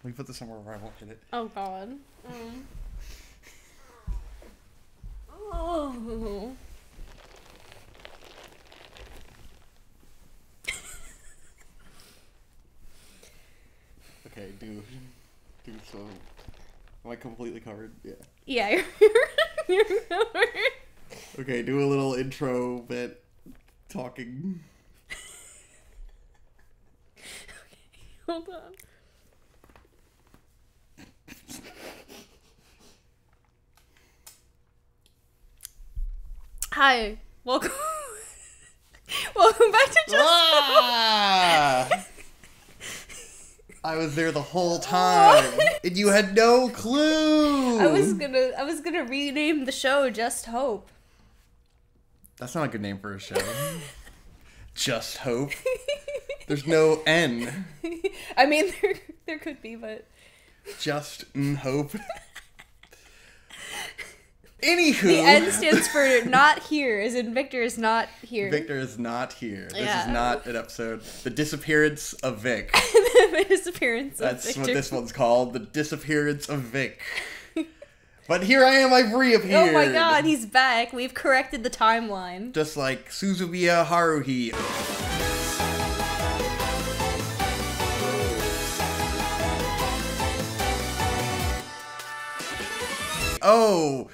me put this somewhere where I won't hit it. Oh, God. Oh. Okay, do so. Am I completely covered? Yeah. Yeah, you're covered. Okay, do a little intro bit. Talking. Okay, hold on. Hi, welcome back to Just I was there the whole time, and you had no clue. I was gonna rename the show Just Hope. That's not a good name for a show. Just Hope. There's no N. I mean, there could be, but Just N Hope. Anywho, the N stands for not here, as in Victor is not here. Victor is not here. This is not an episode. The Disappearance of Vic. The disappearance of That's Victor. what this one's called. The Disappearance of Vic. But here I am, I've reappeared. Oh my god, he's back. We've corrected the timeline. Just like Suzumiya Haruhi. Oh,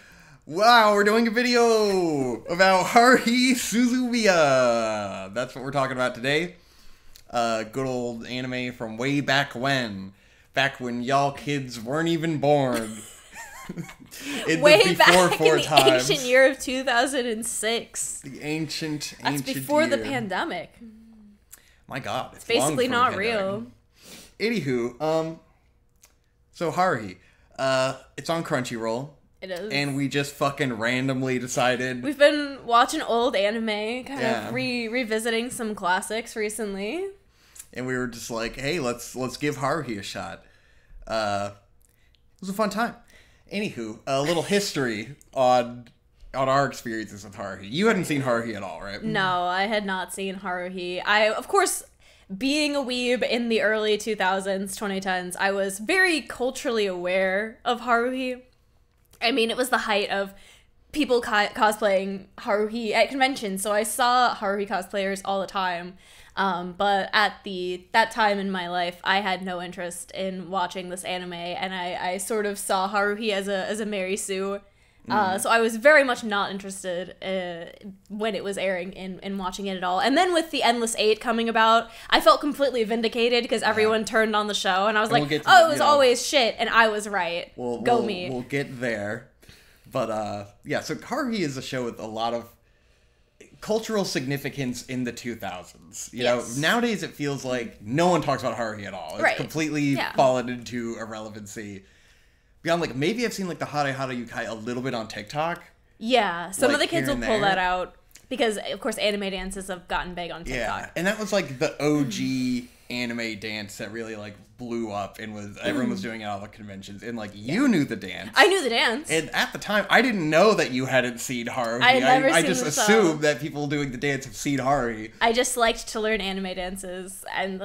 wow, we're doing a video about Haruhi Suzumiya. That's what we're talking about today. Good old anime from way back when. Back when y'all kids weren't even born. Way back in the ancient year of 2006. The ancient That's before year. the pandemic. My god. It's basically not real. Anywho, so Haruhi, it's on Crunchyroll. It is. And we just fucking randomly decided. We've been watching old anime, kind of revisiting some classics recently. And we were just like, hey, let's give Haruhi a shot. It was a fun time. Anywho, a little history on our experiences with Haruhi. You hadn't seen Haruhi at all, right? No, I had not seen Haruhi. Of course, being a weeb in the early 2000s, 2010s, I was very culturally aware of Haruhi. I mean, it was the height of people cosplaying Haruhi at conventions, so I saw Haruhi cosplayers all the time. But at that time in my life, I had no interest in watching this anime, and I sort of saw Haruhi as a Mary Sue. So I was very much not interested when it was airing in watching it at all. And then with the Endless 8 coming about, I felt completely vindicated because everyone turned on the show, and I was like, oh, it was always shit, and I was right. Go me. We'll get there. But, yeah, so Haruhi is a show with a lot of cultural significance in the 2000s. You know, nowadays it feels like no one talks about Haruhi at all. It's completely fallen into irrelevancy. Beyond, like, maybe I've seen, like, the Hare Hare Yukai a little bit on TikTok. Yeah, some of the kids will pull that out. Because, of course, anime dances have gotten big on TikTok. Yeah, and that was, like, the OG anime dance that really, like, blew up and everyone was doing it at all the conventions. And, like, you knew the dance. I knew the dance. And at the time, I didn't know that you hadn't seen Haruhi. I had never seen I just the assumed that people doing the dance have seen Haruhi. I just liked to learn anime dances, and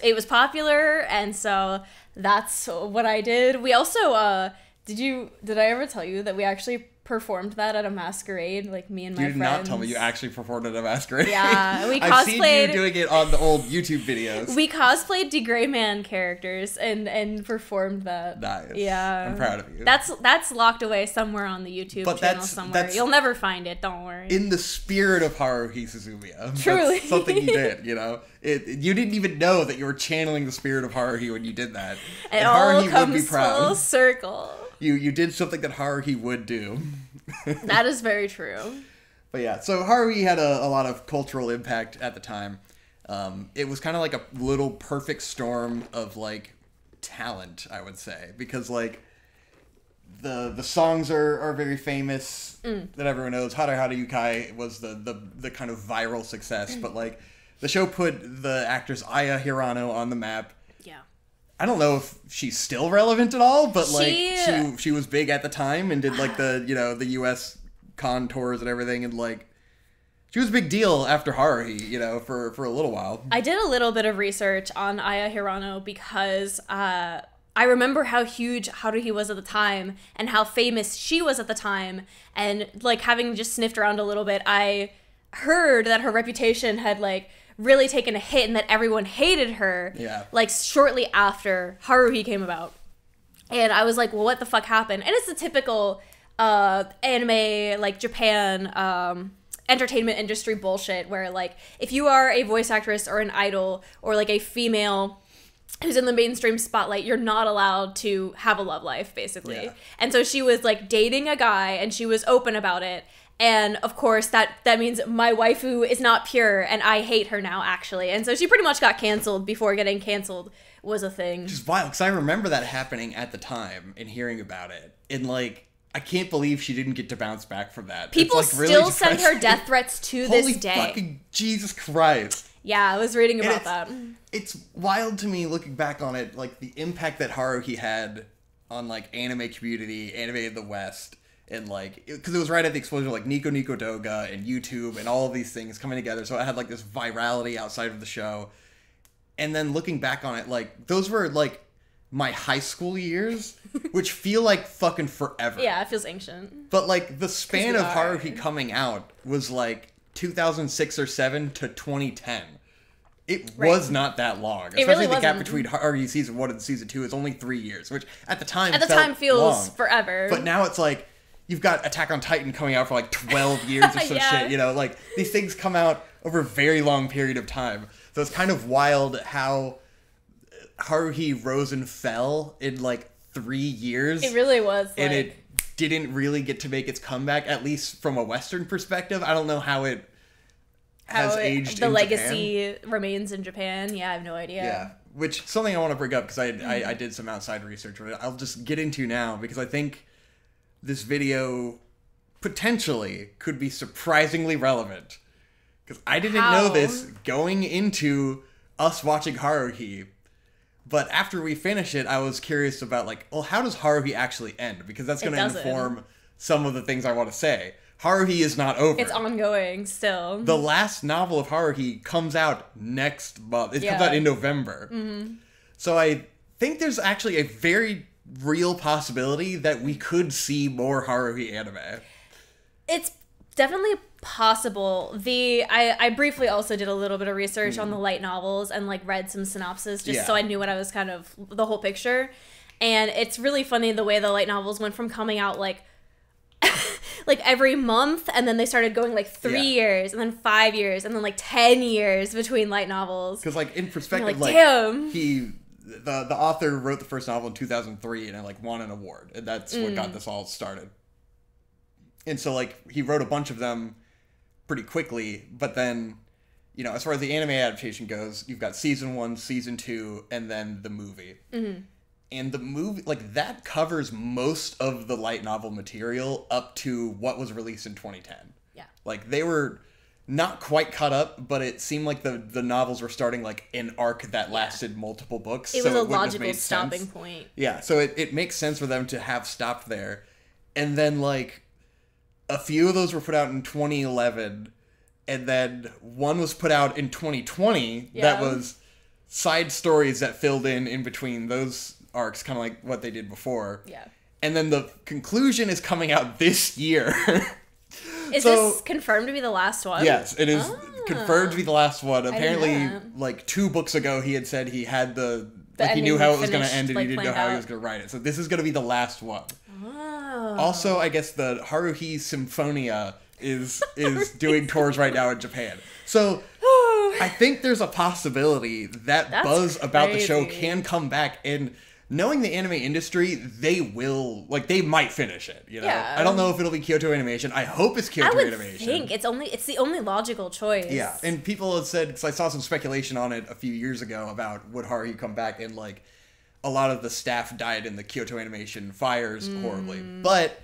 it was popular, and so that's what I did. We also, did I ever tell you that we actually performed that at a masquerade, like me and my friends? You did not tell me you actually performed at a masquerade. Yeah, we cosplayed. I've seen you doing it on the old YouTube videos. We cosplayed the Gray Man characters and performed that. Nice. Yeah, I'm proud of you. That's locked away somewhere on the YouTube channel somewhere. You'll never find it. Don't worry. In the spirit of Haruhi Suzumiya. Truly, that's something you did. You know, you didn't even know that you were channeling the spirit of Haruhi when you did that. It all comes full circle. You did something that Haruhi would do. That is very true. But yeah, so Haruhi had a lot of cultural impact at the time. It was kind of like a little perfect storm of, like, talent, I would say. Because, like, the songs are very famous that everyone knows. Hare Hare Yukai was the kind of viral success. But, like, the show put the actress Aya Hirano on the map. Yeah. I don't know if she's still relevant at all, but she was big at the time and did, like, the US con tours and everything, and, like, she was a big deal after Haruhi, for a little while. I did a little bit of research on Aya Hirano because I remember how huge Haruhi was at the time and how famous she was at the time. And, like, having just sniffed around a little bit, I heard that her reputation had, like, really taken a hit and that everyone hated her, like, shortly after Haruhi came about. And I was like, well, what the fuck happened? And it's the typical anime, like, Japan entertainment industry bullshit where, like, if you are a voice actress or an idol or, like, a female who's in the mainstream spotlight, you're not allowed to have a love life, basically. Yeah. And so she was, like, dating a guy, and she was open about it. And, of course, that means my waifu is not pure, and I hate her now, actually. And so she pretty much got canceled before getting canceled was a thing. Which is wild, because I remember that happening at the time and hearing about it. And, like, I can't believe she didn't get to bounce back from that. People it's, like, still really send her death threats to this day. Holy fucking Jesus Christ. Yeah, I was reading about that. It's wild to me looking back on it, like, the impact that Haruhi had on, like, anime community, anime in the West, and, like, because it was right at the explosion of, like, Nico Nico Doga and YouTube and all of these things coming together, so it had, like, this virality outside of the show. And then looking back on it, like, those were, like, my high school years, which feel like fucking forever. Yeah, it feels ancient. But, like, the span of Haruhi coming out was, like, 2006 or 7 to 2010. It was not that long. Especially really the gap wasn't. between Haruhi season 1 and season 2 is only 3 years, which at the time feels long. forever. But now it's like, you've got Attack on Titan coming out for like 12 years or some shit, you know? Like, these things come out over a very long period of time. So it's kind of wild how Haruhi rose and fell in like 3 years. It really was. And it didn't really get to make its comeback, at least from a Western perspective. I don't know how it has aged the in legacy Japan. Remains in Japan. Yeah, I have no idea. Yeah, which something I want to bring up because I did some outside research with it. I'll just get into now because I think this video potentially could be surprisingly relevant. Because I didn't know this going into us watching Haruhi. But after we finish it, I was curious about, like, well, how does Haruhi actually end? Because that's going to inform some of the things I want to say. Haruhi is not over. It's ongoing still. The last novel of Haruhi comes out next month. It comes out in November. Mm-hmm. So I think there's actually a very real possibility that we could see more Haruhi anime. It's definitely possible. I briefly also did a little bit of research on the light novels and, like, read some synopses just so I knew what I was kind of the whole picture. And it's really funny the way the light novels went from coming out like like every month, and then they started going like 3 years, and then 5 years, and then like 10 years between light novels. Because, like, in perspective, like damn, the author wrote the first novel in 2003 and it, like, won an award, and that's what got this all started. And so, like, he wrote a bunch of them pretty quickly, but then, you know, as far as the anime adaptation goes, you've got season 1, season 2, and then the movie. Mm-hmm. And the movie, like, that covers most of the light novel material up to what was released in 2010. Yeah. Like, they were not quite caught up, but it seemed like the novels were starting, like, an arc that lasted multiple books. It was a logical stopping point. Yeah, so it makes sense for them to have stopped there. And then, like, a few of those were put out in 2011, and then one was put out in 2020 that was side stories that filled in between those arcs, kind of like what they did before. Yeah. And then the conclusion is coming out this year. Is this confirmed to be the last one? Yes, it is confirmed to be the last one. Apparently, like 2 books ago, he had said he had like, he knew how it was going to end, and he didn't know how he was going to write it. So this is going to be the last one. Oh. Also, I guess the Haruhi Symphonia is doing tours right now in Japan. So I think there's a possibility that buzz about the show can come back, and knowing the anime industry, they will, like, they might finish it, you know? Yeah. I don't know if it'll be Kyoto Animation. I hope it's Kyoto Animation. I would think it's the only logical choice. Yeah, and people have said, because I saw some speculation on it a few years ago about would Haruhi come back, and, like, a lot of the staff died in the Kyoto Animation fires horribly. But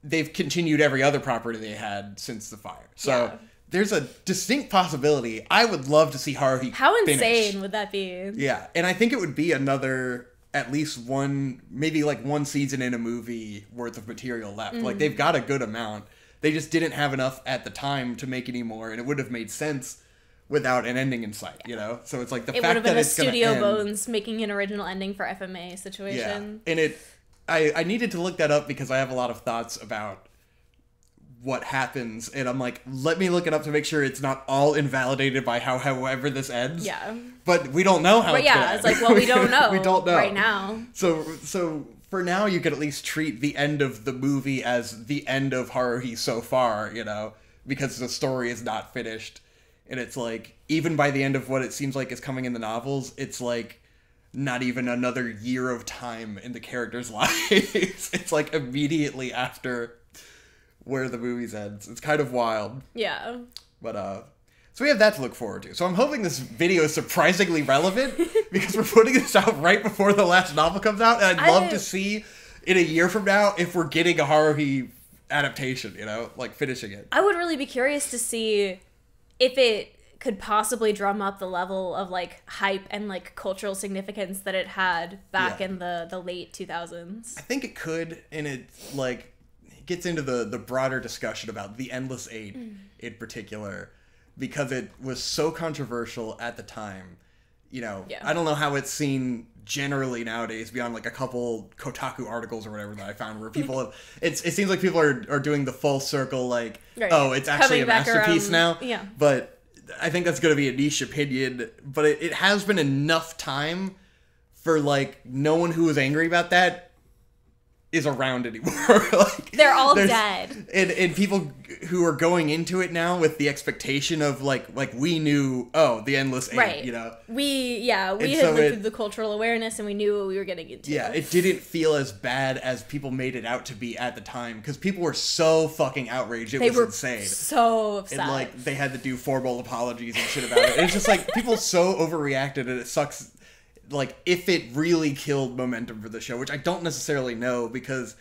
they've continued every other property they had since the fire. So there's a distinct possibility. I would love to see Haruhi How insane finish. would that be? Yeah, and I think it would be another, at least one, maybe like one season in a movie worth of material left. Like, they've got a good amount. They just didn't have enough at the time to make any more, and it would have made sense without an ending in sight, you know? So it's like the It would fact have that been a it's going to Studio end. Bones making an original ending for FMA situation. Yeah. And I needed to look that up because I have a lot of thoughts about what happens, and I'm like, let me look it up to make sure it's not all invalidated by however this ends. Yeah. But we don't know how But it's yeah, gonna end. it's like, well, we don't know. We don't know right now. So for now, you could at least treat the end of the movie as the end of Haruhi so far, you know, because the story is not finished. And it's like, even by the end of what it seems like is coming in the novels, it's like not even another year of time in the characters' lives. It's like immediately after where the movie ends. It's kind of wild. Yeah. But, so we have that to look forward to. So I'm hoping this video is surprisingly relevant because we're putting this out right before the last novel comes out. And I'd love to see in a year from now if we're getting a Haruhi adaptation, you know, like finishing it. I would really be curious to see if it could possibly drum up the level of like hype and like cultural significance that it had back in the late 2000s. I think it could, and it like gets into the broader discussion about the Endless Eight in particular, because it was so controversial at the time. You know, I don't know how it's seen generally nowadays beyond like a couple Kotaku articles or whatever that I found where people have, it seems like people are doing the full circle, like, oh, it's actually a masterpiece now. Yeah. But I think that's going to be a niche opinion, but it has been enough time for like no one who was angry about that is around anymore. Like, they're all dead. And people who are going into it now with the expectation of like we knew, oh, the Endless Eight, right. you know. We had so lived through the cultural awareness and we knew what we were getting into. Yeah, it didn't feel as bad as people made it out to be at the time because people were so fucking outraged. It was insane. So upset. And like they had to do formal apologies and shit about it. And it's just like people so overreacted, and it sucks. Like, if it really killed momentum for the show, which I don't necessarily know, because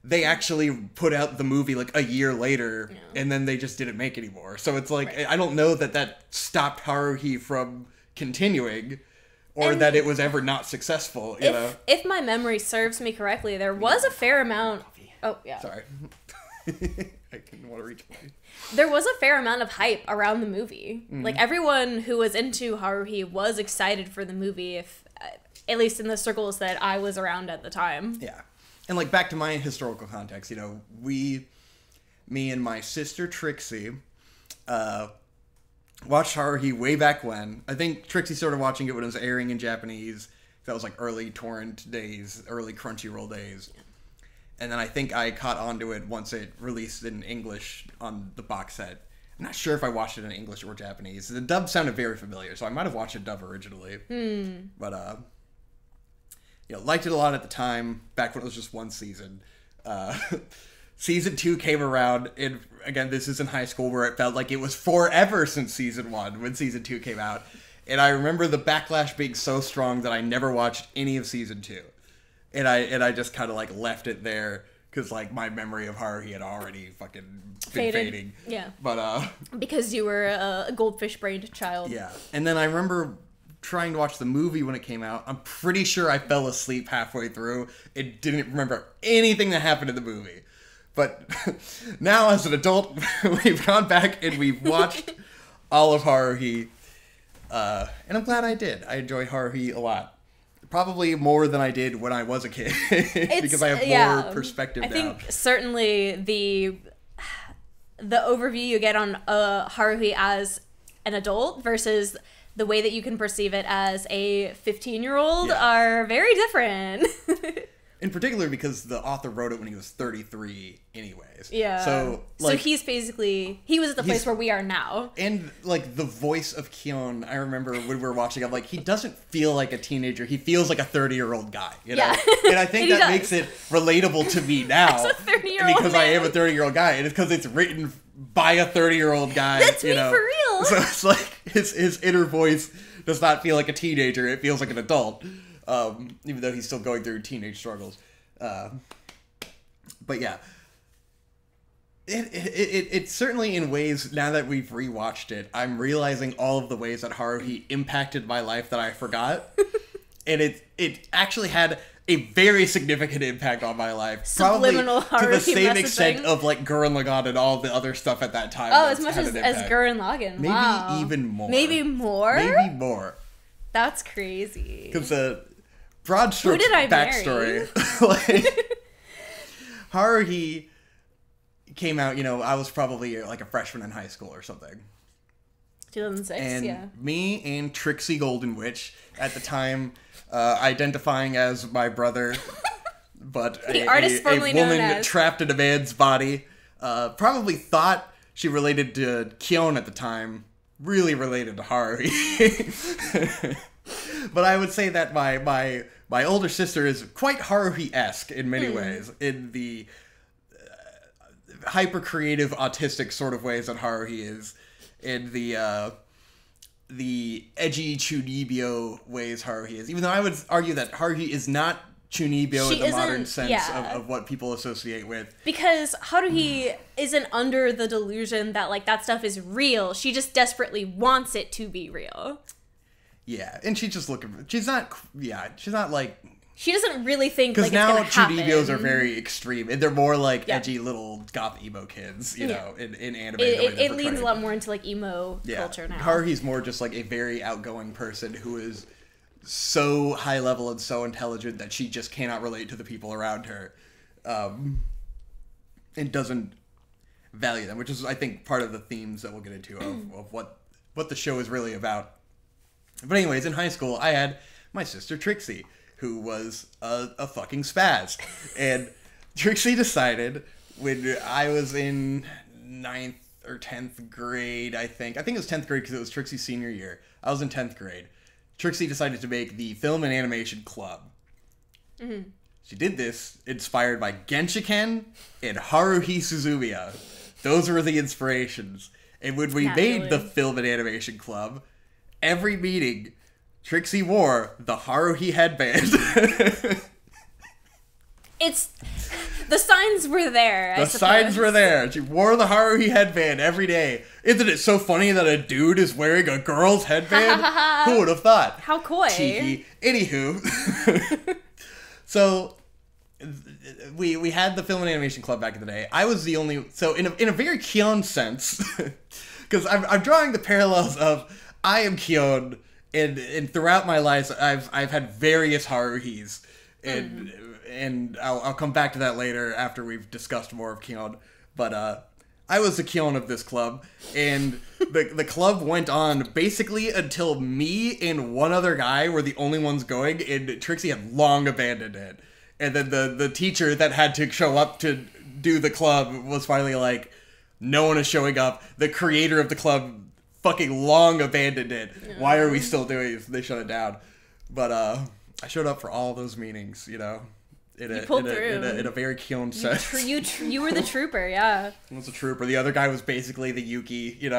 they actually put out the movie like a year later, and then they just didn't make anymore. So it's like, I don't know that stopped Haruhi from continuing, or that it was ever not successful, you know? If my memory serves me correctly, there was a fair amount... Oh, yeah. Sorry. I couldn't want to reach for you. There was a fair amount of hype around the movie. Like, everyone who was into Haruhi was excited for the movie, at least in the circles that I was around at the time. Yeah. And, like, back to my historical context, you know, me and my sister Trixie, watched Haruhi way back when. I think Trixie started watching it when it was airing in Japanese. That was, like, early torrent days, early Crunchyroll days. Yeah. And then I think I caught onto it once it released in English on the box set. I'm not sure if I watched it in English or Japanese. The dub sounded very familiar, so I might have watched it dub originally. But, you know, liked it a lot at the time, back when it was just one season. Season 2 came around, and again, this is in high school, where it felt like it was forever since Season 1 when Season 2 came out. And I remember the backlash being so strong that I never watched any of Season 2. And I just kind of, like, left it there, because, like, my memory of Haruhi had already fucking been fading. Yeah. But, because you were a goldfish-brained child. Yeah. And then I remember trying to watch the movie when it came out. I'm pretty sure I fell asleep halfway through and didn't remember anything that happened in the movie. But now, as an adult, we've gone back and we've watched all of Haruhi. And I'm glad I did. I enjoy Haruhi a lot. Probably more than I did when I was a kid. Because I have more perspective now. I think certainly the overview you get on Haruhi as an adult versus the way that you can perceive it as a 15-year-old are very different. In particular because the author wrote it when he was 33 anyways. Yeah. So, like, he's basically, he was at the place where we are now. And, like, the voice of Kyon, I remember when we were watching, I'm like, he doesn't feel like a teenager. He feels like a 30-year-old guy, you know? Yeah. And I think that makes it relatable to me now. As a 30-year-old because man. I am a 30-year-old guy. And it's because it's written by a 30-year-old guy. That's you me know? for real. So it's like, his inner voice does not feel like a teenager. It feels like an adult. Even though he's still going through teenage struggles. But yeah, it certainly, in ways, now that we've rewatched it, I'm realizing all of the ways that Haruhi impacted my life that I forgot. And it actually had a very significant impact on my life. Subliminal Probably to the Haruhi same messaging. extent of like Gurren Lagann and all the other stuff at that time. Oh, that's as much had as an impact. Gurren Lagann. Maybe Wow. even more. Maybe more? Maybe more. That's crazy. Because broad strokes Who did I backstory. Like, Haruhi came out, I was probably like a freshman in high school or something. 2006, And yeah. me and Trixie Golden Witch, at the time, identifying as my brother, but The artist formerly known woman as. trapped in a man's body, probably thought she related to Kyon at the time, really related to Haruhi. But I would say that my older sister is quite Haruhi-esque in many ways, in the hyper-creative, autistic sort of ways that Haruhi is, in the edgy Chunibyo ways Haruhi is. Even though I would argue that Haruhi is not Chunibyo in the modern sense of what people associate with. Because Haruhi isn't under the delusion that, like, that stuff is real. She just desperately wants it to be real. Yeah, and she's just looking... She's not like... She doesn't really think, like, it's now gonna happen. Chunibyos are very extreme, and they're more like edgy little goth emo kids, you know, in anime. It leans a lot more into, like, emo culture now. Haruhi's more just like a very outgoing person who is so high level and so intelligent that she just cannot relate to the people around her, and doesn't value them, which is, I think, part of the themes that we'll get into of what the show is really about. But anyways, in high school, I had my sister Trixie, who was a fucking spaz. And Trixie decided, when I was in 9th or 10th grade, I think it was 10th grade because it was Trixie's senior year. I was in 10th grade. Trixie decided to make the Film and Animation Club. Mm-hmm. She did this inspired by Genshiken and Haruhi Suzumiya. Those were the inspirations. And when we made the Film and Animation Club, every meeting, Trixie wore the Haruhi headband. The signs were there, The signs were there. She wore the Haruhi headband every day. Isn't it so funny that a dude is wearing a girl's headband? Who would have thought? How coy. Cheeky. Anywho. So, we had the Film and Animation Club back in the day. I was the only... So, in a very Kyon sense, because I'm drawing the parallels of I am Kyon, and throughout my life, I've had various Haruhis, and I'll come back to that later after we've discussed more of Kyon. But I was the Kyon of this club, and the club went on basically until me and one other guy were the only ones going, and Trixie had long abandoned it. And then the teacher that had to show up to do the club was finally like, no one is showing up. The creator of the club fucking long abandoned it. Yeah. Why are we still doing this? They shut it down. But I showed up for all those meetings, in a very Kyon sense. You were the trooper, yeah. I was a trooper. The other guy was basically the Yuki, He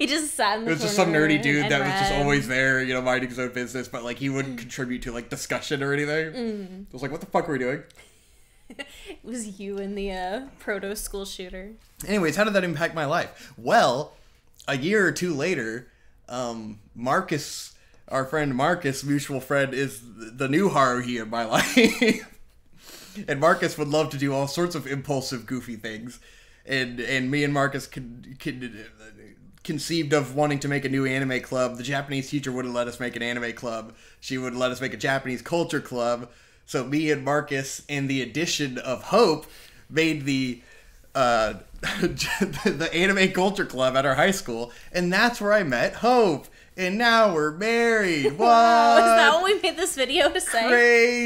just sat in the corner. It was just some nerdy dude that was just read. always there, minding his own business, but like he wouldn't contribute to like discussion or anything. I was like, what the fuck are we doing? It was you and the proto school shooter. Anyways, how did that impact my life? Well, a year or two later, Marcus, our friend Marcus, mutual friend, is the new Haruhi in my life. And Marcus would love to do all sorts of impulsive, goofy things. And me and Marcus conceived of wanting to make a new anime club. The Japanese teacher wouldn't let us make an anime club. She would let us make a Japanese culture club. So me and Marcus, and the addition of Hope, made the anime culture club at our high school, and that's where I met Hope. And now we're married. What? Wow, is that what we made this video to say?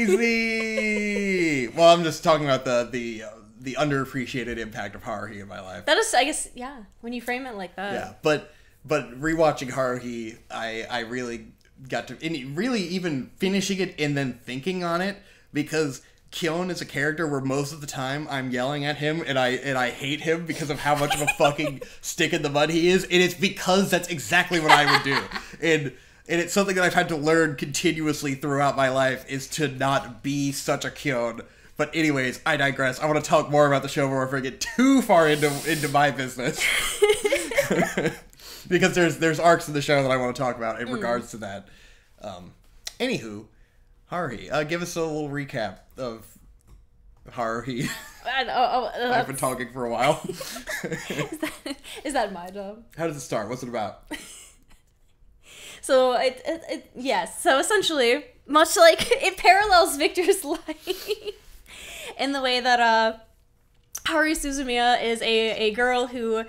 Crazy. Well, I'm just talking about the underappreciated impact of Haruhi in my life. That is, I guess, yeah. When you frame it like that. Yeah, but rewatching Haruhi, I really got to, and really even finishing it and then thinking on it, because Kyon is a character where most of the time I'm yelling at him and I hate him because of how much of a fucking stick in the mud he is, and it's because that's exactly what I would do. And it's something that I've had to learn continuously throughout my life, is to not be such a Kyon. But anyways, I digress. I want to talk more about the show before I get too far into my business. Because there's arcs in the show that I want to talk about in regards to that. Anywho, Haruhi. Give us a little recap of Haruhi. I've I've been talking for a while. Is that my job? How does it start? What's it about? So yes. So essentially, much like it parallels Victor's life in the way that Haruhi Suzumiya is a girl who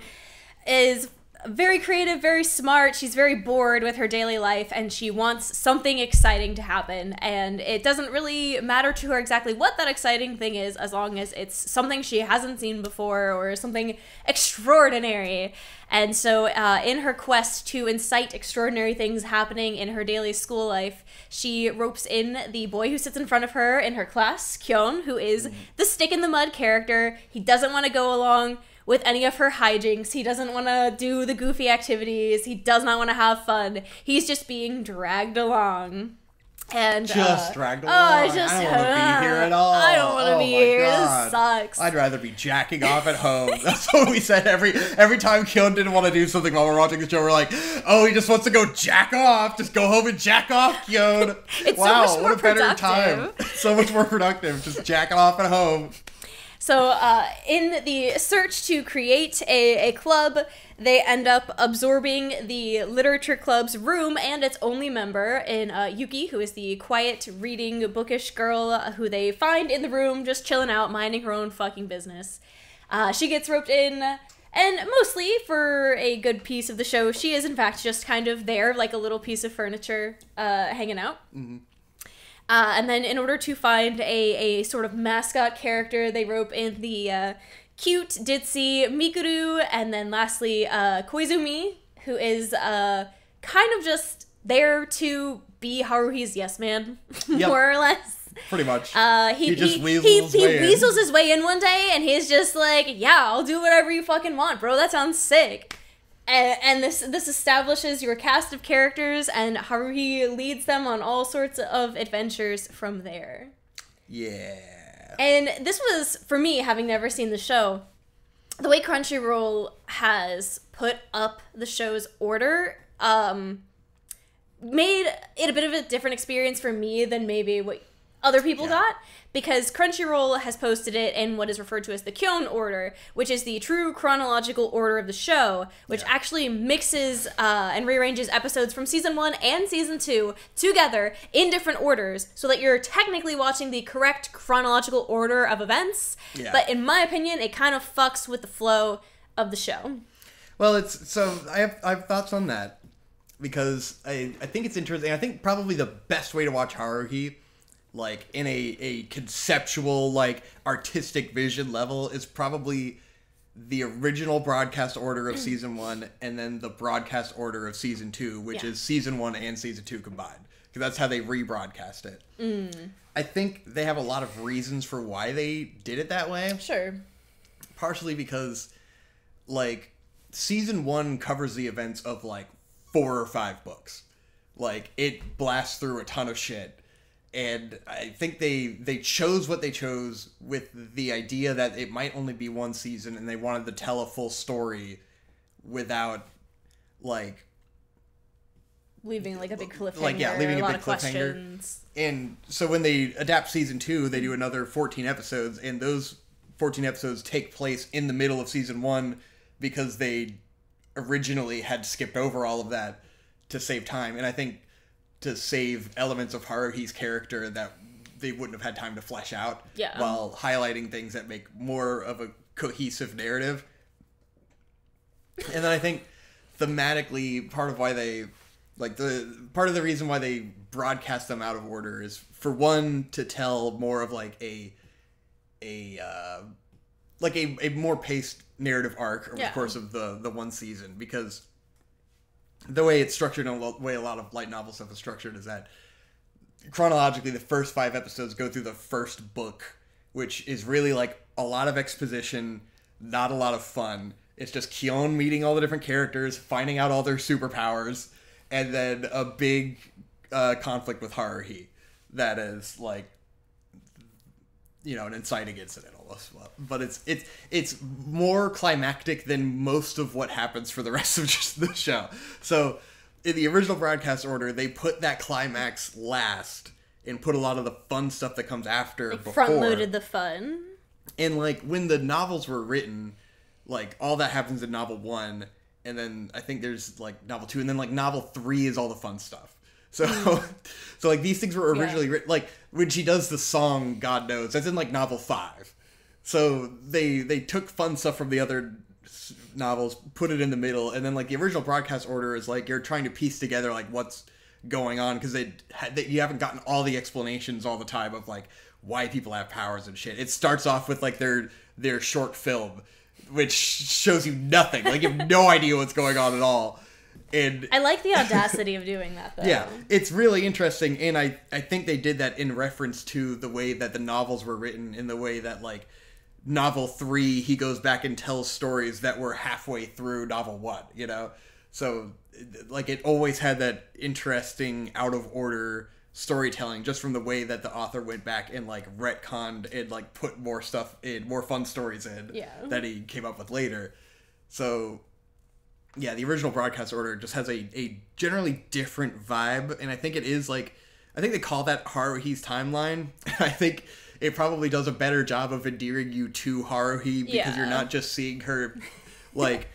is very creative, very smart. She's very bored with her daily life, and she wants something exciting to happen. And it doesn't really matter to her exactly what that exciting thing is, as long as it's something she hasn't seen before or something extraordinary. And so in her quest to incite extraordinary things happening in her daily school life, she ropes in the boy who sits in front of her in her class, Kyon, who is the stick-in-the-mud character. He doesn't want to go along with any of her hijinks. He doesn't want to do the goofy activities. He does not want to have fun. He's just being dragged along. And dragged along. I don't want to be here at all. I don't want to be here. God. This sucks. I'd rather be jacking off at home. That's what we said every time Kyon didn't want to do something while we're watching the show. We're like, oh, he just wants to go jack off. Just go home and jack off, Kyon. It's wow, so much more what a better productive. time. So much more productive. Just jacking off at home. So in the search to create a club, they end up absorbing the literature club's room and its only member in Yuki, who is the quiet, reading, bookish girl who they find in the room just chilling out, minding her own fucking business. She gets roped in, and mostly for a good piece of the show, she is in fact just kind of there, like a little piece of furniture hanging out. Mm-hmm. And then in order to find a sort of mascot character, they rope in the cute, ditzy Mikuru, and then lastly Koizumi, who is kind of just there to be Haruhi's yes man, more or less. Pretty much. He just weasels his way in one day, and he's just like, yeah, I'll do whatever you fucking want, bro. That sounds sick. And this establishes your cast of characters, and Haruhi leads them on all sorts of adventures from there. Yeah. And this was, for me, having never seen the show, the way Crunchyroll has put up the show's order made it a bit of a different experience for me than maybe what other people got, because Crunchyroll has posted it in what is referred to as the Kyon order, which is the true chronological order of the show, which actually mixes and rearranges episodes from season 1 and season 2 together in different orders, so that you're technically watching the correct chronological order of events. Yeah. But in my opinion, it kind of fucks with the flow of the show. Well, I have thoughts on that, because I think it's interesting. I think probably the best way to watch Haruhi, like in a conceptual, like artistic vision level, is probably the original broadcast order of season 1 and then the broadcast order of season 2, which is season 1 and season 2 combined, because that's how they rebroadcast it. I think they have a lot of reasons for why they did it that way. Sure. Partially because, like, season 1 covers the events of like 4 or 5 books. Like, it blasts through a ton of shit. And I think they chose what they chose with the idea that it might only be one season, and they wanted to tell a full story without, like, leaving like a big cliffhanger. Like, leaving a big cliffhanger. Questions. And so when they adapt season 2, they do another 14 episodes, and those 14 episodes take place in the middle of season 1 because they originally had skipped over all of that to save time. And I think to save elements of Haruhi's character that they wouldn't have had time to flesh out, while highlighting things that make more of a cohesive narrative. And then I think thematically, part of the reason why they broadcast them out of order is, for one, to tell more of like a more paced narrative arc over the course of the one season, because the way it's structured and the way a lot of light novel stuff is structured is that chronologically the first 5 episodes go through the first book, which is really like a lot of exposition, not a lot of fun. It's just Kyon meeting all the different characters, finding out all their superpowers, and then a big conflict with Haruhi that is like, you know, an inciting incident almost. But it's more climactic than most of what happens for the rest of just the show. So in the original broadcast order, they put that climax last and put a lot of the fun stuff that comes after Like before. front-loaded the fun. And, like, when the novels were written, like, all that happens in novel 1, and then I think there's, like, novel 2, and then, like, novel 3 is all the fun stuff. So, so like, these things were originally written, like, when she does the song, God Knows, that's in, like, novel 5. So, they took fun stuff from the other novels, put it in the middle, and then, like, the original broadcast order is, like, you're trying to piece together, like, what's going on, because you haven't gotten all the explanations all the time of, like, why people have powers and shit. It starts off with, like, their short film, which shows you nothing. Like, you have no idea what's going on at all. And I like the audacity of doing that, though. yeah, it's really interesting, and I think they did that in reference to the way that the novels were written, in the way that, like, novel 3, he goes back and tells stories that were halfway through novel 1, you know? So, like, it always had that interesting, out-of-order storytelling, just from the way that the author went back and, like, retconned and, like, put more stuff in, more fun stories in, that he came up with later. So, yeah, the original broadcast order just has a generally different vibe, and I think it is, like, I think they call that Haruhi's timeline. I think it probably does a better job of endearing you to Haruhi, because you're not just seeing her, like,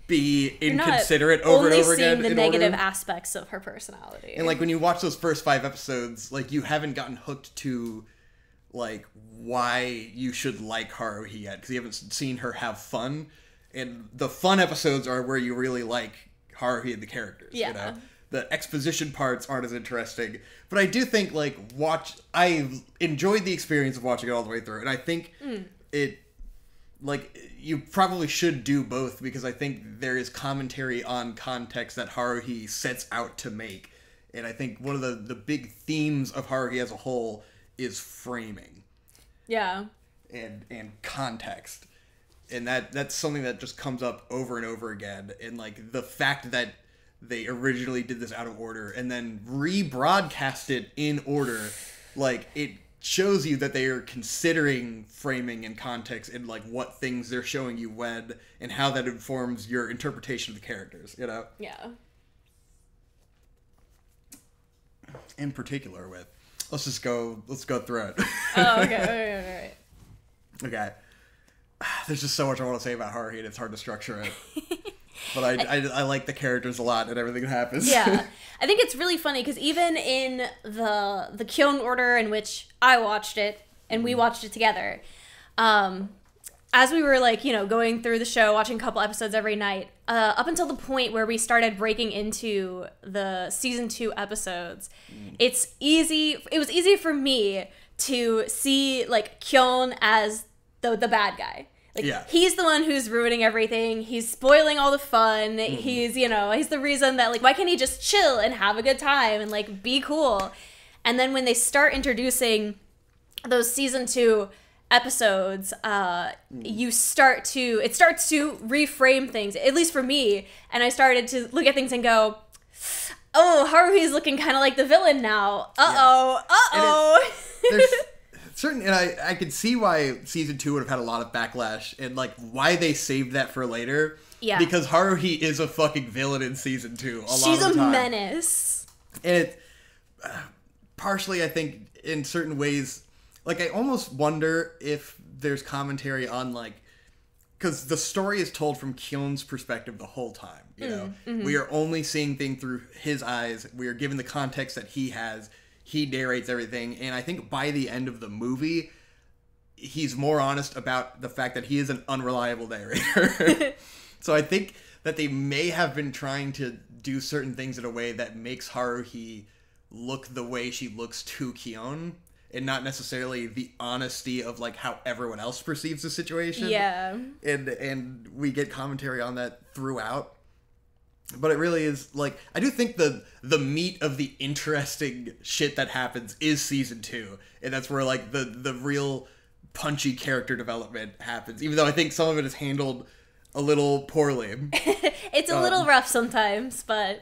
be inconsiderate over and over again. Only seeing the negative aspects of her personality. And, like, when you watch those first 5 episodes, like, you haven't gotten hooked to, like, why you should like Haruhi yet, because you haven't seen her have fun. And the fun episodes are where you really like Haruhi and the characters, you know? The exposition parts aren't as interesting. But I do think, like, I enjoyed the experience of watching it all the way through. And I think it, like, you probably should do both, because I think there is commentary on context that Haruhi sets out to make. And I think one of the big themes of Haruhi as a whole is framing. Yeah. And context. And that's something that just comes up over and over again. And, like, the fact that they originally did this out of order and then rebroadcast it in order, like, it shows you that they are considering framing and context and, like, what things they're showing you when, and how that informs your interpretation of the characters, you know? Yeah. In particular with, let's go through it. Oh, okay. Okay. There's just so much I want to say about Haruhi, and it's hard to structure it. But I like the characters a lot and everything that happens. Yeah. I think it's really funny, because even in the Kyon order in which I watched it, and we watched it together, as we were, like, you know, going through the show, watching a couple episodes every night, up until the point where we started breaking into the season 2 episodes, it was easy for me to see, like, Kyon as the bad guy. Like, he's the one who's ruining everything. He's spoiling all the fun. He's, you know, he's the reason that, like, why can't he just chill and have a good time and, like, be cool? And then when they start introducing those season 2 episodes, it starts to reframe things, at least for me. And I started to look at things and go, oh, Haruhi's looking kind of like the villain now. There's certain, and I could see why season 2 would have had a lot of backlash, and, like, why they saved that for later. Yeah. Because Haruhi is a fucking villain in season 2 a lot of the time. She's a menace. And it, partially, I think, in certain ways, like, I almost wonder if there's commentary on, like, because the story is told from Kyon's perspective the whole time, you know? Mm-hmm. We are only seeing things through his eyes. We are given the context that he has. He narrates everything, and I think by the end of the movie, he's more honest about the fact that he is an unreliable narrator. So I think that they may have been trying to do certain things in a way that makes Haruhi look the way she looks to Kyon, and not necessarily the honesty of, like, how everyone else perceives the situation. Yeah. And we get commentary on that throughout. But it really is, like, I do think the meat of the interesting shit that happens is season 2. And that's where, like, the real punchy character development happens. Even though I think some of it is handled a little poorly. It's a little rough sometimes, but...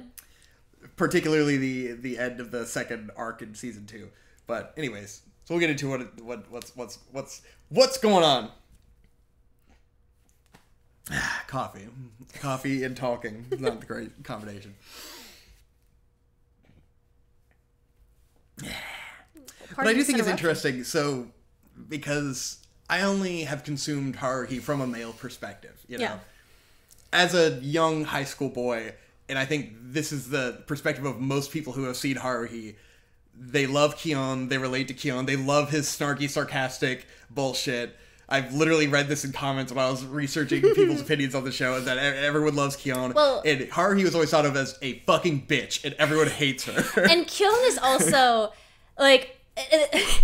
Particularly the end of the second arc in season 2. But anyways, so we'll get into what's going on. Coffee and talking, not a great combination. But I do think it's interesting, so, because I only have consumed Haruhi from a male perspective, you know? Yeah. As a young high school boy, and I think this is the perspective of most people who have seen Haruhi, they love Kyon, they relate to Kyon, they love his snarky, sarcastic bullshit. I've literally read this in comments when I was researching people's opinions on the show, that everyone loves Kyon. Well, and Haruhi was always thought of as a fucking bitch, and everyone hates her. And Kyon is also, like,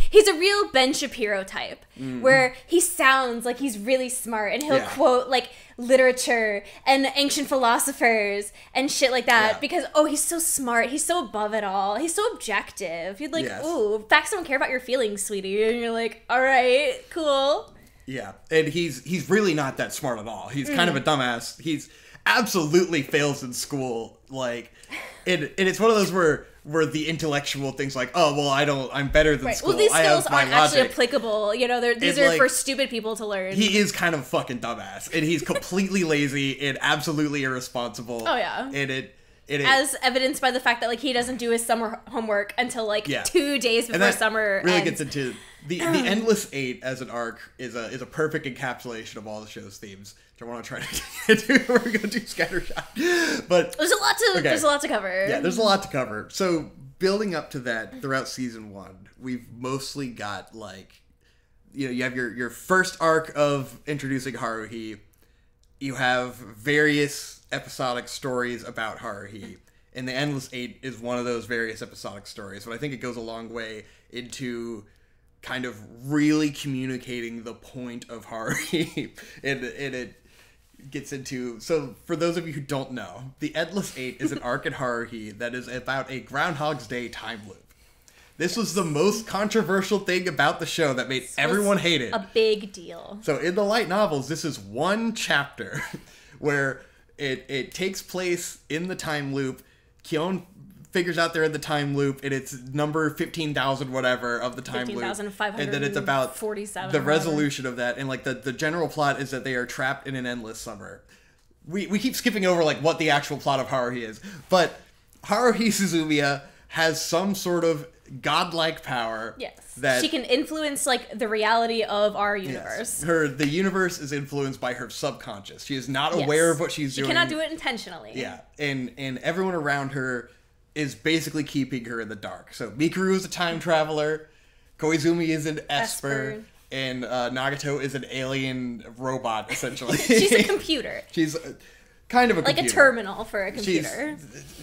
he's a real Ben Shapiro type, where he sounds like he's really smart, and he'll quote, like, literature and ancient philosophers and shit like that, because, he's so smart, he's so above it all, he's so objective. You'd like, ooh, facts don't care about your feelings, sweetie, and you're like, all right, cool. Yeah, and he's really not that smart at all. He's kind of a dumbass. He's absolutely fails in school, like, and it's one of those where the intellectual things like, oh, well, I'm better than school. Well, these skills I have aren't actually applicable. You know, these are like, for stupid people to learn. He is kind of a fucking dumbass, and he's completely lazy and absolutely irresponsible. Oh, yeah. And as evidenced by the fact that, like, he doesn't do his summer homework until, like, 2 days before summer really ends. gets into the Endless Eight as an arc is a perfect encapsulation of all the show's themes. Which I want to try to do. We're going to do scattershot, but there's a lot to cover. Yeah, there's a lot to cover. So building up to that throughout season 1, we've mostly got, like, you have your first arc of introducing Haruhi. You have various episodic stories about Haruhi, and the Endless Eight is one of those various episodic stories. But I think it goes a long way into kind of really communicating the point of Haruhi, and it gets into, so for those of you who don't know, the Endless Eight is an arc in Haruhi that is about a Groundhog's Day time loop. This was the most controversial thing about the show that made everyone hate it. A big deal. So in the light novels, this is one chapter where it takes place in the time loop. Kyon figures out they're in the time loop, and it's number 15,000 whatever of the time loop. 15,547. And then it's about the resolution of that. And, like, the general plot is that they are trapped in an endless summer. We keep skipping over, like, what the actual plot of Haruhi is. But Haruhi Suzumiya has some sort of godlike power. Yes. That she can influence, like, the reality of our universe. Yes. The universe is influenced by her subconscious. She is not aware of what she's doing. She cannot do it intentionally. Yeah. And everyone around her is basically keeping her in the dark. So Mikuru is a time traveler, Koizumi is an Esper. And Nagato is an alien robot, essentially. She's a computer. She's kind of a computer. Like a terminal for a computer.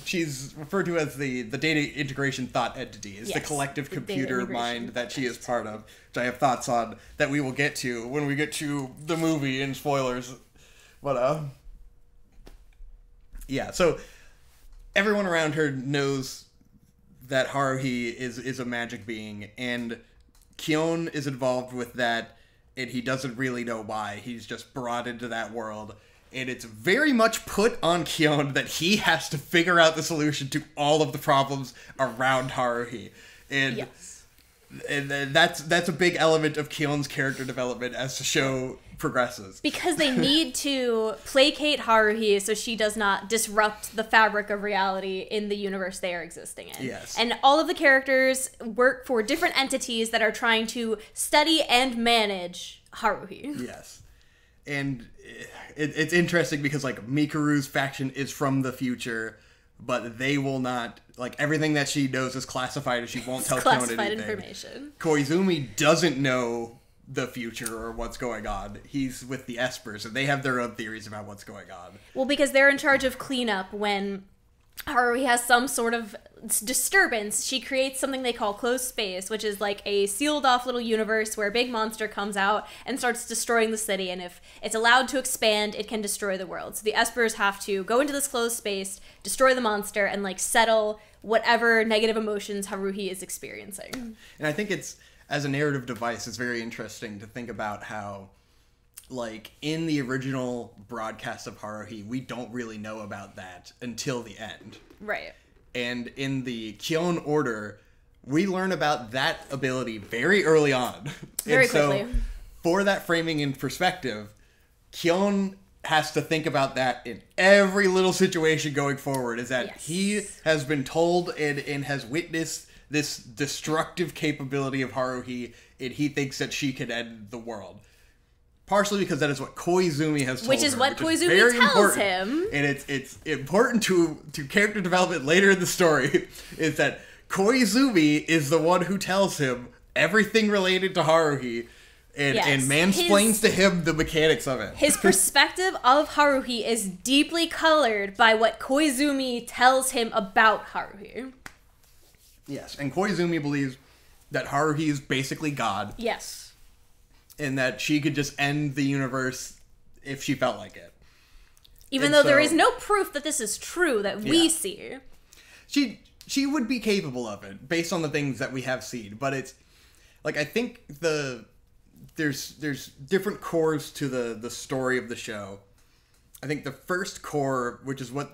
She's referred to as the data integration thought entity. It's the collective computer mind that she is part of, which I have thoughts on that we will get to when we get to the movie and spoilers. But, yeah, so everyone around her knows that Haruhi is a magic being, and Kyon is involved with that, and he doesn't really know why. He's just brought into that world, and it's very much put on Kyon that he has to figure out the solution to all of the problems around Haruhi. And and that's a big element of Kyon's character development as the show progresses. Because they need to placate Haruhi so she does not disrupt the fabric of reality in the universe they are existing in. Yes. And all of the characters work for different entities that are trying to study and manage Haruhi. Yes. And it's interesting because, like, Mikuru's faction is from the future, but they will not, like, everything that she knows is classified and she won't tell Kyon anything. Classified information. Koizumi doesn't know the future or what's going on. He's with the Espers, and they have their own theories about what's going on. Well, because they're in charge of cleanup when Haruhi has some sort of disturbance. She creates something they call closed space, which is like a sealed off little universe where a big monster comes out and starts destroying the city, and if it's allowed to expand, it can destroy the world. So the Espers have to go into this closed space, destroy the monster, and, like, settle whatever negative emotions Haruhi is experiencing. And I think it's, as a narrative device, it's very interesting to think about how, like, in the original broadcast of Haruhi, we don't really know about that until the end. Right. And in the Kyon Order, we learn about that ability very early on. Very quickly. So, for that framing in perspective, Kyon has to think about that in every little situation going forward, is that he has been told and has witnessed this destructive capability of Haruhi, and he thinks that she can end the world. Partially because that is what Koizumi has told Which is her, what which Koizumi is tells important. him. And it's important to character development later in the story, is that Koizumi is the one who tells him everything related to Haruhi, and mansplains to him the mechanics of it. His perspective of Haruhi is deeply colored by what Koizumi tells him about Haruhi. Yes, and Koizumi believes that Haruhi is basically God. Yes. And that she could just end the universe if she felt like it. Even though there is no proof that this is true that we see. She would be capable of it, based on the things that we have seen. But it's, like, I think there's different cores to the story of the show. I think the first core, which is what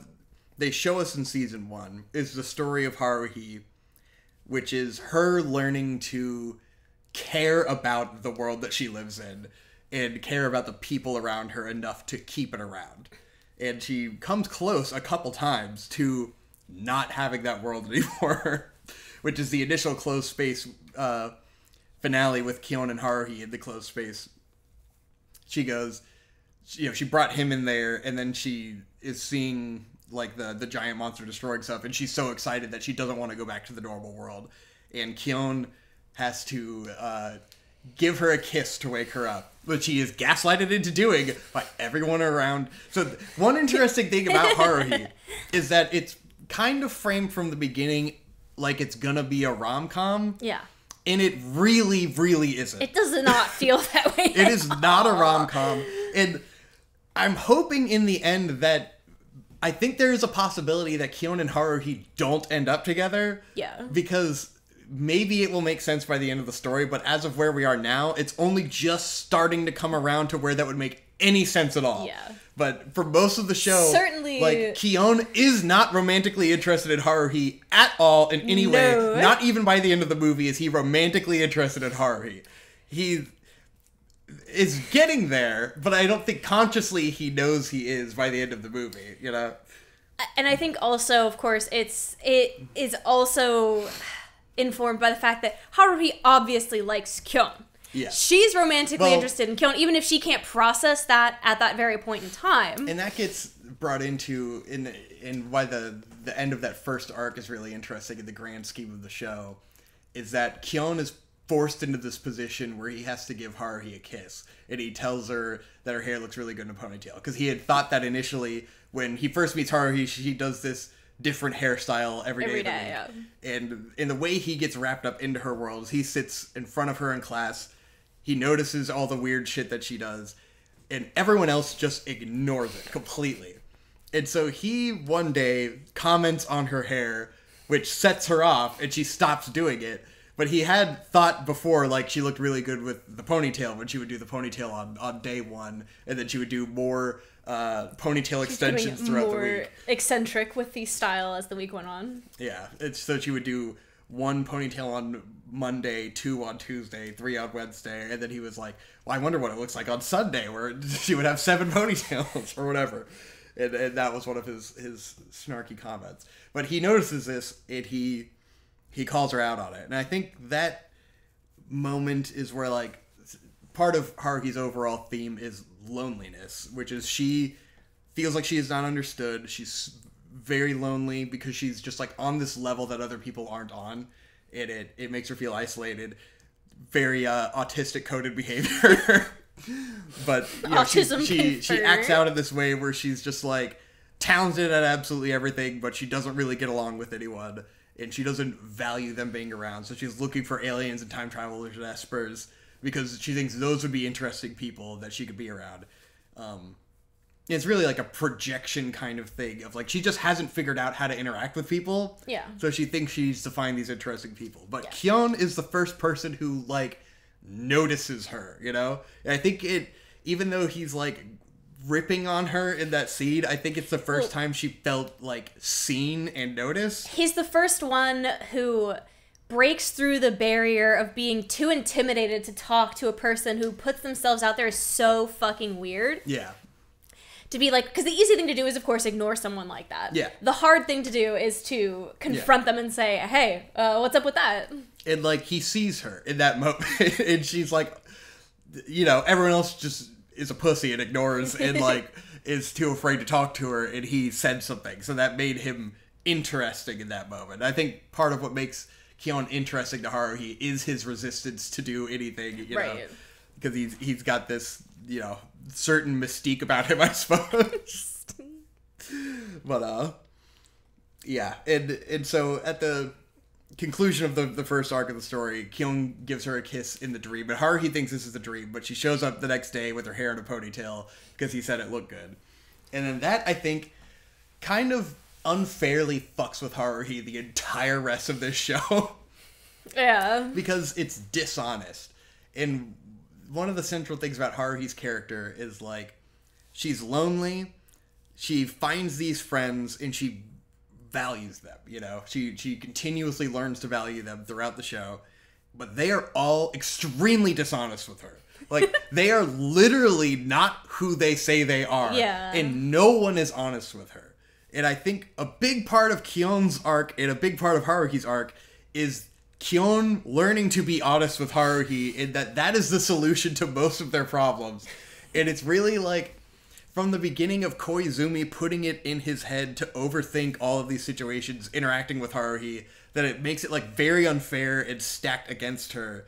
they show us in season 1, is the story of Haruhi, which is her learning to care about the world that she lives in and care about the people around her enough to keep it around. And she comes close a couple times to not having that world anymore, which is the initial closed space finale with Kyon and Haruhi in the closed space. She goes, she brought him in there, and then she is seeing like the giant monster destroying stuff, and she's so excited that she doesn't want to go back to the normal world. And Kyon has to give her a kiss to wake her up, which she is gaslighted into doing by everyone around. So one interesting thing about Haruhi is that it's kind of framed from the beginning like it's gonna be a rom-com. Yeah. And it really, really isn't. It does not feel that way. It is not a rom-com. And I'm hoping in the end that I think there is a possibility that Kyon and Haruhi don't end up together. Yeah. Because maybe it will make sense by the end of the story, but as of where we are now, it's only just starting to come around to where that would make any sense at all. Yeah. But for most of the show, certainly, like, Kyon is not romantically interested in Haruhi at all in any way. Not even by the end of the movie is he romantically interested in Haruhi. He is getting there, but I don't think consciously he knows he is by the end of the movie, you know? And I think also, of course, it is also informed by the fact that Haruhi obviously likes Kyon. Yeah. She's romantically interested in Kyon, even if she can't process that at that very point in time. And that gets brought into in why the end of that first arc is really interesting in the grand scheme of the show, is that Kyon is forced into this position where he has to give Haruhi a kiss, and he tells her that her hair looks really good in a ponytail, because he had thought that initially when he first meets Haruhi, she does this different hairstyle every day. Yeah. And in the way he gets wrapped up into her world is he sits in front of her in class, he notices all the weird shit that she does, and everyone else just ignores it completely. And so he one day comments on her hair, which sets her off, and she stops doing it. But he had thought before, like, she looked really good with the ponytail when she would do the ponytail on day one, and then she would do more ponytail extensions throughout the week. Eccentric with the style as the week went on. Yeah, so she would do one ponytail on Monday, 2 on Tuesday, 3 on Wednesday, and then he was like, well, I wonder what it looks like on Sunday, where she would have 7 ponytails or whatever. And that was one of his snarky comments. But he notices this, and he calls her out on it. And I think that moment is where, like, part of Haruhi's overall theme is loneliness, which is she feels like she is not understood. She's very lonely because she's just, like, on this level that other people aren't on. And it makes her feel isolated. Very autistic coded behavior. But you know, she acts out in this way where she's just, like, talented at absolutely everything, but she doesn't really get along with anyone. And she doesn't value them being around. So she's looking for aliens and time travelers and espers because she thinks those would be interesting people that she could be around. It's really like a projection kind of thing of, like, she just hasn't figured out how to interact with people. Yeah. So she thinks she needs to find these interesting people. But Kyon is the first person who, like, notices her, you know? And I think even though he's, like, ripping on her in that scene, I think it's the first time she felt, like, seen and noticed. He's the first one who breaks through the barrier of being too intimidated to talk to a person who puts themselves out there so fucking weird. Yeah. to be like, because the easy thing to do is, of course, ignore someone like that. Yeah. The hard thing to do is to confront them and say, hey, what's up with that? And, like, he sees her in that moment, and she's like, you know, everyone else just is a pussy and ignores and, like, is too afraid to talk to her, and he said something. So that made him interesting in that moment. I think part of what makes Kyon interesting to Haruhi is his resistance to do anything, you know, because he's got this, you know, certain mystique about him, I suppose. But yeah, and so at the conclusion of the first arc of the story, Kyon gives her a kiss in the dream, and Haruhi thinks this is a dream, but she shows up the next day with her hair in a ponytail because he said it looked good. And then that, I think, kind of unfairly fucks with Haruhi the entire rest of this show. Yeah. Because it's dishonest. And one of the central things about Haruhi's character is, like, she's lonely, she finds these friends, and she values them, you know? She continuously learns to value them throughout the show, but they are all extremely dishonest with her. Like, they are literally not who they say they are. Yeah. And no one is honest with her. And I think a big part of Kyon's arc and a big part of Haruhi's arc is Kyon learning to be honest with Haruhi, and that is the solution to most of their problems. And it's really like, from the beginning of Koizumi putting it in his head to overthink all of these situations, interacting with Haruhi, that it makes it, like, very unfair and stacked against her,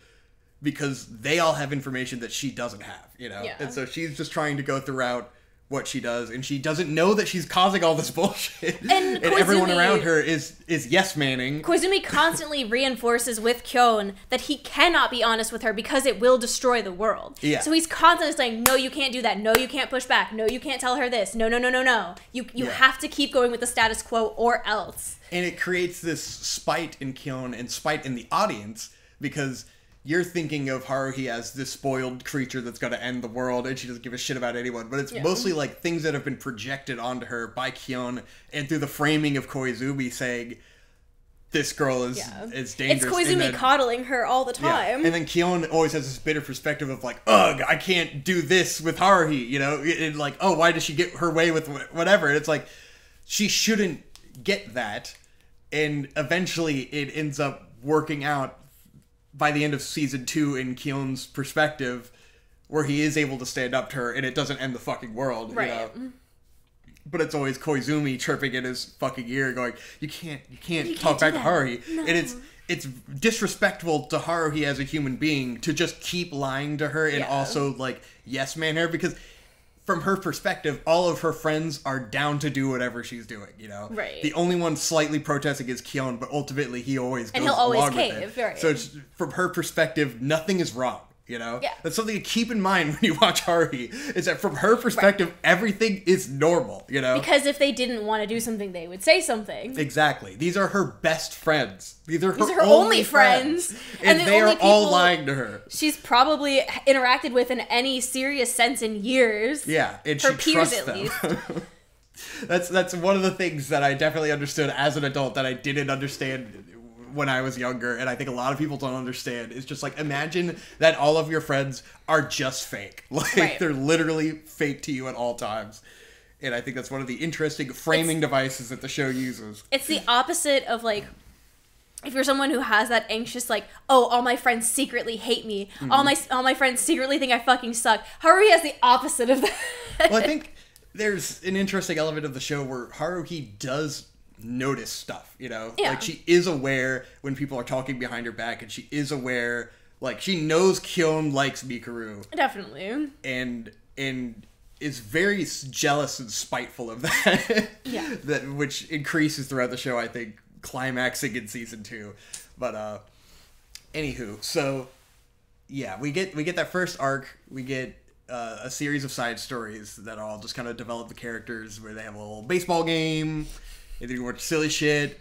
because they all have information that she doesn't have, you know? Yeah. And so she's just trying to go throughout what she does, and she doesn't know that she's causing all this bullshit. And everyone around her is yes-manning. Koizumi constantly reinforces with Kyon that he cannot be honest with her because it will destroy the world. Yeah. So he's constantly saying, no, you can't do that. No, you can't push back. No, you can't tell her this. No, no, no, no, no. You have to keep going with the status quo or else. And it creates this spite in Kyon and spite in the audience, because you're thinking of Haruhi as this spoiled creature that's going to end the world, and she doesn't give a shit about anyone. But it's mostly, like, things that have been projected onto her by Kyon and through the framing of Koizumi saying, this girl is dangerous. It's Koizumi coddling her all the time. Yeah. And then Kyon always has this bitter perspective of, like, ugh, I can't do this with Haruhi, you know? And, like, oh, why does she get her way with whatever? And it's like, she shouldn't get that. And eventually it ends up working out by the end of season 2 in Kyon's perspective, where he is able to stand up to her, and it doesn't end the fucking world, right? You know? But it's always Koizumi chirping in his fucking ear, going, "You can't talk back to Haruhi," no. And it's disrespectful to Haruhi as a human being to just keep lying to her and also, like, yes man her, because from her perspective, all of her friends are down to do whatever she's doing, you know? Right. The only one slightly protesting is Kyon, but ultimately he always goes and he'll always along cave, with it. right. So it's, from her perspective, nothing is wrong, you know? Yeah. That's something to keep in mind when you watch Haruhi, is that from her perspective, everything is normal, you know? Because if they didn't want to do something, they would say something. Exactly. These are her best friends. These are her only friends. And they are all lying to her. She's probably interacted with in any serious sense in years. Yeah, and her she peers trusts at them. least. That's one of the things that I definitely understood as an adult that I didn't understand when I was younger, and I think a lot of people don't understand. It's just like, imagine that all of your friends are just fake. Like, they're literally fake to you at all times. And I think that's one of the interesting framing devices that the show uses. It's the opposite of, like, if you're someone who has that anxious, like, oh, all my friends secretly hate me. Mm-hmm. All my friends secretly think I fucking suck. Haruhi has the opposite of that. Well, I think there's an interesting element of the show where Haruhi does notice stuff, you know? Yeah. Like, she is aware when people are talking behind her back, and she is aware, like, she knows Kyon likes Mikuru. Definitely. And is very jealous and spiteful of that. Yeah. Which increases throughout the show, I think, climaxing in season 2. But anywho, so yeah, we get that first arc. We get a series of side stories that all just kind of develop the characters, where they have a little baseball game, and they watch silly shit.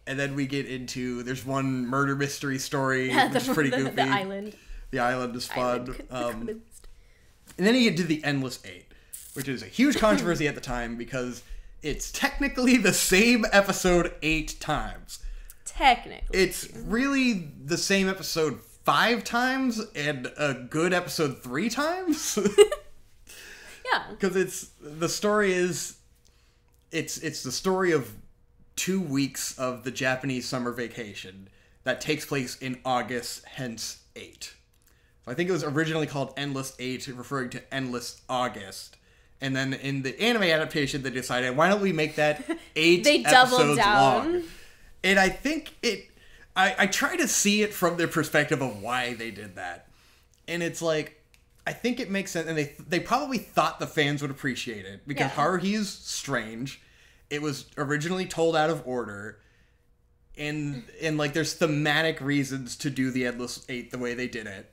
And then we get into, there's one murder mystery story, which is pretty goofy. The island. The island is fun. And then you get to the Endless 8, which is a huge controversy at the time, because it's technically the same episode 8 times. Technically. It's really the same episode 5 times and a good episode 3 times. Yeah. Because the story is it's the story of 2 weeks of the Japanese summer vacation that takes place in August, hence 8. So I think it was originally called Endless 8, referring to Endless August. And then in the anime adaptation, they decided, why don't we make that 8 they doubled episodes down. long? And I think I try to see it from their perspective of why they did that. And it's like, I think it makes sense. And they probably thought the fans would appreciate it. Because Haruhi is strange. It was originally told out of order. And like, there's thematic reasons to do the Endless 8 the way they did it.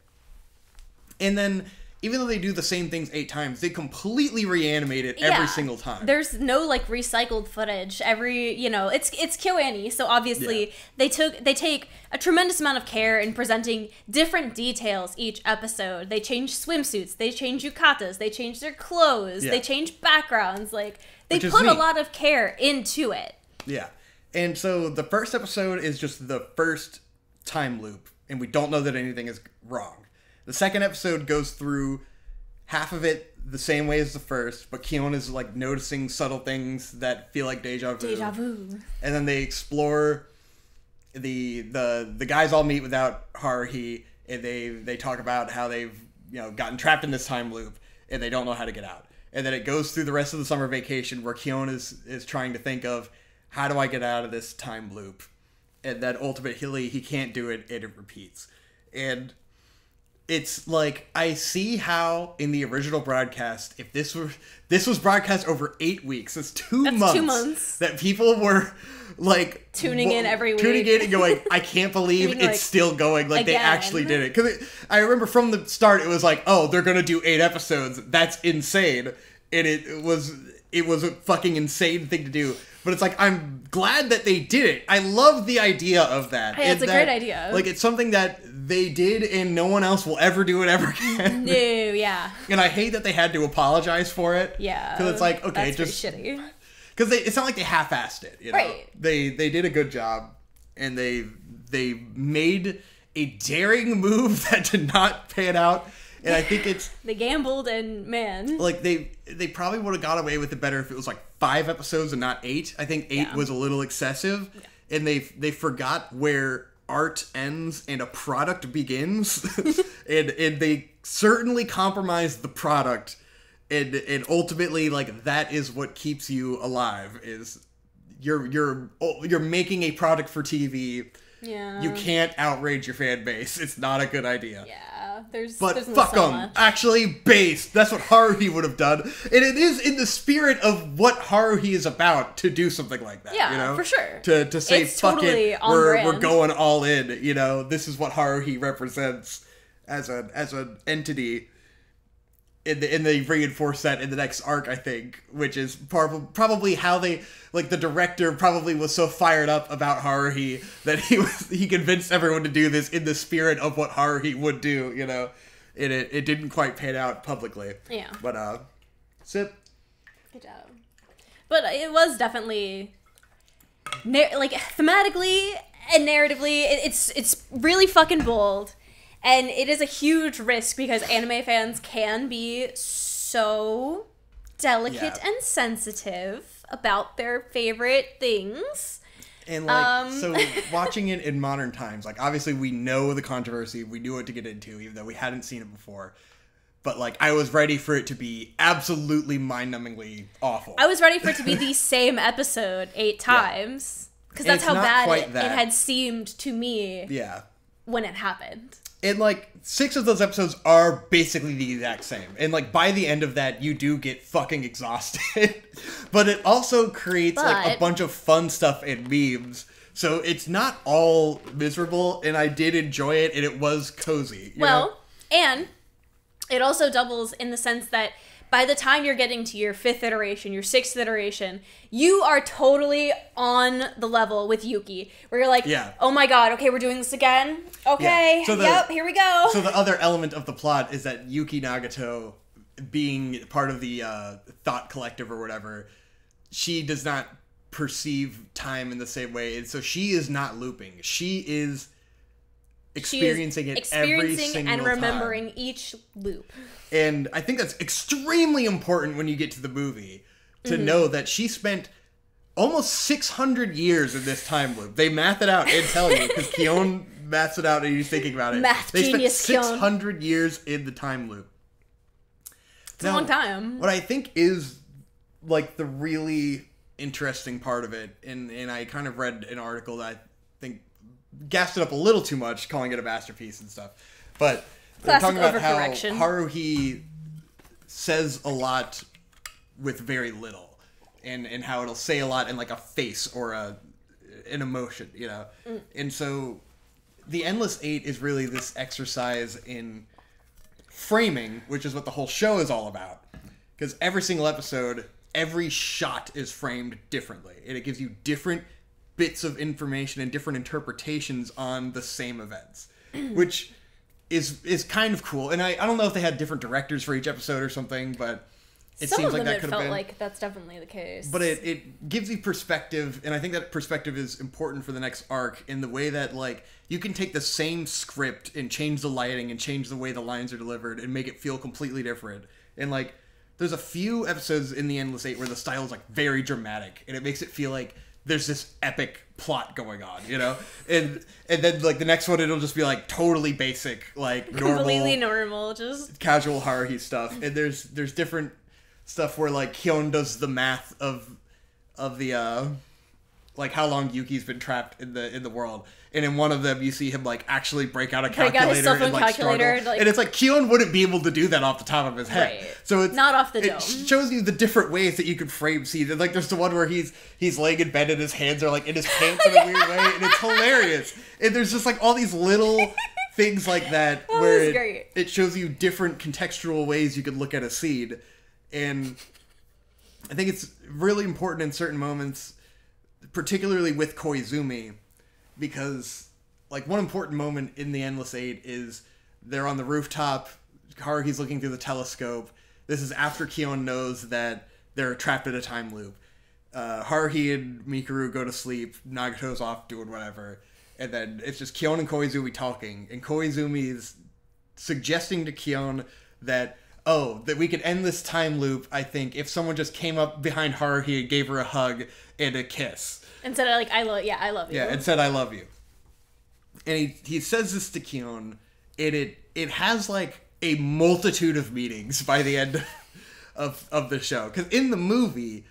And then, even though they do the same things 8 times, they completely reanimate it every single time. There's no, like, recycled footage. It's KyoAni, so obviously they take a tremendous amount of care in presenting different details each episode. They change swimsuits, they change yukatas, they change their clothes, they change backgrounds. Like, they put a lot of care into it. Yeah. And so the first episode is just the first time loop, and we don't know that anything is wrong. The second episode goes through half of it the same way as the first, but Kion is like noticing subtle things that feel like deja vu. Deja vu. And then they explore the guys all meet without Haruhi, and they talk about how they've gotten trapped in this time loop and they don't know how to get out. And then it goes through the rest of the summer vacation where Kion is trying to think of, how do I get out of this time loop? And then ultimately he can't do it, and it repeats. And it's like, I see how in the original broadcast, if this was broadcast over 8 weeks, that's 2 months. 2 months. That people were like tuning in every week. Tuning in and going, I can't believe it's like, still going. Like, again. they actually did it. Because I remember from the start, it was like, oh, they're going to do 8 episodes. That's insane. And it was a fucking insane thing to do. But it's like, I'm glad that they did it. I love the idea of that. Hey, it's a great idea. Like, it's something that they did and no one else will ever do it ever again. No, yeah. And I hate that they had to apologize for it. Yeah. Because it's like, okay, that's pretty shitty. Because it's not like they half-assed it, Right. They did a good job, and they made a daring move that did not pan out. And I think it's... They gambled, and man... Like, they probably would have got away with it better if it was, like, 5 episodes and not 8. I think 8 was a little excessive. Yeah. And they forgot where art ends and a product begins. and they certainly compromised the product. And ultimately, like, that is what keeps you alive, is you're making a product for TV. Yeah. You can't outrage your fan base. It's not a good idea. Yeah, there's fuck so them. much. Actually, based. That's what Haruhi would have done, and it is in the spirit of what Haruhi is about to do something like that. Yeah, for sure. To say it's fuck totally it, on we're brand. going all in. This is what Haruhi represents as an entity. And they reinforce that in the next arc, I think, which is probably how they, like, the director probably was so fired up about Haruhi that he convinced everyone to do this in the spirit of what Haruhi would do, And it didn't quite pan out publicly. Yeah. But sip. Good job. But it was definitely thematically and narratively, it's really fucking bold. And it is a huge risk because anime fans can be so delicate and sensitive about their favorite things. And, like, so watching it in modern times, like, obviously we know the controversy, we knew what to get into, even though we hadn't seen it before. But, like, I was ready for it to be absolutely mind-numbingly awful. I was ready for it to be the same episode 8 times. Because that's how bad it had seemed to me when it happened. And, like, 6 of those episodes are basically the exact same. And, like, by the end of that, you do get fucking exhausted. But it also creates, like, a bunch of fun stuff and memes. So it's not all miserable, and I did enjoy it, and it was cozy. You know? And it also doubles in the sense that by the time you're getting to your 5th iteration, your 6th iteration, you are totally on the level with Yuki. Where you're like, oh my god, okay, we're doing this again? Okay, here we go. So the other element of the plot is that Yuki Nagato, being part of the thought collective or whatever, she does not perceive time in the same way. And so she is not looping. She is experiencing it every single and remembering time. each loop. And I think that's extremely important when you get to the movie to know that she spent almost 600 years in this time loop. They math it out and tell you, because Kyon maths it out and he's thinking about it. They spent 600 years in the time loop. It's a long time. What I think is like the really interesting part of it, and I kind of read an article that I think gassed it up a little too much, calling it a masterpiece and stuff. But they're talking about how Haruhi says a lot with very little. And how it'll say a lot in like a face or an emotion, you know? And so the Endless Eight is really this exercise in framing, which is what the whole show is all about. Because every single episode, every shot is framed differently. And it gives you different bits of information and different interpretations on the same events. Which is kind of cool. And I don't know if they had different directors for each episode or something, but... Some of them it felt like that's definitely the case. But it gives you perspective, and I think that perspective is important for the next arc in the way that, like, you can take the same script and change the lighting and change the way the lines are delivered and make it feel completely different. And, like, there's a few episodes in the Endless Eight where the style is, like, very dramatic, and it makes it feel like there's this epic plot going on, you know? And then, like, the next one, it'll just be, like, totally basic, like, completely normal, just... casual Haruhi stuff. And there's different... stuff where like Kyon does the math of the like how long Yuki's been trapped in the world, and in one of them you see him like actually break out a calculator and like struggle, and it's like Kyon wouldn't be able to do that off the top of his head, right. So it's not off the dome. It shows you the different ways that you can frame scenes. And like there's the one where he's laying in bed and his hands are like in his pants in a weird way, and it's hilarious. And there's just like all these little things like that where it shows you different contextual ways you could look at a scene. And I think it's really important in certain moments, particularly with Koizumi, because like one important moment in the Endless Eight is they're on the rooftop, Haruhi's looking through the telescope. This is after Kyon knows that they're trapped in a time loop. Haruhi and Mikuru go to sleep, Nagato's off doing whatever, and then it's just Kyon and Koizumi talking, and Koizumi is suggesting to Kyon that that we could end this time loop, I think, if someone just came up behind Haruhi and gave her a hug and a kiss. And said, like, I love you. Yeah, and said, I love you. And he says this to Kyon, and it has, like, a multitude of meanings by the end of the show. Because in the movie,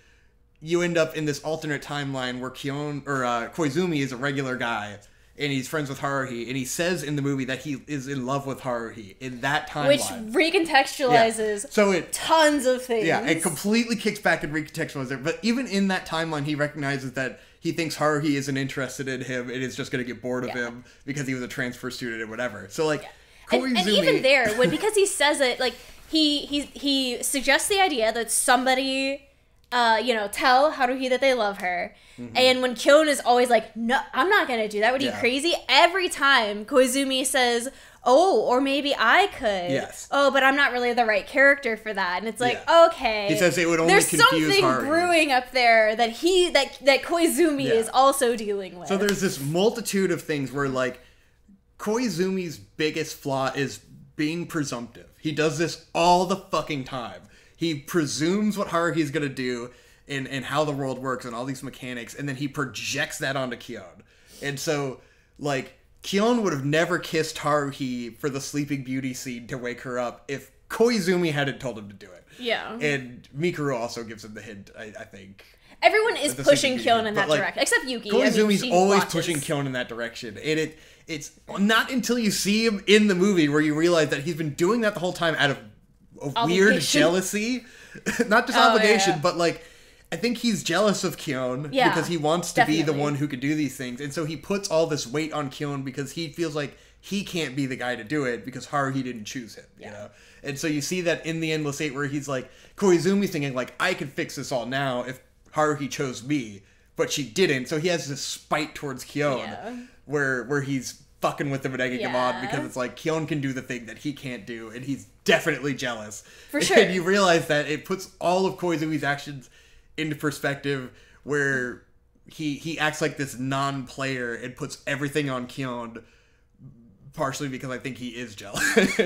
you end up in this alternate timeline where Koizumi is a regular guy, and he's friends with Haruhi, and he says in the movie that he is in love with Haruhi in that timeline. Which recontextualizes tons of things. Yeah, it completely kicks back and recontextualizes it. But even in that timeline, he recognizes that he thinks Haruhi isn't interested in him and is just going to get bored of him because he was a transfer student and whatever. So, like, Koizumi... And even there, because he says it, like, he suggests the idea that somebody... tell Haruhi that they love her. Mm-hmm. And when Kyon is always like, no, I'm not going to do that. What are you, crazy? Every time Koizumi says, or maybe I could. Yes. Oh, but I'm not really the right character for that. And it's like, okay. He says it would only confuse Haruhi. There's something brewing up there that that Koizumi is also dealing with. So there's this multitude of things where, like, Koizumi's biggest flaw is being presumptive. He does this all the fucking time. He presumes what Haruhi's gonna do and how the world works and all these mechanics, and then he projects that onto Kyon. And so, like, Kyon would have never kissed Haruhi for the Sleeping Beauty scene to wake her up if Koizumi hadn't told him to do it. Yeah. And Mikuru also gives him the hint, I think. Everyone is pushing Kyon in that direction, except Yuki. Koizumi's always pushing Kyon in that direction. And it's not until you see him in the movie where you realize that he's been doing that the whole time out of weird jealousy. Not just obligation, but, like, I think he's jealous of Kyon because he wants to be the one who can do these things. And so he puts all this weight on Kyon because he feels like he can't be the guy to do it because Haruhi didn't choose him, you know? And so you see that in the Endless Eight where he's like, Koizumi's thinking, like, I could fix this all now if Haruhi chose me, but she didn't. So he has this spite towards Kyon where he's fucking with him and egging him on because it's like Kyon can do the thing that he can't do, and he's definitely jealous. For sure. And you realize that it puts all of Koizumi's actions into perspective where he acts like this non-player and puts everything on Kyon partially because I think he is jealous.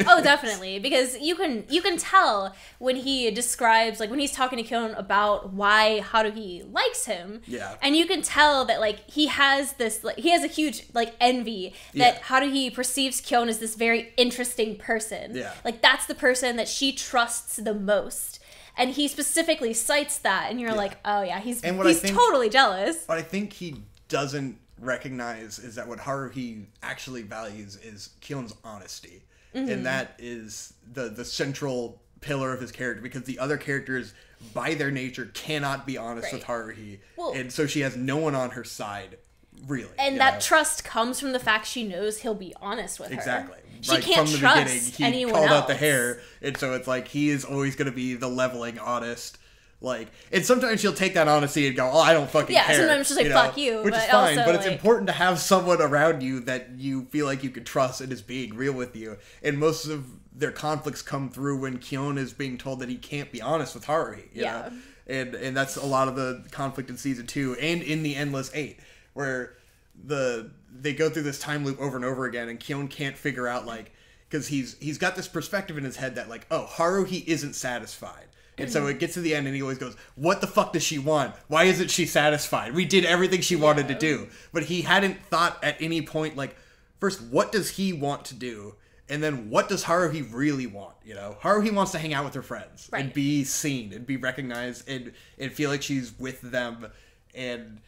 Oh, definitely, because you can tell when he describes, like, when he's talking to Kyon about why Haruhi likes him. Yeah. And you can tell that, like, he has this, like, he has a huge, like, envy that Haruhi perceives Kyon as this very interesting person. Yeah. Like, that's the person that she trusts the most. And he specifically cites that, and you're like, oh yeah, he's totally jealous. What I think he doesn't recognize is that what Haruhi actually values is Kyon's honesty. And that is the central pillar of his character, because the other characters by their nature cannot be honest with Haruhi. Well, and so she has no one on her side, really. And that trust comes from the fact she knows he'll be honest with her. Exactly. She can't from the trust beginning, he anyone called else. out the hair, and so it's like he is always going to be the leveling, honest. Like, and sometimes she'll take that honesty and go, "Oh, I don't fucking care." Yeah, sometimes she'll say, "Fuck you," which but is fine. also, but it's like, important to have someone around you that you feel like you can trust and is being real with you. And most of their conflicts come through when Kyon is being told that he can't be honest with Haruhi. You know? And that's a lot of the conflict in season 2 and in the Endless 8, where they go through this time loop over and over again, and Kyon can't figure out, like, because he's got this perspective in his head that, like, oh, Haruhi isn't satisfied. And so it gets to the end and he always goes, what the fuck does she want? Why isn't she satisfied? We did everything she wanted to do. But he hadn't thought at any point, like, first, what does he want to do? And then what does Haruhi really want? You know, Haruhi wants to hang out with her friends and be seen and be recognized and feel like she's with them. And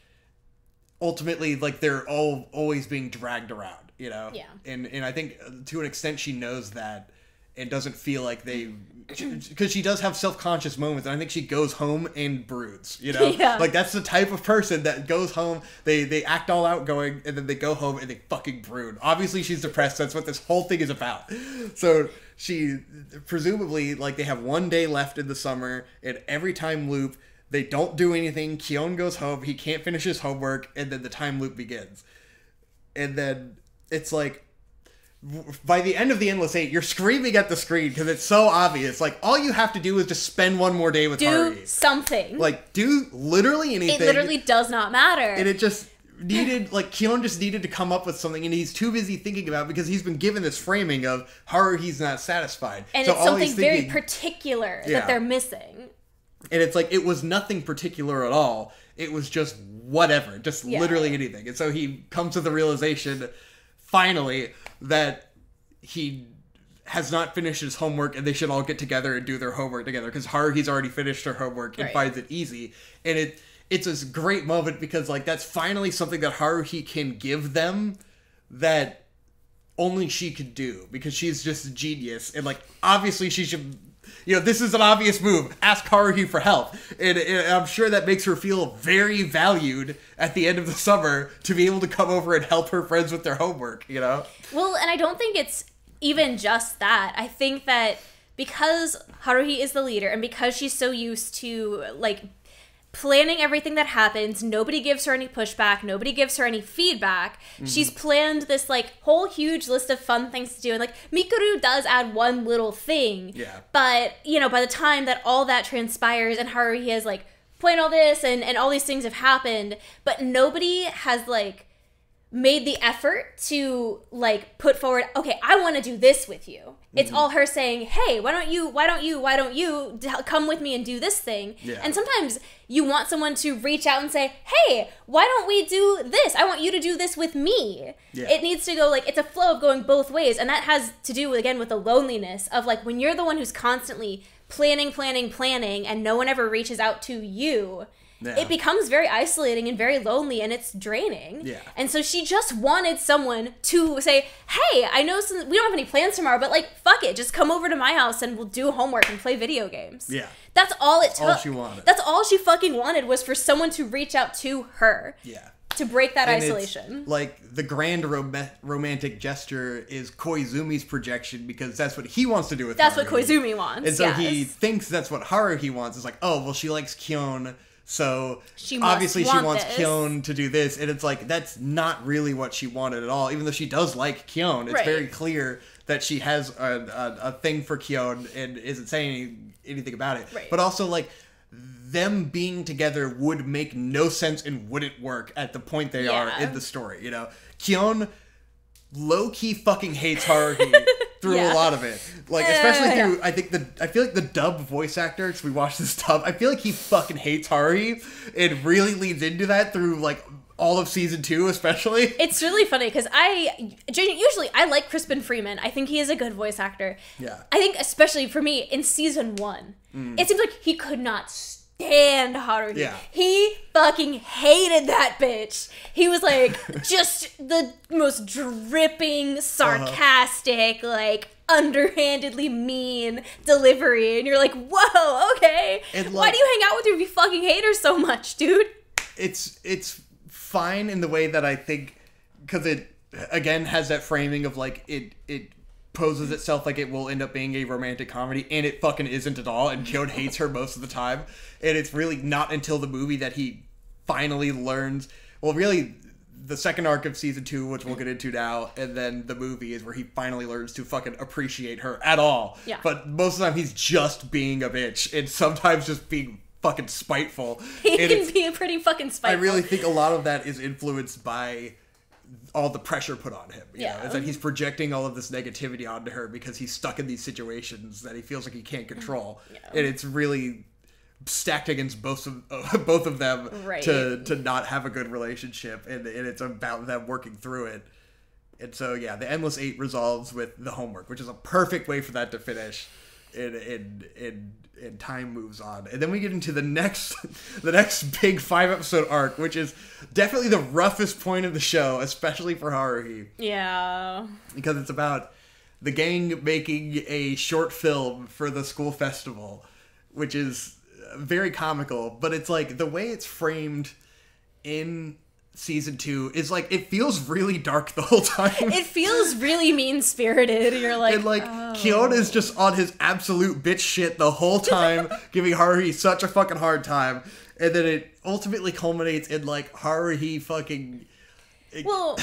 ultimately, like, they're all always being dragged around, you know? Yeah. And I think to an extent she knows that and doesn't feel like they... Because she does have self-conscious moments, and I think she goes home and broods, you know? Yeah. Like, that's the type of person that goes home, they act all outgoing, and then they go home and they fucking brood. Obviously, she's depressed. That's what this whole thing is about. So, she, presumably, like, they have one day left in the summer, and every time loop, they don't do anything. Kyon goes home, he can't finish his homework, and then the time loop begins. And then, it's like... By the end of the Endless 8, you're screaming at the screen because it's so obvious. Like, all you have to do is just spend one more day with Haruhi. Do something. Like, do literally anything. It literally does not matter. And it just needed, like, Kyon just needed to come up with something, and he's too busy thinking about it because he's been given this framing of Haruhi's not satisfied. And so it's something very particular that they're missing. And it's like, it was nothing particular at all. It was just whatever. Just literally anything. And so he comes to the realization... finally, that he has not finished his homework and they should all get together and do their homework together because Haruhi's already finished her homework and finds it easy. And it's this great moment because, like, that's finally something that Haruhi can give them that only she could do because she's just a genius. And, like, obviously she should... You know, this is an obvious move. Ask Haruhi for help. And I'm sure that makes her feel very valued at the end of the summer to be able to come over and help her friends with their homework, you know? Well, and I don't think it's even just that. I think that because Haruhi is the leader and because she's so used to, like, planning everything that happens, nobody gives her any pushback, nobody gives her any feedback. She's planned this, like, whole huge list of fun things to do, and, like, Mikuru does add one little thing. Yeah. But, you know, by the time that all that transpires and Haruhi has, like, planned all this and all these things have happened, but nobody has, like, made the effort to, like, put forward, okay, I want to do this with you. It's all her saying, hey, why don't you come with me and do this thing? Yeah. And sometimes you want someone to reach out and say, hey, why don't we do this? I want you to do this with me. Yeah. It needs to go, like, it's a flow of going both ways. And that has to do, again, with the loneliness of, like, when you're the one who's constantly planning, and no one ever reaches out to you, it becomes very isolating and very lonely, and it's draining. Yeah. And so she just wanted someone to say, hey, I know we don't have any plans tomorrow, but, like, fuck it, just come over to my house and we'll do homework and play video games. Yeah. That's all it took. All she wanted. That's all she fucking wanted was for someone to reach out to her. Yeah. To break that isolation. Like, the grand romantic gesture is Koizumi's projection because that's what he wants to do with Haruhi. That's what Koizumi wants. And so he thinks that's what Haruhi wants. It's like, oh, well, she likes Kyon, so obviously she wants Kyon to do this. And it's like, that's not really what she wanted at all. Even though she does like Kyon, it's very clear that she has a thing for Kyon and isn't saying anything about it. Right. But also, like, them being together would make no sense and wouldn't work at the point they are in the story, you know? Kyon low-key fucking hates Haruhi through a lot of it. Like, especially through, I feel like the dub voice actor, because we watched this dub, I feel like he fucking hates Haruhi and really leans into that through, like, all of season 2, especially. It's really funny, because usually I like Crispin Freeman. I think he is a good voice actor. Yeah. I think, especially for me, in season 1, it seems like he could not stand Haruhi. Yeah. He fucking hated that bitch. He was like, just the most dripping, sarcastic, like, underhandedly mean delivery. And you're like, whoa, okay. And, like, why do you hang out with her if you fucking hate her so much, dude? It's fine in the way that I think, because it, again, has that framing of, like, it poses itself like it will end up being a romantic comedy, and it fucking isn't at all, and Kyon hates her most of the time, and it's really not until the movie that he finally learns, well, really, the second arc of season 2, which we'll get into now, and then the movie is where he finally learns to fucking appreciate her at all. Yeah. But most of the time, he's just being a bitch, and sometimes just being fucking spiteful. He can be pretty fucking spiteful. I really think a lot of that is influenced by all the pressure put on him. You know? It's that he's projecting all of this negativity onto her because he's stuck in these situations that he feels like he can't control. Yeah. And it's really stacked against both of them to not have a good relationship, and it's about them working through it. And so, yeah, the Endless 8 resolves with the homework, which is a perfect way for that to finish. And time moves on, and then we get into the next big 5-episode arc, which is definitely the roughest point of the show, especially for Haruhi. Yeah, because it's about the gang making a short film for the school festival, which is very comical, but it's like the way it's framed in season 2 is like, it feels really dark the whole time. It feels really mean-spirited. You're like, and like, Kyon is just on his absolute bitch shit the whole time, giving Haruhi such a fucking hard time, and then it ultimately culminates in like Haruhi fucking... Well,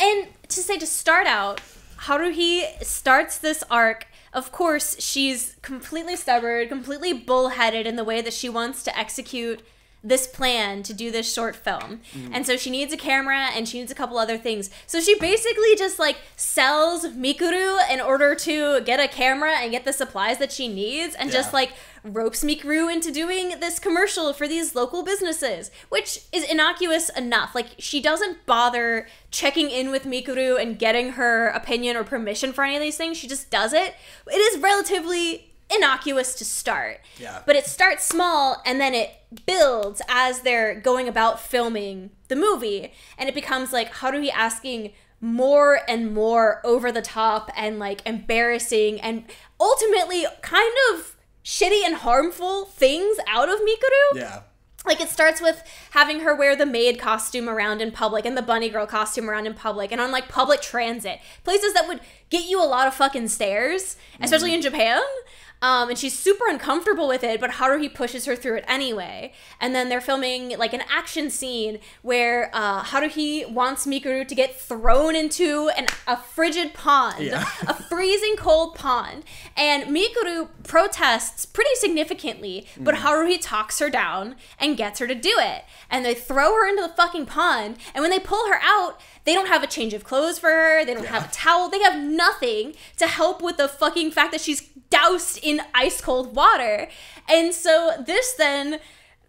and to start out, Haruhi starts this arc. Of course, she's completely stubborn, completely bullheaded in the way that she wants to execute this plan to do this short film. And so she needs a camera and she needs a couple other things. So she basically just like sells Mikuru in order to get a camera and get the supplies that she needs, and just like ropes Mikuru into doing this commercial for these local businesses, which is innocuous enough. Like, she doesn't bother checking in with Mikuru and getting her opinion or permission for any of these things. She just does it. It is relatively innocuous to start. Yeah. But it starts small and then it builds as they're going about filming the movie, and it becomes like Haruhi asking more and more over the top and like embarrassing and ultimately kind of shitty and harmful things out of Mikuru. Yeah. Like, it starts with having her wear the maid costume around in public and the bunny girl costume around in public and on, like, public transit. Places that would get you a lot of fucking stares, especially in Japan. And she's super uncomfortable with it, but Haruhi pushes her through it anyway. And then they're filming, like, an action scene where Haruhi wants Mikuru to get thrown into a frigid pond, a freezing cold pond. And Mikuru protests pretty significantly, but Haruhi talks her down and gets her to do it. And they throw her into the fucking pond, and when they pull her out, they don't have a change of clothes for her, they don't have a towel, they have nothing to help with the fucking fact that she's doused in ice cold water. And so this then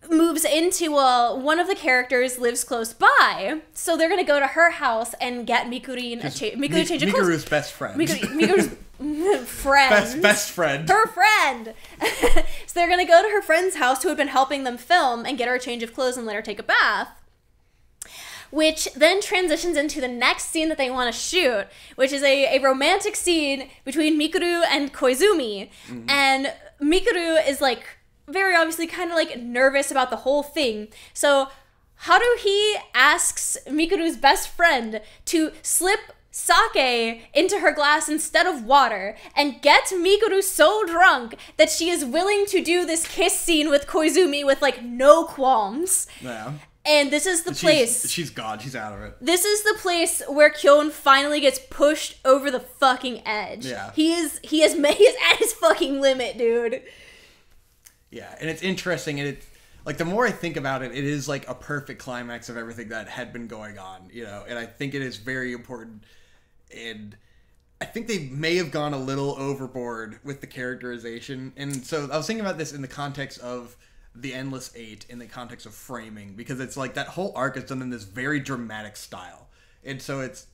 moves into one of the characters lives close by, so they're gonna go to her house and get Mikuru change of clothes. Mikuru's best friend. Mikuru's friend. Best friend. Her friend. So they're gonna go to her friend's house, who had been helping them film, and get her a change of clothes and let her take a bath. Which then transitions into the next scene that they want to shoot, which is a romantic scene between Mikuru and Koizumi. And Mikuru is, like, very obviously kind of, like, nervous about the whole thing. So Haruhi asks Mikuru's best friend to slip sake into her glass instead of water and get Mikuru so drunk that she is willing to do this kiss scene with Koizumi with, like, no qualms. Yeah. And this is the place. She's gone. She's out of it. This is the place where Kyon finally gets pushed over the fucking edge. Yeah. He is at his fucking limit, dude. Yeah, and it's interesting, and it's like, the more I think about it, it is like a perfect climax of everything that had been going on, you know. And I think it is very important And I think they may have gone a little overboard with the characterization. And so I was thinking about this in the context of the Endless Eight, in the context of framing, because it's like that whole arc is done in this very dramatic style. And so it's,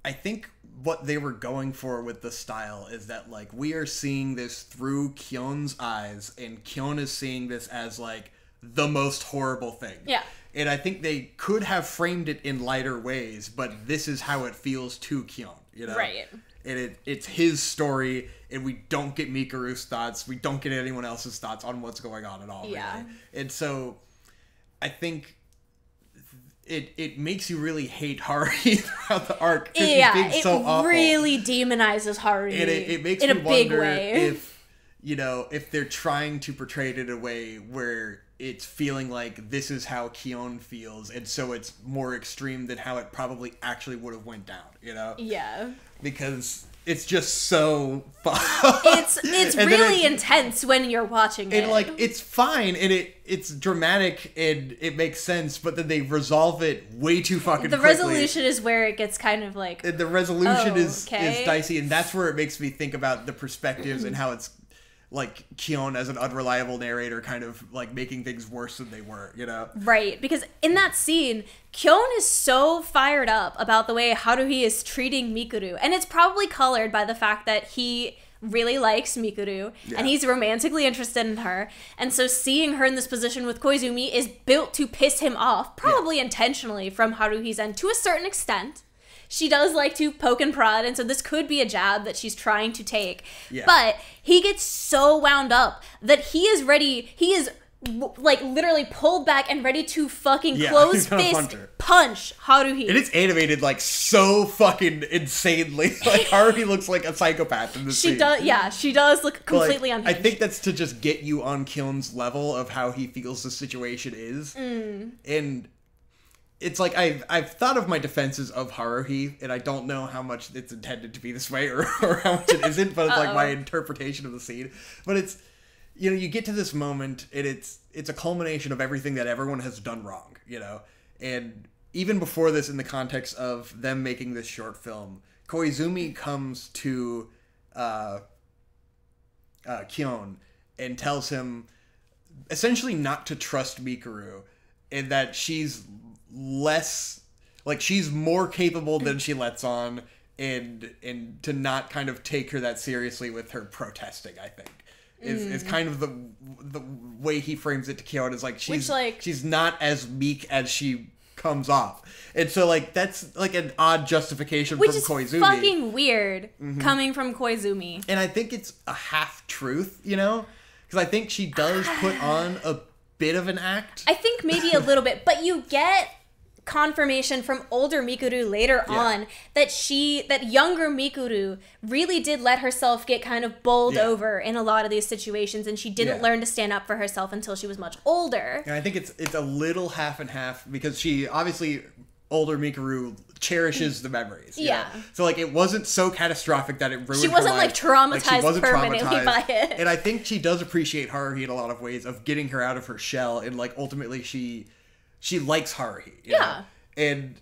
I think what they were going for with the style is that, like, we are seeing this through Kyon's eyes, and Kyon is seeing this as, like, the most horrible thing. Yeah. And I think they could have framed it in lighter ways, but this is how it feels to Kyon, you know? Right. And it's his story, and we don't get Mikuru's thoughts. We don't get anyone else's thoughts on what's going on at all. Yeah. Really. And so I think it makes you really hate Haruhi throughout the arc. Yeah, he's being so awful. Really demonizes Haruhi. And it makes in me a big wonder way. if, you know, if they're trying to portray it in a way where it's feeling like this is how Kyon feels, and so it's more extreme than how it probably actually would have went down, you know? Yeah. Because it's just so fun. It's really intense when you're watching it. And, like, it's fine, and it's dramatic, and it makes sense, but then they resolve it way too fucking quickly. The resolution is where it gets kind of like... And the resolution is okay. dicey, and that's where it makes me think about the perspectives and how it's, like, Kyon as an unreliable narrator kind of, like, making things worse than they were, you know? Right, because in that scene, Kyon is so fired up about the way Haruhi is treating Mikuru, and it's probably colored by the fact that he really likes Mikuru, and he's romantically interested in her, and so seeing her in this position with Koizumi is built to piss him off, probably intentionally from Haruhi's end, to a certain extent. She does like to poke and prod, and so this could be a jab that she's trying to take. Yeah. But he gets so wound up that he is like literally pulled back and ready to fucking close fist punch Haruhi. And it's animated like so fucking insanely. Like Haruhi looks like a psychopath in this scene. She does look completely unhinged. I think that's to just get you on Kyon's level of how he feels the situation is. And it's like I've thought of my defenses of Haruhi, and I don't know how much it's intended to be this way or how much it isn't, but it's like my interpretation of the scene. But it's, you know, you get to this moment, and it's a culmination of everything that everyone has done wrong, you know? And even before this, in the context of them making this short film, Koizumi comes to Kyon and tells him essentially not to trust Mikuru, and that she's she's more capable than she lets on, and to not kind of take her that seriously with her protesting, I think. Is kind of the way he frames it to Kyon, is like she's not as meek as she comes off. And so like that's like an odd justification from Koizumi. Which is fucking weird coming from Koizumi. And I think it's a half truth, you know? Because I think she does put on a bit of an act. I think maybe a little bit, but you get confirmation from older Mikuru later on that younger Mikuru really did let herself get kind of bowled over in a lot of these situations, and she didn't learn to stand up for herself until she was much older. And I think it's a little half and half, because she obviously, older Mikuru cherishes the memories. You know? So like it wasn't so catastrophic that it ruined her life. She wasn't like traumatized permanently by it. And I think she does appreciate Haruhi in a lot of ways of getting her out of her shell, and like ultimately she likes Haruhi. You know? And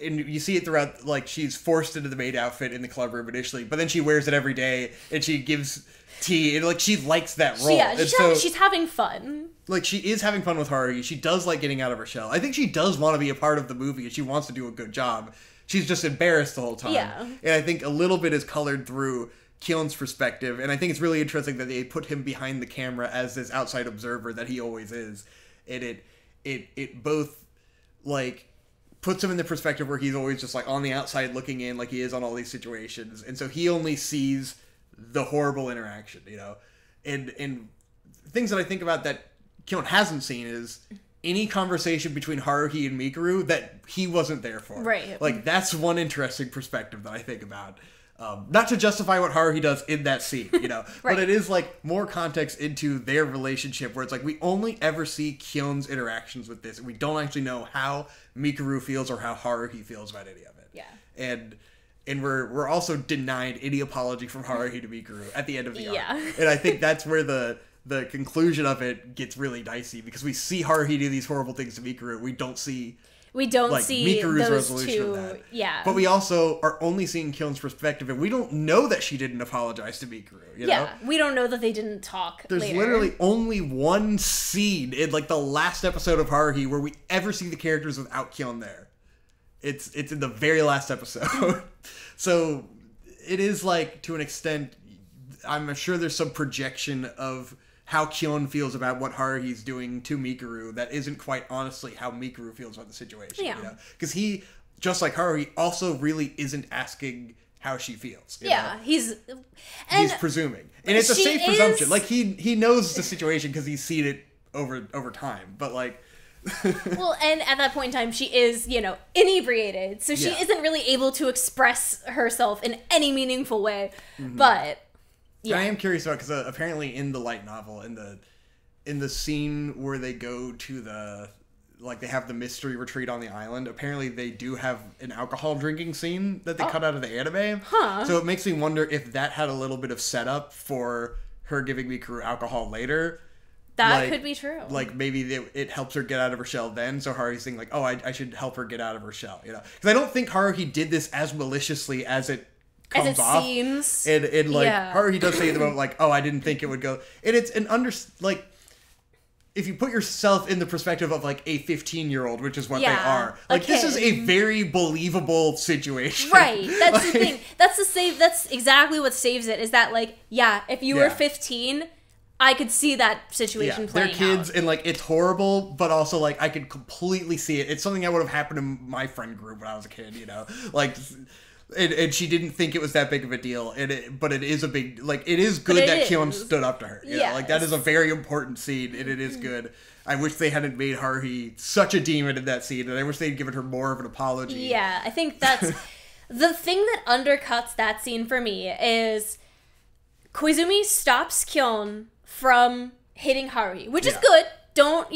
you see it throughout, like she's forced into the maid outfit in the club room initially, but then she wears it every day, and she gives tea, and like she likes that role. She's having fun. Like she is having fun with Haruhi. She does like getting out of her shell. I think she does want to be a part of the movie, and she wants to do a good job. She's just embarrassed the whole time. Yeah. And I think a little bit is colored through Kyon's perspective, and I think it's really interesting that they put him behind the camera as this outside observer that he always is. And it both like puts him in the perspective where he's always just like on the outside looking in, like he is on all these situations, and so he only sees the horrible interaction, you know. And things that I think about that Kyon hasn't seen is any conversation between Haruhi and Mikuru that he wasn't there for. Right. Like that's one interesting perspective that I think about. Not to justify what Haruhi does in that scene, you know, right. But it is like more context into their relationship, where it's like we only ever see Kyon's interactions with this, and we don't actually know how Mikuru feels or how Haruhi feels about any of it. Yeah. And we're also denied any apology from Haruhi to Mikuru at the end of the arc. Yeah. And I think that's where the conclusion of it gets really dicey, because we see Haruhi do these horrible things to Mikuru. We don't see We don't like, see Mikuru's those resolution of two. that. Yeah. But we also are only seeing Kyon's perspective, and we don't know that she didn't apologize to Mikuru, you know? We don't know that they didn't talk There's later. literally only one scene in, like, the last episode of Haruhi where we ever see the characters without Kyon there. It's in the very last episode. So, it is, like, to an extent, I'm sure there's some projection of how Kyon feels about what Haruhi's doing to Mikuru that isn't quite honestly how Mikuru feels about the situation. Yeah. You know? Because he, just like Haruhi, also really isn't asking how she feels. You know? He's presuming. And it's a safe presumption. Like, he knows the situation because he's seen it over time. But, like... Well, and at that point in time, she is, inebriated. So she isn't really able to express herself in any meaningful way. Mm-hmm. But... yeah. I am curious about, because apparently in the light novel, in the scene where they go to they have the mystery retreat on the island, apparently they do have an alcohol drinking scene that they cut out of the anime. Huh. So it makes me wonder if that had a little bit of setup for her giving Mikuru alcohol later. That could be true. Like, maybe it helps her get out of her shell then, so Haruhi's thinking, like, oh, I should help her get out of her shell, you know? Because I don't think Haruhi did this as maliciously as it comes as it off. seems. And Haruhi does say at the moment, like, oh, I didn't think it would go. And it's if you put yourself in the perspective of, like, a 15-year-old, which is what they are, like, this is a very believable situation. Right. That's the thing. That's exactly what saves it, is that, like, if you were 15, I could see that situation playing out. They're kids, and, like, it's horrible, but also, like, I could completely see it. It's something that would have happened in my friend group when I was a kid, you know? Like... And she didn't think it was that big of a deal, but it is a big, like, it is good that Kyon stood up to her. You know? Like, that is a very important scene, and it is good. I wish they hadn't made Haruhi such a demon in that scene, and I wish they'd given her more of an apology. Yeah, I think that's, the thing that undercuts that scene for me is Koizumi stops Kyon from hitting Haruhi, which is good. Don't,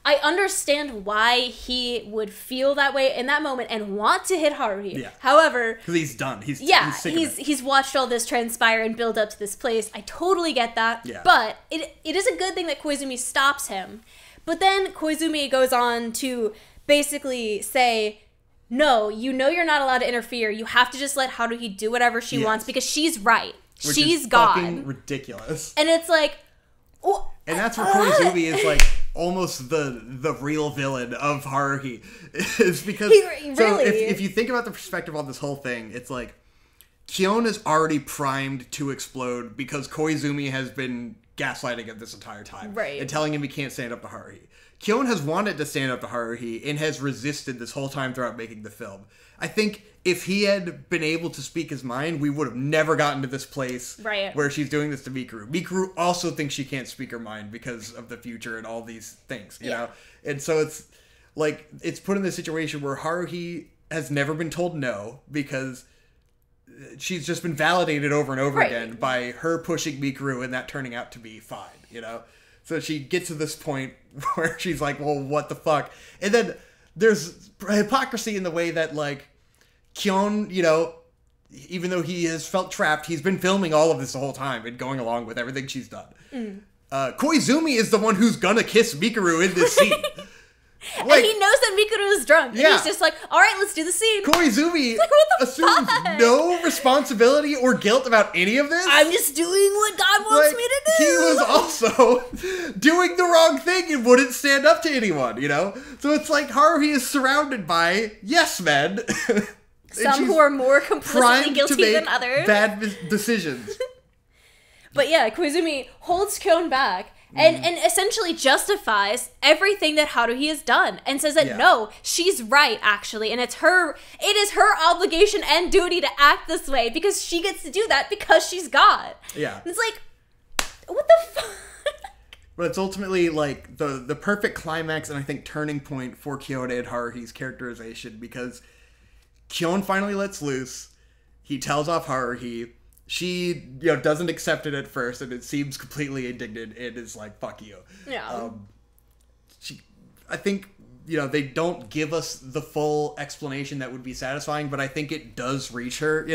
I understand why he would feel that way in that moment and want to hit Haruhi. Yeah. However... because he's done. He's sick of it. He's watched all this transpire and build up to this place. I totally get that. Yeah. But it is a good thing that Koizumi stops him. But then Koizumi goes on to basically say, no, you're not allowed to interfere. You have to just let Haruhi do whatever she wants because she's right. She's God. Fucking ridiculous. And it's like... Oh, and that's where Koizumi is, like, almost the real villain of Haruhi. Is because... So if you think about the perspective on this whole thing, it's like, Kyon is already primed to explode because Koizumi has been gaslighting him this entire time. Right. And telling him he can't stand up to Haruhi. Kyon has wanted to stand up to Haruhi and has resisted this whole time throughout making the film. I think if he had been able to speak his mind, we would have never gotten to this place where she's doing this to Mikuru. Mikuru also thinks she can't speak her mind because of the future and all these things, you know? And so it's like, it's put in this situation where Haruhi has never been told no because she's just been validated over and over again by her pushing Mikuru and that turning out to be fine, you know? So she gets to this point where she's like, well, what the fuck? And then there's hypocrisy in the way that, like, Kyon, even though he has felt trapped, he's been filming all of this the whole time and going along with everything she's done. Koizumi is the one who's gonna kiss Mikuru in this scene. Like, and he knows that Mikuru is drunk. And he's just like, all right, let's do the scene. Koizumi assumes no responsibility or guilt about any of this. I'm just doing what God wants me to do. He was also doing the wrong thing and wouldn't stand up to anyone, you know? So it's like Haruhi is surrounded by yes men. Some who are more completely guilty than others. Bad decisions. But yeah, Koizumi holds Kyon back. And essentially justifies everything that Haruhi has done and says that no, she's right actually, and it is her obligation and duty to act this way because she gets to do that because she's God. Yeah. And it's like, what the fuck? But it's ultimately like the perfect climax and I think turning point for Kyon and Haruhi's characterization because Kyon finally lets loose. He tells off Haruhi. She, doesn't accept it at first, and it seems completely indignant, and is like, fuck you. Yeah. I think, they don't give us the full explanation that would be satisfying, but I think it does reach her,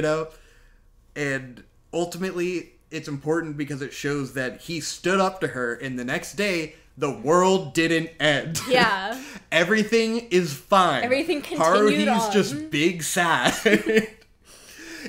And ultimately, it's important because it shows that he stood up to her, and the next day, the world didn't end. Yeah. Everything is fine. Everything continued on. Haruhi's just big sad.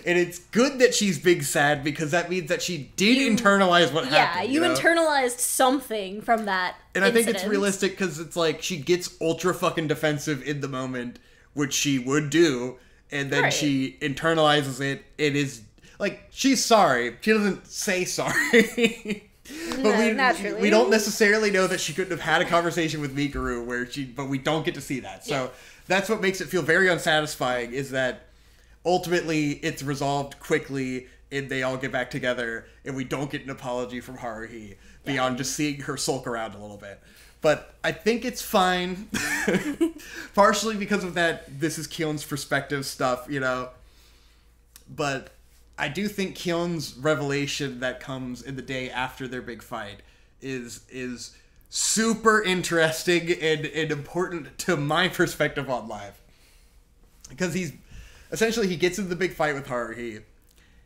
And it's good that she's big sad because that means that she did internalize what happened. Yeah, you internalized something from that And I think it's realistic because it's like she gets ultra fucking defensive in the moment, which she would do, and then she internalizes it. It is like she's sorry. She doesn't say sorry. But naturally. We don't necessarily know that she couldn't have had a conversation with Mikuru but we don't get to see that. So that's what makes it feel very unsatisfying, is that ultimately it's resolved quickly and they all get back together and we don't get an apology from Haruhi beyond just seeing her sulk around a little bit. But I think it's fine. Partially because of that this is Kyon's perspective stuff, you know. But I do think Kyon's revelation that comes in the day after their big fight is super interesting and important to my perspective on life. Because essentially he gets into the big fight with Haruhi.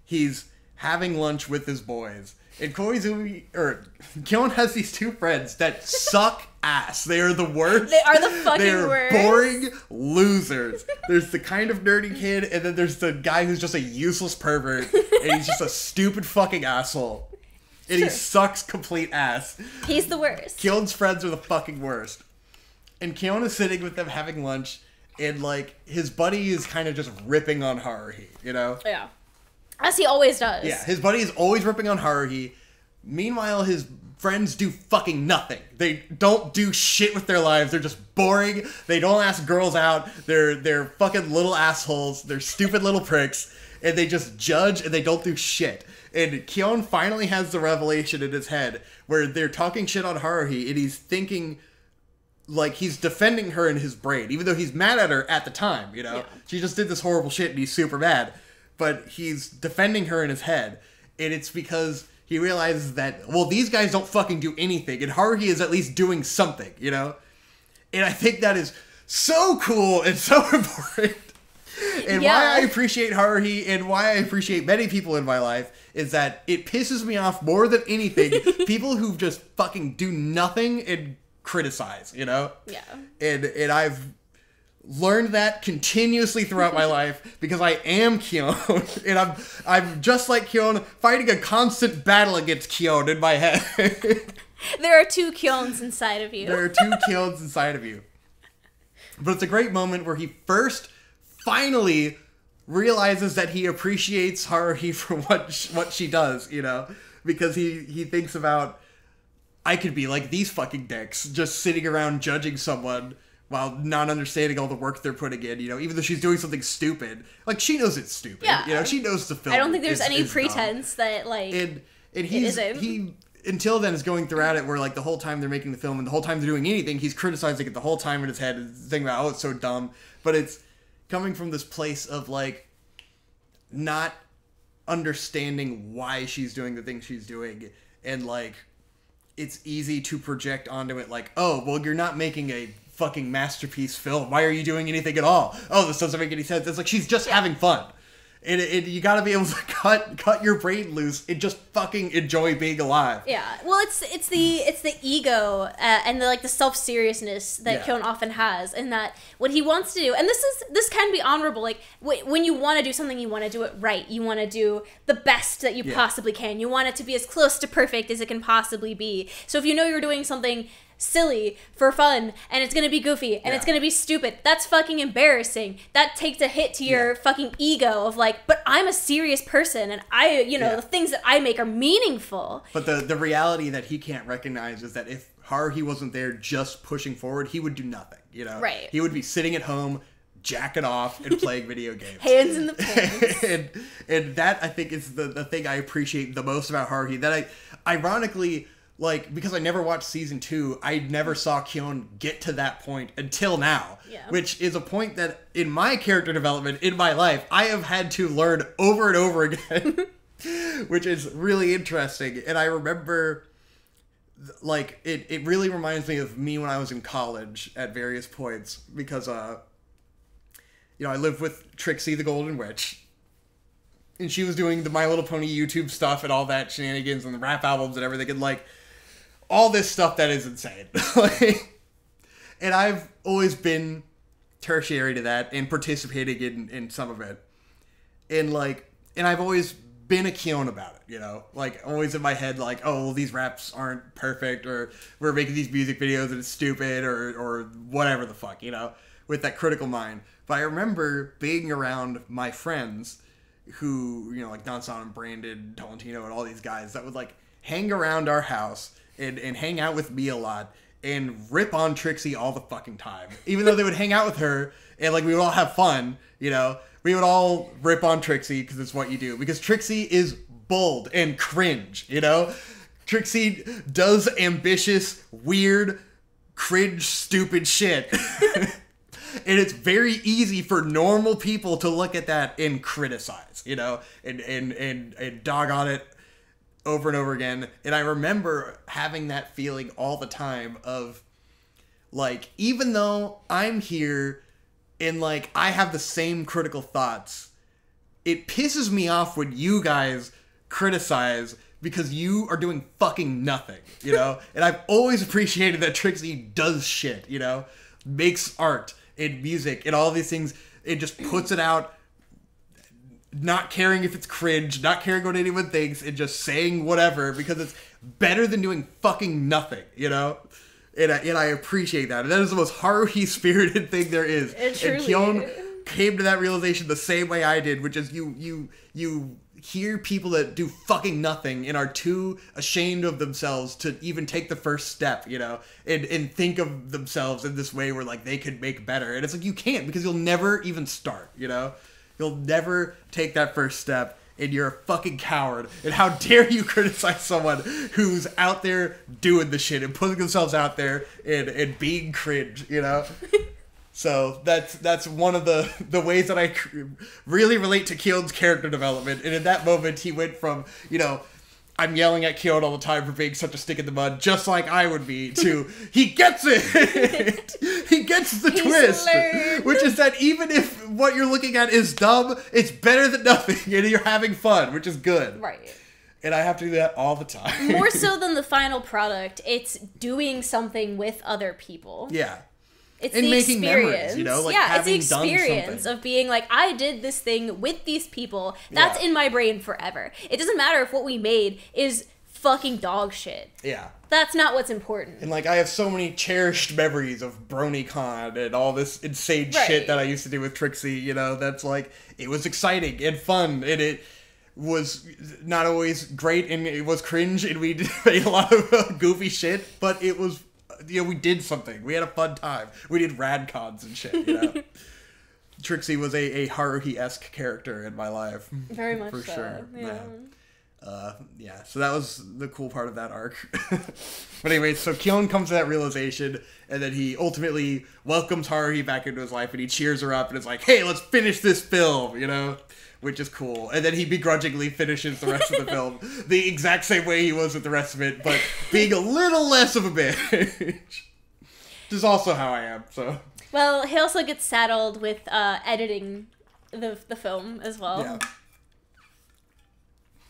He's having lunch with his boys. And Kyon has these two friends that suck ass. They are the worst. They are the fucking worst. They're boring losers. There's the kind of nerdy kid, and then there's the guy who's just a useless pervert, and he's just a stupid fucking asshole. And he sucks complete ass. He's the worst. Kyon's friends are the fucking worst. And Kyon is sitting with them having lunch, and like his buddy is kind of just ripping on Haruhi, you know? Yeah. As he always does. Yeah, his buddy is always ripping on Haruhi. Meanwhile, his friends do fucking nothing. They don't do shit with their lives. They're just boring. They don't ask girls out. They're fucking little assholes. They're stupid little pricks. And they just judge and they don't do shit. And Kyon finally has the revelation in his head where they're talking shit on Haruhi and he's thinking like he's defending her in his brain, even though he's mad at her at the time, you know? Yeah. She just did this horrible shit and he's super mad. But he's defending her in his head. And it's because he realizes that, well, these guys don't fucking do anything. And Haruhi is at least doing something, you know? And I think that is so cool and so important. And why I appreciate Haruhi and why I appreciate many people in my life is that it pisses me off more than anything. People who just fucking do nothing and criticize, you know? Yeah. And I've learned that continuously throughout my life because I am Kyon, and I'm just like Kyon, fighting a constant battle against Kyon in my head. There are two Kyons inside of you. There are two Kyons inside of you. But it's a great moment where he first finally realizes that he appreciates Haruhi for what she does, you know, because he thinks about, I could be like these fucking dicks, just sitting around judging someone while not understanding all the work they're putting in, you know, even though she's doing something stupid. Like, she knows it's stupid. Yeah. You know, she knows the film. I don't think there's any pretense that, like, and he, until then, is going throughout it where, like, the whole time they're making the film and the whole time they're doing anything, he's criticizing it the whole time in his head and thinking about, oh, it's so dumb. But it's coming from this place of, like, not understanding why she's doing the things she's doing. And, like, it's easy to project onto it, like, oh, well, you're not making a fucking masterpiece film. Why are you doing anything at all? Oh, this doesn't make any sense. It's like she's just having fun. And you gotta be able to cut your brain loose and just fucking enjoy being alive. Yeah. Well, it's the ego and the self-seriousness that Kyon often has, and that what he wants to do, and this can be honorable. Like when you want to do something, you want to do it right. You want to do the best that you possibly can. You want it to be as close to perfect as it can possibly be. So if you know you're doing something silly for fun and it's gonna be goofy and it's gonna be stupid, that's fucking embarrassing. That takes a hit to your fucking ego of like, but I'm a serious person and I, the things that I make are meaningful. But the reality that he can't recognize is that if Haruhi wasn't there just pushing forward, he would do nothing, you know? Right. He would be sitting at home jacking off and playing video games. Hands in the pants. and that, I think, is the thing I appreciate the most about Haruhi. That ironically, like, because I never watched season 2, I never saw Kyon get to that point until now. Yeah. Which is a point that, in my character development, in my life, I have had to learn over and over again. Which is really interesting. And I remember, like, it really reminds me of me when I was in college at various points. Because, I lived with Trixie the Golden Witch. And she was doing the My Little Pony YouTube stuff and all that shenanigans and the rap albums and everything. And, like, all this stuff that is insane. Like, and I've always been tertiary to that and participating in some of it. And like, and I've always been a Keon about it, you know? Like, always in my head, like, oh, well, these raps aren't perfect, or we're making these music videos and it's stupid, or whatever the fuck, you know? With that critical mind. But I remember being around my friends who, you know, like Donson and Brandon, Tolentino, and all these guys that would, like, hang around our house and hang out with me a lot and rip on Trixie all the fucking time. Even though they would hang out with her and, like, we would all have fun, you know? We would all rip on Trixie because it's what you do. Because Trixie is bold and cringe, you know? Trixie does ambitious, weird, cringe, stupid shit. And it's very easy for normal people to look at that and criticize, you know, and dog on it over and over again. And I remember having that feeling all the time of, like, even though I'm here and, like, I have the same critical thoughts, it pisses me off when you guys criticize because you are doing fucking nothing, you know? And I've always appreciated that Trixie does shit, you know? Makes art and music and all these things. It just puts it out, not caring if it's cringe, not caring what anyone thinks, and just saying whatever because it's better than doing fucking nothing, you know? And I appreciate that. And that is the most Haruhi-spirited thing there is. And Keon came to that realization the same way I did, which is you hear people that do fucking nothing and are too ashamed of themselves to even take the first step, you know, and think of themselves in this way where, like, they could make better. And it's like, you can't, because you'll never even start, you know? You'll never take that first step, and you're a fucking coward. And how dare you criticize someone who's out there doing the shit and putting themselves out there and being cringe, you know? So that's one of the ways that I really relate to Keon's character development. And in that moment, he went from, you know, I'm yelling at Keon all the time for being such a stick in the mud, just like I would be, to he gets it! He gets the twist! Learned. Which is that even if what you're looking at is dumb, it's better than nothing, and you're having fun, which is good. Right. And I have to do that all the time. More so than the final product, it's doing something with other people. Yeah. It's and the making experience. Memories, you know, like yeah, having it's the done experience something. of being like, I did this thing with these people. That's in my brain forever. It doesn't matter if what we made is fucking dog shit. Yeah. That's not what's important. And, like, I have so many cherished memories of BronyCon and all this insane shit that I used to do with Trixie, you know, that's, like, it was exciting and fun, and it was not always great, and it was cringe, and we made a lot of goofy shit, but it was, you know, we did something. We had a fun time. We did rad cons and shit, you know. Trixie was a Haruhi-esque character in my life. Very much for so. sure. Yeah. Yeah, so that was the cool part of that arc. But anyway, so Keon comes to that realization, and then he ultimately welcomes Haruhi back into his life, and he cheers her up, and is like, hey, let's finish this film, you know? Which is cool. And then he begrudgingly finishes the rest of the film the exact same way he was with the rest of it, but being a little less of a bitch. Which is also how I am, so. Well, he also gets saddled with editing the film as well. Yeah.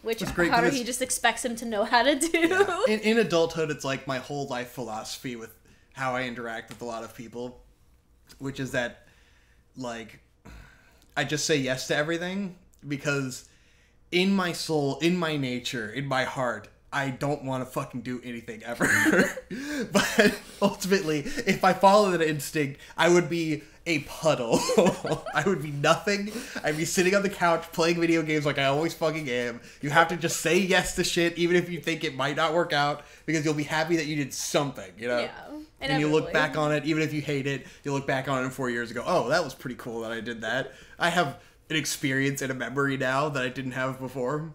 Which great Haruhi just expects him to know how to do. Yeah. In adulthood, it's like my whole life philosophy with how I interact with a lot of people, which is that, like, I just say yes to everything because in my soul, in my nature, in my heart, I don't want to fucking do anything ever. But ultimately, if I follow that instinct, I would be a puddle. I would be nothing. I'd be sitting on the couch playing video games like I always fucking am. You have to just say yes to shit, even if you think it might not work out, because you'll be happy that you did something, you know? Yeah. And you look back on it, even if you hate it, you look back on it in 4 years ago, oh, that was pretty cool that I did that. I have an experience and a memory now that I didn't have before.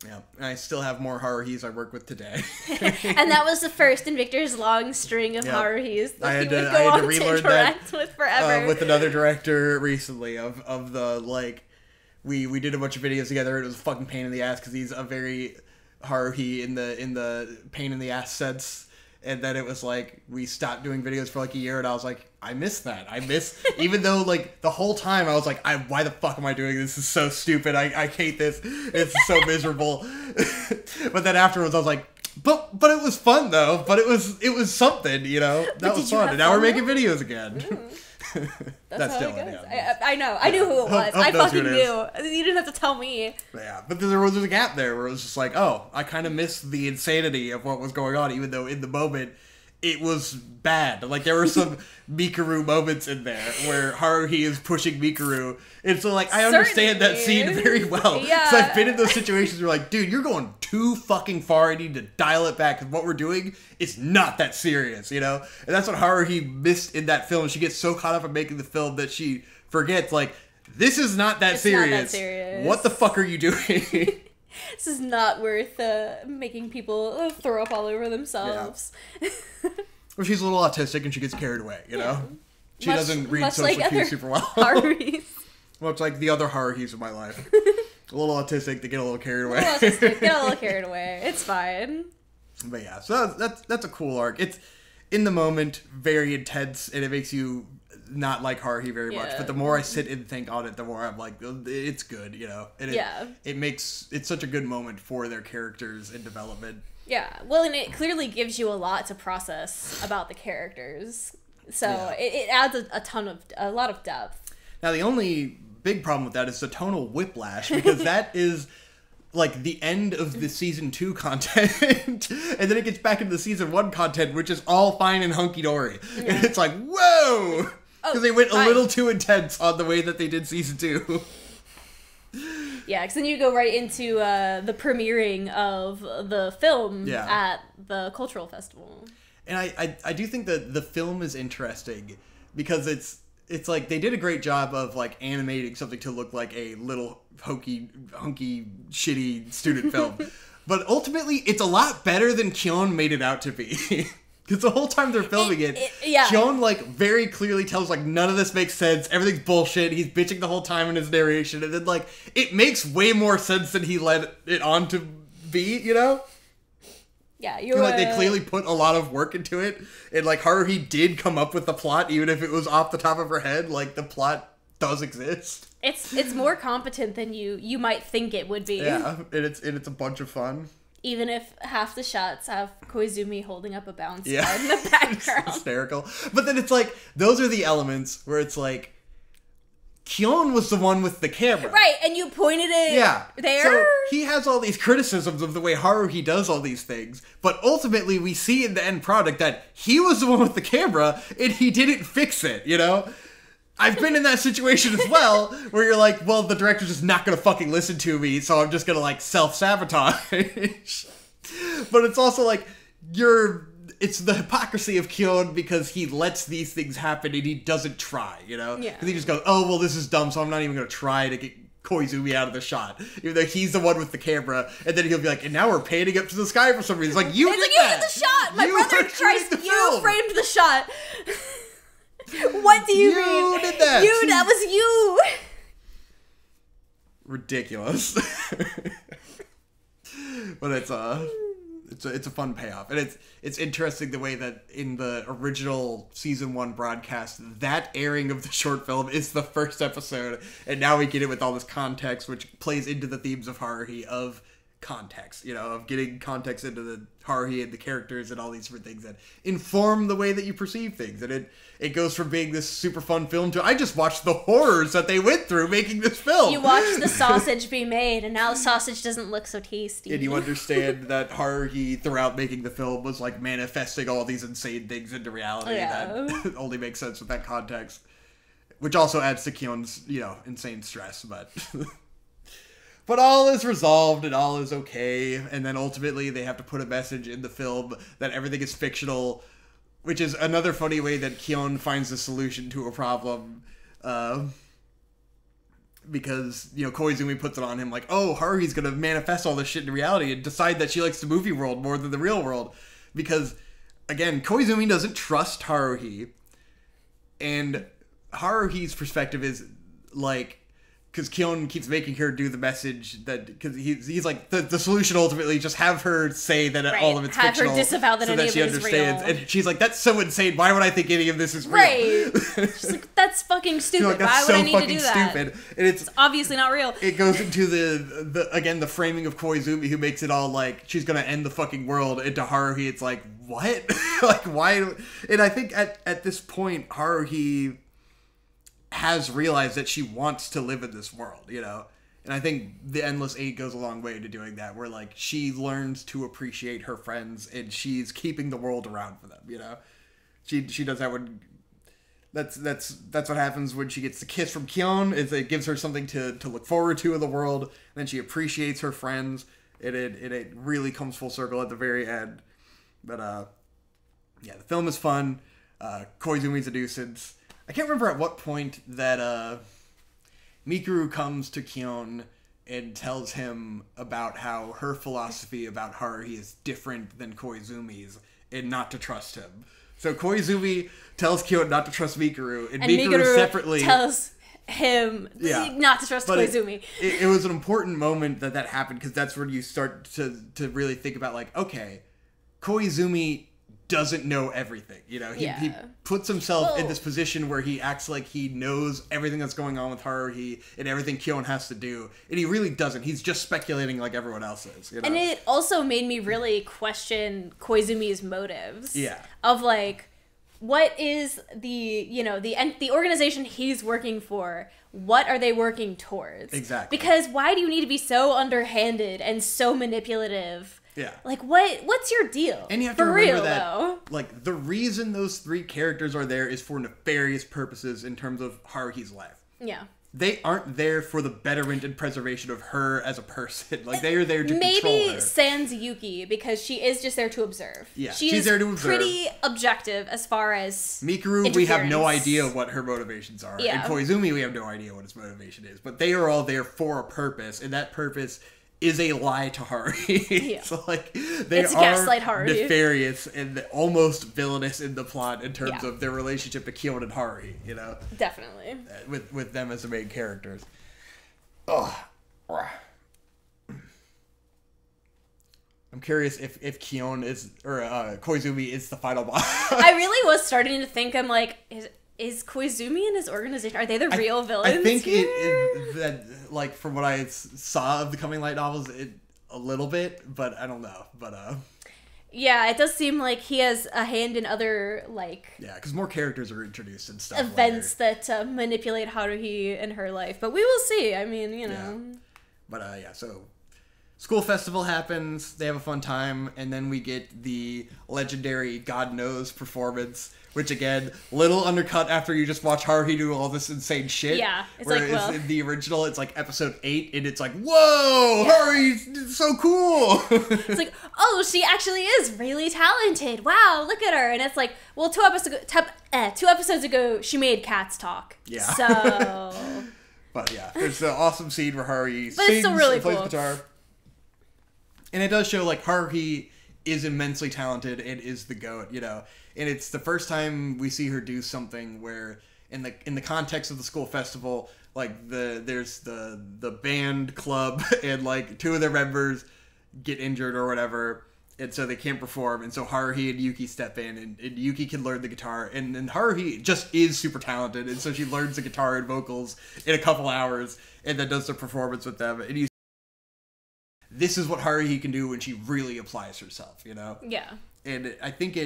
Yeah, and I still have more Haruhis I work with today. And that was the first in Victor's long string of Haruhis that he would go on to interact with forever. With another director recently of the, like, we did a bunch of videos together, and it was a fucking pain in the ass because he's a very Haruhi in the pain in the ass sense. And then it was like, we stopped doing videos for like a year, and I was like, I miss that. I miss, even though like the whole time I was like, why the fuck am I doing this? This is so stupid. I hate this. It's so miserable. But then afterwards I was like, But it was fun though. But it was something, you know. That was fun. And now we're making videos again. That's how Dylan. it goes. Yeah. I know. I knew who it was. I fucking knew. You didn't have to tell me. Yeah, but there was a gap there where it was just like, oh, I kind of missed the insanity of what was going on, even though in the moment it was bad. Like, there were some Mikuru moments in there where Haruhi is pushing Mikuru. And so, like, I understand that scene very well. Yeah. So I've been in those situations where, like, dude, you're going too fucking far. I need to dial it back. Because what we're doing is not that serious, you know? And that's what Haruhi missed in that film. She gets so caught up in making the film that she forgets, like, this is not that serious. Not that serious. What the fuck are you doing? This is not worth making people throw up all over themselves. Yeah. Well, she's a little autistic and she gets carried away, you know? She doesn't read social cues super well. Haruhis. Much like the other Haruhis in my life. A little autistic, they get a little carried away. Get a little carried away. It's fine. But yeah, so that's a cool arc. It's, in the moment, very intense, and it makes you not like Haruhi very much. But the more I sit and think on it, the more I'm like, it's good, you know? And it's such a good moment for their characters in development. Yeah, well, and it clearly gives you a lot to process about the characters. So it adds a lot of depth. Now, the only big problem with that is the tonal whiplash, because that is like the end of the season 2 content, and then it gets back into the season 1 content, which is all fine and hunky-dory. Yeah. And it's like, whoa! Because they went a little too intense on the way that they did season 2. Yeah, because then you go right into the premiering of the film at the cultural festival. And I do think that the film is interesting because it's like they did a great job of like animating something to look like a little hunky, shitty student film. But ultimately, it's a lot better than Kyon made it out to be. Because the whole time they're filming it, Kyon, like, very clearly tells, like, none of this makes sense. Everything's bullshit. He's bitching the whole time in his narration. And then, like, it makes way more sense than he let it on to be, you know? Yeah, you're like, they clearly put a lot of work into it. And, like, Haruhi did come up with the plot, even if it was off the top of her head. Like, the plot does exist. It's more competent than you might think it would be. Yeah, and it's a bunch of fun. Even if half the shots have Koizumi holding up a bounce pad in the background. It's hysterical. But then it's like, those are the elements where it's like, Kyon was the one with the camera. Right, and you pointed it there. So he has all these criticisms of the way Haruhi does all these things, but ultimately we see in the end product that he was the one with the camera, and he didn't fix it, you know? I've been in that situation as well, where you're like, well, the director's just not gonna fucking listen to me, so I'm just gonna, like, self-sabotage. But it's also like, it's the hypocrisy of Kyon because he lets these things happen and he doesn't try, you know? Yeah. Because he just goes, oh, well, this is dumb, so I'm not even gonna try to get Koizumi out of the shot. Even though he's the one with the camera, and then he'll be like, and now we're panning up to the sky for some reason. It's like, you did that! You did the shot! My brother Christ, you framed the shot! What do you mean? You did that! That was you! Ridiculous. But it's a fun payoff. And it's interesting the way that in the original season 1 broadcast, that airing of the short film is the first episode, and now we get it with all this context, which plays into the themes of Haruhi, of context, you know, of getting context into the Haruhi and the characters and all these different things that inform the way that you perceive things. And it goes from being this super fun film to, I just watched the horrors that they went through making this film. You watched the sausage be made, and now the sausage doesn't look so tasty. And you understand that Haruhi, throughout making the film, was like manifesting all these insane things into reality that only makes sense with that context. Which also adds to Kyon's, you know, insane stress, but... But all is resolved and all is okay. And then ultimately they have to put a message in the film that everything is fictional, which is another funny way that Kyon finds a solution to a problem. Because, you know, Koizumi puts it on him like, oh, Haruhi's going to manifest all this shit in reality and decide that she likes the movie world more than the real world. Because, again, Koizumi doesn't trust Haruhi. And Haruhi's perspective is, like... because Kyon keeps making her do the message that, because he's like, the solution ultimately, just have her say that all of it's fictional. Have her disavow that any of it is real. And she's like, that's so insane. Why would I think any of this is real? Right. She's like, that's fucking stupid. Like, Why would I need to do that? Stupid. And it's obviously not real. It goes into the framing of Koizumi, who makes it all like, she's gonna end the fucking world. Into Haruhi, it's like, what? Like, why? And I think at this point, Haruhi has realized that she wants to live in this world, you know? And I think the Endless Eight goes a long way to doing that, where, like, she learns to appreciate her friends, and she's keeping the world around for them, you know? She does that when... That's what happens when she gets the kiss from Kyon, is it gives her something to look forward to in the world, and then she appreciates her friends, and it really comes full circle at the very end. But, yeah, the film is fun. Koizumi's a nuisance. I can't remember at what point that Mikuru comes to Kyon and tells him about how her philosophy about Haruhi is different than Koizumi's and not to trust him. So Koizumi tells Kyon not to trust Mikuru, and Mikuru separately tells him not to trust Koizumi. It was an important moment that happened, because that's when you start to really think about, like, okay, Koizumi doesn't know everything, you know? He puts himself in this position where he acts like he knows everything that's going on with Haruhi and everything Kyon has to do, and he really doesn't. He's just speculating like everyone else is, you know? And it also made me really question Koizumi's motives. Yeah. Of, like, what is the organization he's working for, what are they working towards? Exactly. Because why do you need to be so underhanded and so manipulative? Yeah. Like, what's your deal? And you have to remember that, like, the reason those three characters are there is for nefarious purposes in terms of Haruhi's life. Yeah. They aren't there for the betterment and preservation of her as a person. Like, they are there to control her. Maybe sans Yuki, because she is just there to observe. Yeah, she's there to observe. Pretty objective as far as Mikuru, we have no idea what her motivations are. Yeah. And Koizumi, we have no idea what his motivation is. But they are all there for a purpose, and that purpose is a lie to Haruhi. Yeah. So, like, they it's are gaslight Haruhi. Nefarious and almost villainous in the plot in terms of their relationship to Kyon and Haruhi, you know? Definitely. With them as the main characters. Ugh. I'm curious if Kyon is, or Koizumi is the final boss. I really was starting to think, I'm like, is Koizumi and his organization, are they the real villains? I think that, like, from what I saw of the Coming Light novels, a little bit, but I don't know. But yeah, it does seem like he has a hand in other, like, yeah, because more characters are introduced and stuff. Events that manipulate Haruhi in her life, but we will see. I mean, you know. Yeah. But yeah, so school festival happens. They have a fun time, and then we get the legendary God Knows performance. Which, again, little undercut after you just watch Haruhi do all this insane shit. Yeah, it's like, well... in the original, it's like episode 8, and it's like, whoa, yeah. Haruhi's so cool! It's like, oh, she actually is really talented. Wow, look at her. And it's like, well, 2 episodes ago, she made cats talk. Yeah. So... But, yeah, there's an awesome scene where Haruhi but sings it's still really and plays cool. guitar. And it does show, like, Haruhi is immensely talented and is the GOAT, you know? And it's the first time we see her do something where, in the context of the school festival, like there's the band club and like 2 of their members get injured or whatever, and so they can't perform, and so Haruhi and Yuki step in, and Yuki can learn the guitar, and Haruhi just is super talented, and so she learns the guitar and vocals in a couple hours, and then does the performance with them, and this is what Haruhi can do when she really applies herself, you know? Yeah. And I think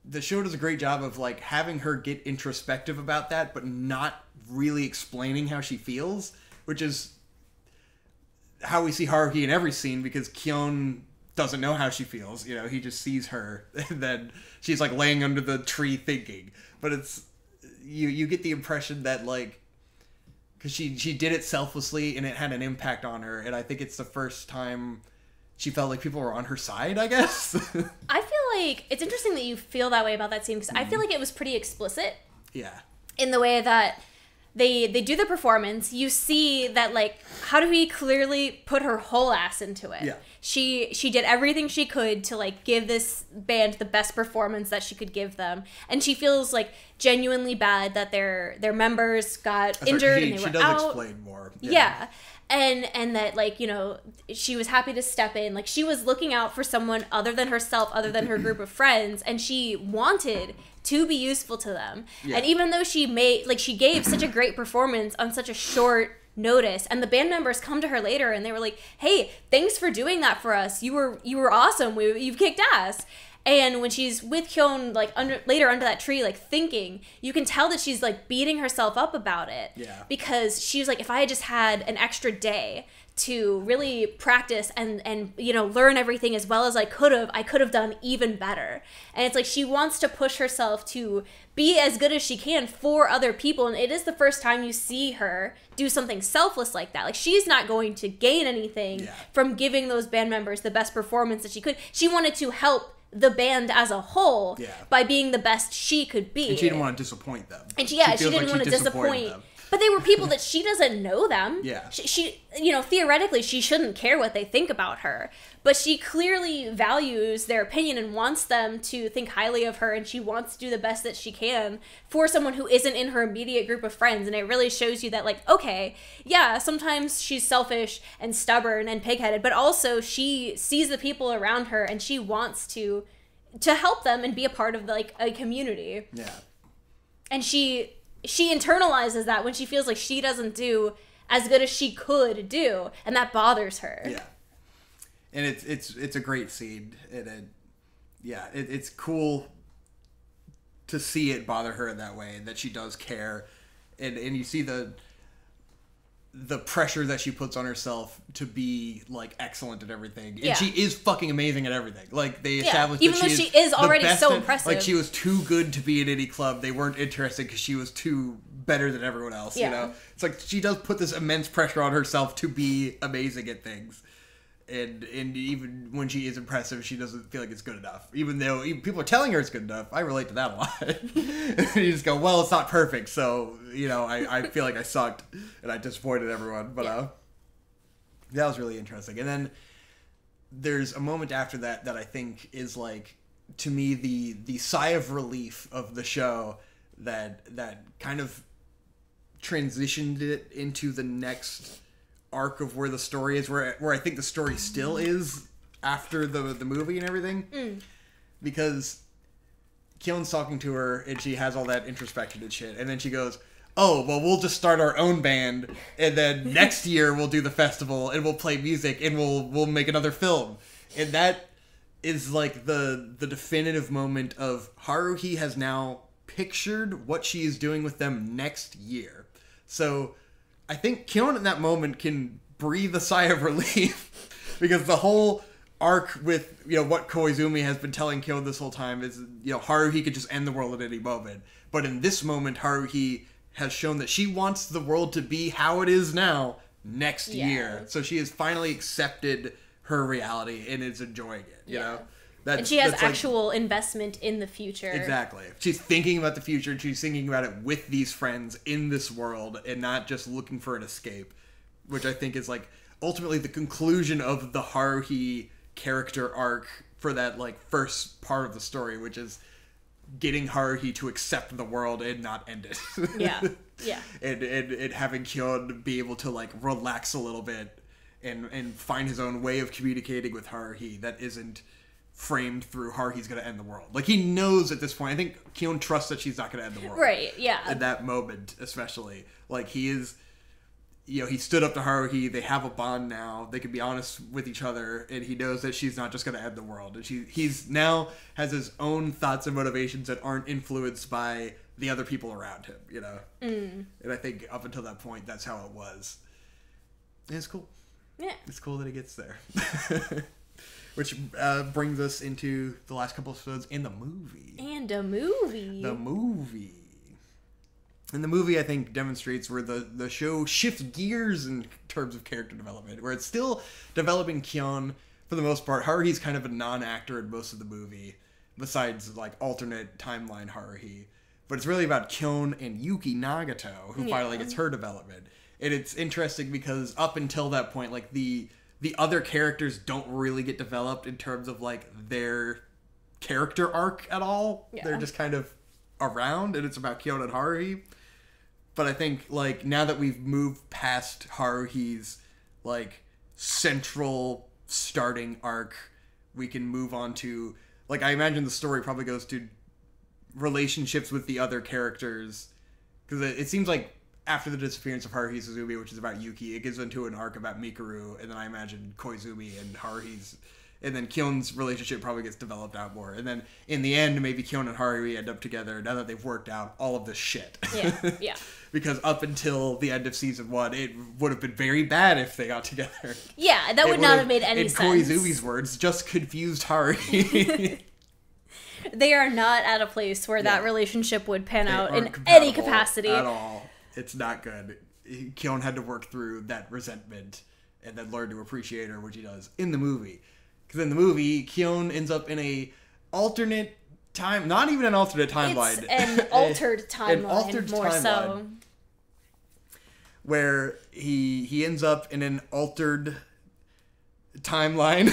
the show does a great job of, like, having her get introspective about that, but not really explaining how she feels, which is how we see Haruhi in every scene, because Kyon doesn't know how she feels, you know, he just sees her, and then she's, like, laying under the tree thinking, but it's, you get the impression that, like, because she did it selflessly, and it had an impact on her, and I think it's the first time she felt like people were on her side, I guess. I feel like it's interesting that you feel that way about that scene, because I feel like it was pretty explicit. Yeah. In the way that they do the performance. You see that, like, Haruhi clearly put her whole ass into it. Yeah. She did everything she could to, like, give this band the best performance that she could give them. And she feels, like, genuinely bad that their members got injured and they were out. She does explain more. Yeah. And that, like, you know, she was happy to step in. Like, she was looking out for someone other than herself, other than her group of friends, and she wanted to be useful to them. Yeah. And even though she gave such a great performance on such a short notice, and the band members come to her later and they were like, hey, thanks for doing that for us. You were awesome. You've kicked ass. And when she's with Kyon, like, later under that tree, like, thinking, you can tell that she's, like, beating herself up about it. Yeah. Because she was like, if I had just had an extra day to really practice and you know, learn everything as well as I could have done even better. And it's like she wants to push herself to be as good as she can for other people. And it is the first time you see her do something selfless like that. Like, she's not going to gain anything from giving those band members the best performance that she could. She wanted to help the band as a whole by being the best she could be. And she didn't want to disappoint them. And she didn't want to disappoint them. But they were people that she doesn't know them. Yeah. She, you know, theoretically, she shouldn't care what they think about her. But she clearly values their opinion and wants them to think highly of her. And she wants to do the best that she can for someone who isn't in her immediate group of friends. And it really shows you that, like, okay, yeah, sometimes she's selfish and stubborn and pig-headed. But also she sees the people around her and she wants to help them and be a part of, like, a community. Yeah. And she internalizes that when she feels like she doesn't do as good as she could do, and that bothers her. Yeah, and it's a great scene, and it's cool to see it bother her in that way, and that she does care, and you see the pressure that she puts on herself to be, like, excellent at everything. And she is fucking amazing at everything. Like, they established even that though she is already so impressive. Like, she was too good to be in any club. They weren't interested because she was too better than everyone else, you know? It's like, she does put this immense pressure on herself to be amazing at things. And even when she is impressive, she doesn't feel like it's good enough. Even though people are telling her it's good enough. I relate to that a lot. You just go, well, it's not perfect, so, you know, I feel like I sucked and I disappointed everyone. But that was really interesting. And then there's a moment after that I think is, like, to me, the sigh of relief of the show that kind of transitioned it into the next arc of where the story is, where I think the story still is after the movie and everything. Because Kyon's talking to her and she has all that introspection and shit, and then she goes, oh, well, we'll just start our own band, and then next year we'll do the festival and we'll play music and we'll make another film. And that is, like, the definitive moment of Haruhi has now pictured what she is doing with them next year. So I think Kyon in that moment can breathe a sigh of relief because the whole arc with, you know, what Koizumi has been telling Kyon this whole time is, you know, Haruhi could just end the world at any moment. But in this moment, Haruhi has shown that she wants the world to be how it is now next year. So she has finally accepted her reality and is enjoying it, you know? And she has actual investment in the future. Exactly. She's thinking about the future, and she's thinking about it with these friends in this world and not just looking for an escape, which I think is, like, ultimately the conclusion of the Haruhi character arc for that, like, first part of the story, which is getting Haruhi to accept the world and not end it. And having Kyon be able to, like, relax a little bit and find his own way of communicating with Haruhi that isn't framed through Haruhi's going to end the world. Like, he knows at this point, I think Kyon trusts that she's not going to end the world. Right, yeah. At that moment, especially. Like, he is, you know, he stood up to Haruhi, they have a bond now, they can be honest with each other, and he knows that she's not just going to end the world. And he's now has his own thoughts and motivations that aren't influenced by the other people around him, you know? And I think up until that point, that's how it was. And it's cool. Yeah. It's cool that it gets there. Which brings us into the last couple of episodes in the movie. And a movie. The movie. And the movie, I think, demonstrates where the show shifts gears in terms of character development, where it's still developing Kyon for the most part. Haruhi's kind of a non-actor in most of the movie, besides, like, alternate timeline Haruhi. but it's really about Kyon and Yuki Nagato, who finally gets her development. And it's interesting because up until that point, like, the other characters don't really get developed in terms of, like, their character arc at all. Yeah. They're just kind of around, and it's about Kyon and Haruhi. But I think, like, now that we've moved past Haruhi's, like, central starting arc, we can move on to, like, I imagine the story probably goes to relationships with the other characters. Because it seems like after the disappearance of Haruhi Suzumiya, which is about Yuki, it gives into an arc about Mikuru, and then I imagine Koizumi and Haruhi's... And then Kyon's relationship probably gets developed out more. And then, in the end, maybe Kyon and Haruhi end up together now that they've worked out all of this shit. Yeah. Because up until the end of season 1, it would have been very bad if they got together. Yeah, that would not have made any sense. In Koizumi's words, just confused Haruhi. They are not at a place where that relationship would pan out in compatible any capacity. At all. It's not good. Kyon had to work through that resentment and then learn to appreciate her, which he does in the movie. Because in the movie, Kyon ends up in a alternate time, not even an alternate timeline. It's an altered timeline, more so. Where he ends up in an altered timeline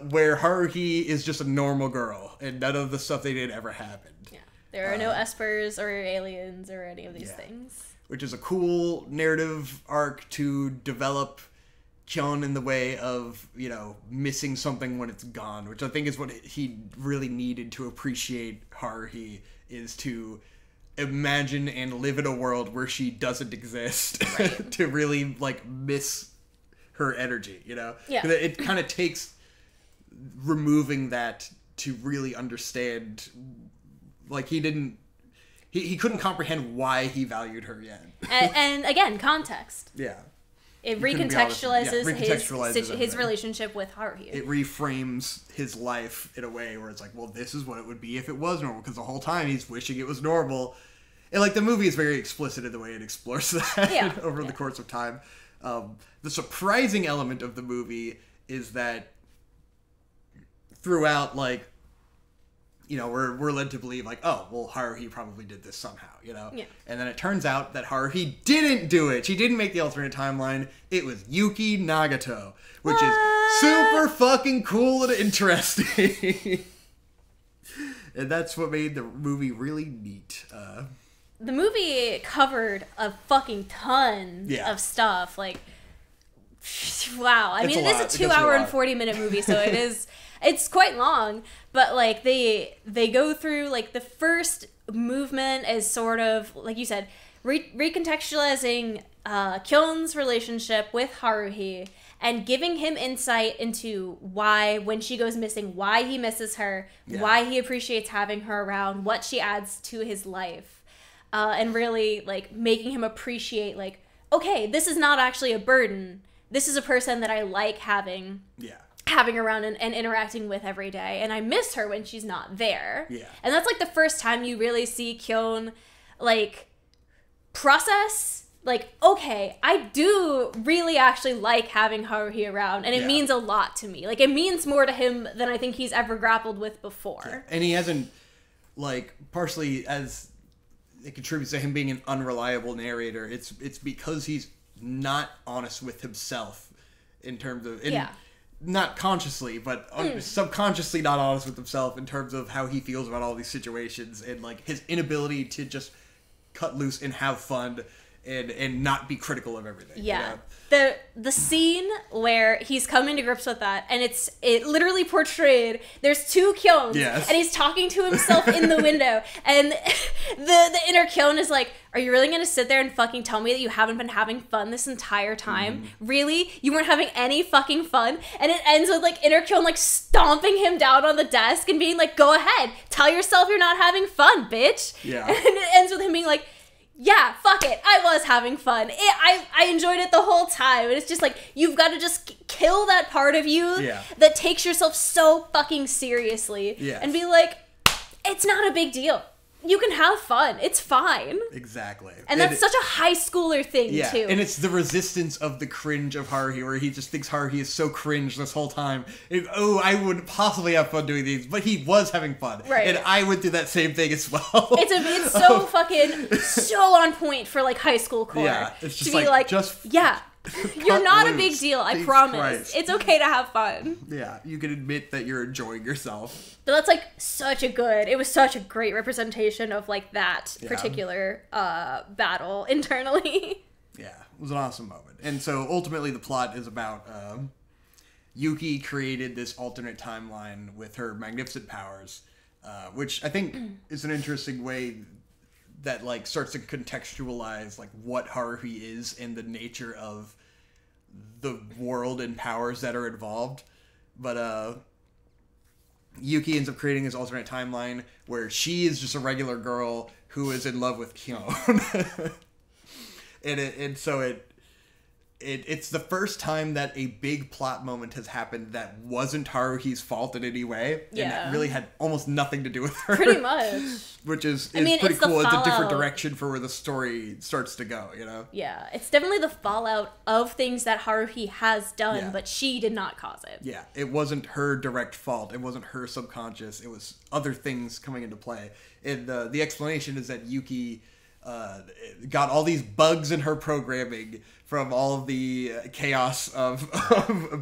where Haruhi is just a normal girl, and none of the stuff they did ever happened. Yeah, there are no espers or aliens or any of these things. Which is a cool narrative arc to develop Kyon in the way of, you know, missing something when it's gone, which I think is what he really needed to appreciate Haruhi, is to imagine and live in a world where she doesn't exist, right. To really, like, miss her energy, you know? Yeah. It kind of takes removing that to really understand, like, he couldn't comprehend why he valued her yet. And again, context. Yeah. It recontextualizes his relationship with Haruhi. It reframes his life in a way where it's like, well, this is what it would be if it was normal. Because the whole time he's wishing it was normal. And, like, the movie is very explicit in the way it explores that over the course of time. The surprising element of the movie is that throughout, like, you know, we're led to believe, like, oh, well, Haruhi probably did this somehow, you know? Yeah. And then it turns out that Haruhi didn't do it. She didn't make the alternate timeline. It was Yuki Nagato, which is super fucking cool and interesting. And that's what made the movie really neat. The movie covered a fucking ton of stuff. Like, wow. I mean, it is a 2 hour and 40-minute movie, so it is... It's quite long, but, like, they go through, like, the first movement is sort of, like you said, recontextualizing Kyon's relationship with Haruhi and giving him insight into why, when she goes missing, why he misses her, why he appreciates having her around, what she adds to his life, and really, like, making him appreciate, like, okay, this is not actually a burden. This is a person that I like having around and interacting with every day, and I miss her when she's not there. Yeah. And that's, like, the first time you really see Kyon, like, process, like, okay, I do really actually like having Haruhi around, and it means a lot to me. Like, it means more to him than I think he's ever grappled with before. Yeah. And he hasn't, like, partially as it contributes to him being an unreliable narrator, it's because he's not honest with himself in terms of... Not consciously, but subconsciously not honest with himself in terms of how he feels about all these situations, and, like, his inability to just cut loose and have fun and not be critical of everything. Yeah. You know? The scene where he's coming to grips with that, and it literally portrayed, there's two Kyons, and he's talking to himself in the window, and the inner Kyon is like, are you really going to sit there and fucking tell me that you haven't been having fun this entire time? Really? You weren't having any fucking fun? And it ends with, like, inner Kyon, like, stomping him down on the desk and being like, go ahead, tell yourself you're not having fun, bitch. Yeah. And it ends with him being like, yeah, fuck it, I was having fun. I enjoyed it the whole time. And it's just like, you've got to just kill that part of you that takes yourself so fucking seriously and be like, it's not a big deal. you can have fun. It's fine. Exactly. And that's such a high schooler thing, too. And it's the resistance of the cringe of Haruhi, where he just thinks Haruhi is so cringe this whole time. I wouldn't possibly have fun doing these, but he was having fun. Right. And I went through that same thing as well. It's so fucking, so on point for, like, high school core. Yeah, it's just to be like, you're not a big deal, I promise. Christ. It's okay to have fun. Yeah, you can admit that you're enjoying yourself. But that's, like, it was such a great representation of, like, that particular battle internally. Yeah, it was an awesome moment. And so, ultimately, the plot is about Yuki created this alternate timeline with her magnificent powers, which I think is an interesting way that, like, starts to contextualize, like, what Haruhi is and the nature of the world and powers that are involved. But, Yuki ends up creating this alternate timeline where she is just a regular girl who is in love with Kyon. It's the first time that a big plot moment has happened that wasn't Haruhi's fault in any way. Yeah. And that really had almost nothing to do with her. Pretty much. Which is pretty cool. It's a different direction for where the story starts to go, you know? Yeah. It's definitely the fallout of things that Haruhi has done, but she did not cause it. Yeah. It wasn't her direct fault. It wasn't her subconscious. It was other things coming into play. And the explanation is that Yuki got all these bugs in her programming from all of the chaos of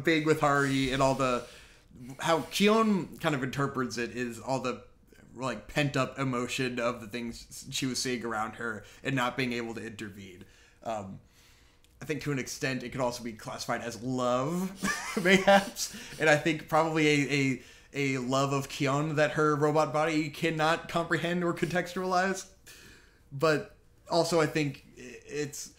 being with Haruhi, and all the how Kyon kind of interprets it is all the, like, pent up emotion of the things she was seeing around her and not being able to intervene. I think to an extent it could also be classified as love, mayhaps, and I think probably a love of Kyon that her robot body cannot comprehend or contextualize. But also I think it's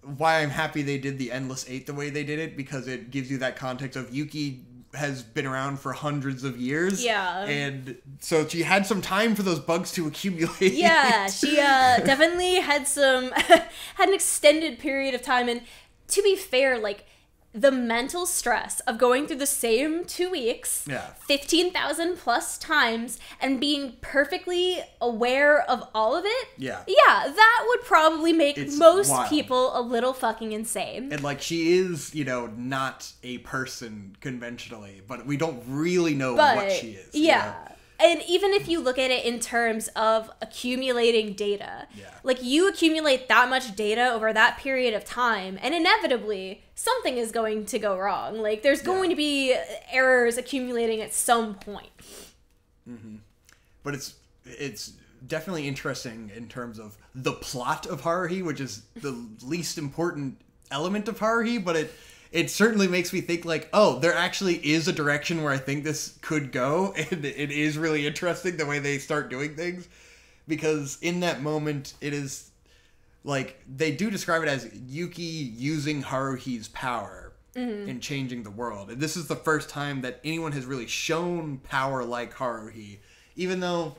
why I'm happy they did the Endless Eight the way they did it, because it gives you that context of Yuki has been around for hundreds of years. Yeah. And so she had some time for those bugs to accumulate. Yeah, she definitely had had an extended period of time. And to be fair, like, the mental stress of going through the same 2 weeks, 15,000 plus times, and being perfectly aware of all of it, that would probably make most people a little fucking insane. And, like, she is, you know, not a person conventionally, but we don't really know what she is. Yeah. You know? And even if you look at it in terms of accumulating data, like, you accumulate that much data over that period of time, and inevitably something is going to go wrong. Like, there's going to be errors accumulating at some point. Mm-hmm. But it's definitely interesting in terms of the plot of Haruhi, which is the least important element of Haruhi, but it certainly makes me think, like, oh, there actually is a direction where I think this could go, and it is really interesting the way they start doing things, because in that moment, it is, like, they do describe it as Yuki using Haruhi's power in changing the world. And this is the first time that anyone has really shown power like Haruhi, even though,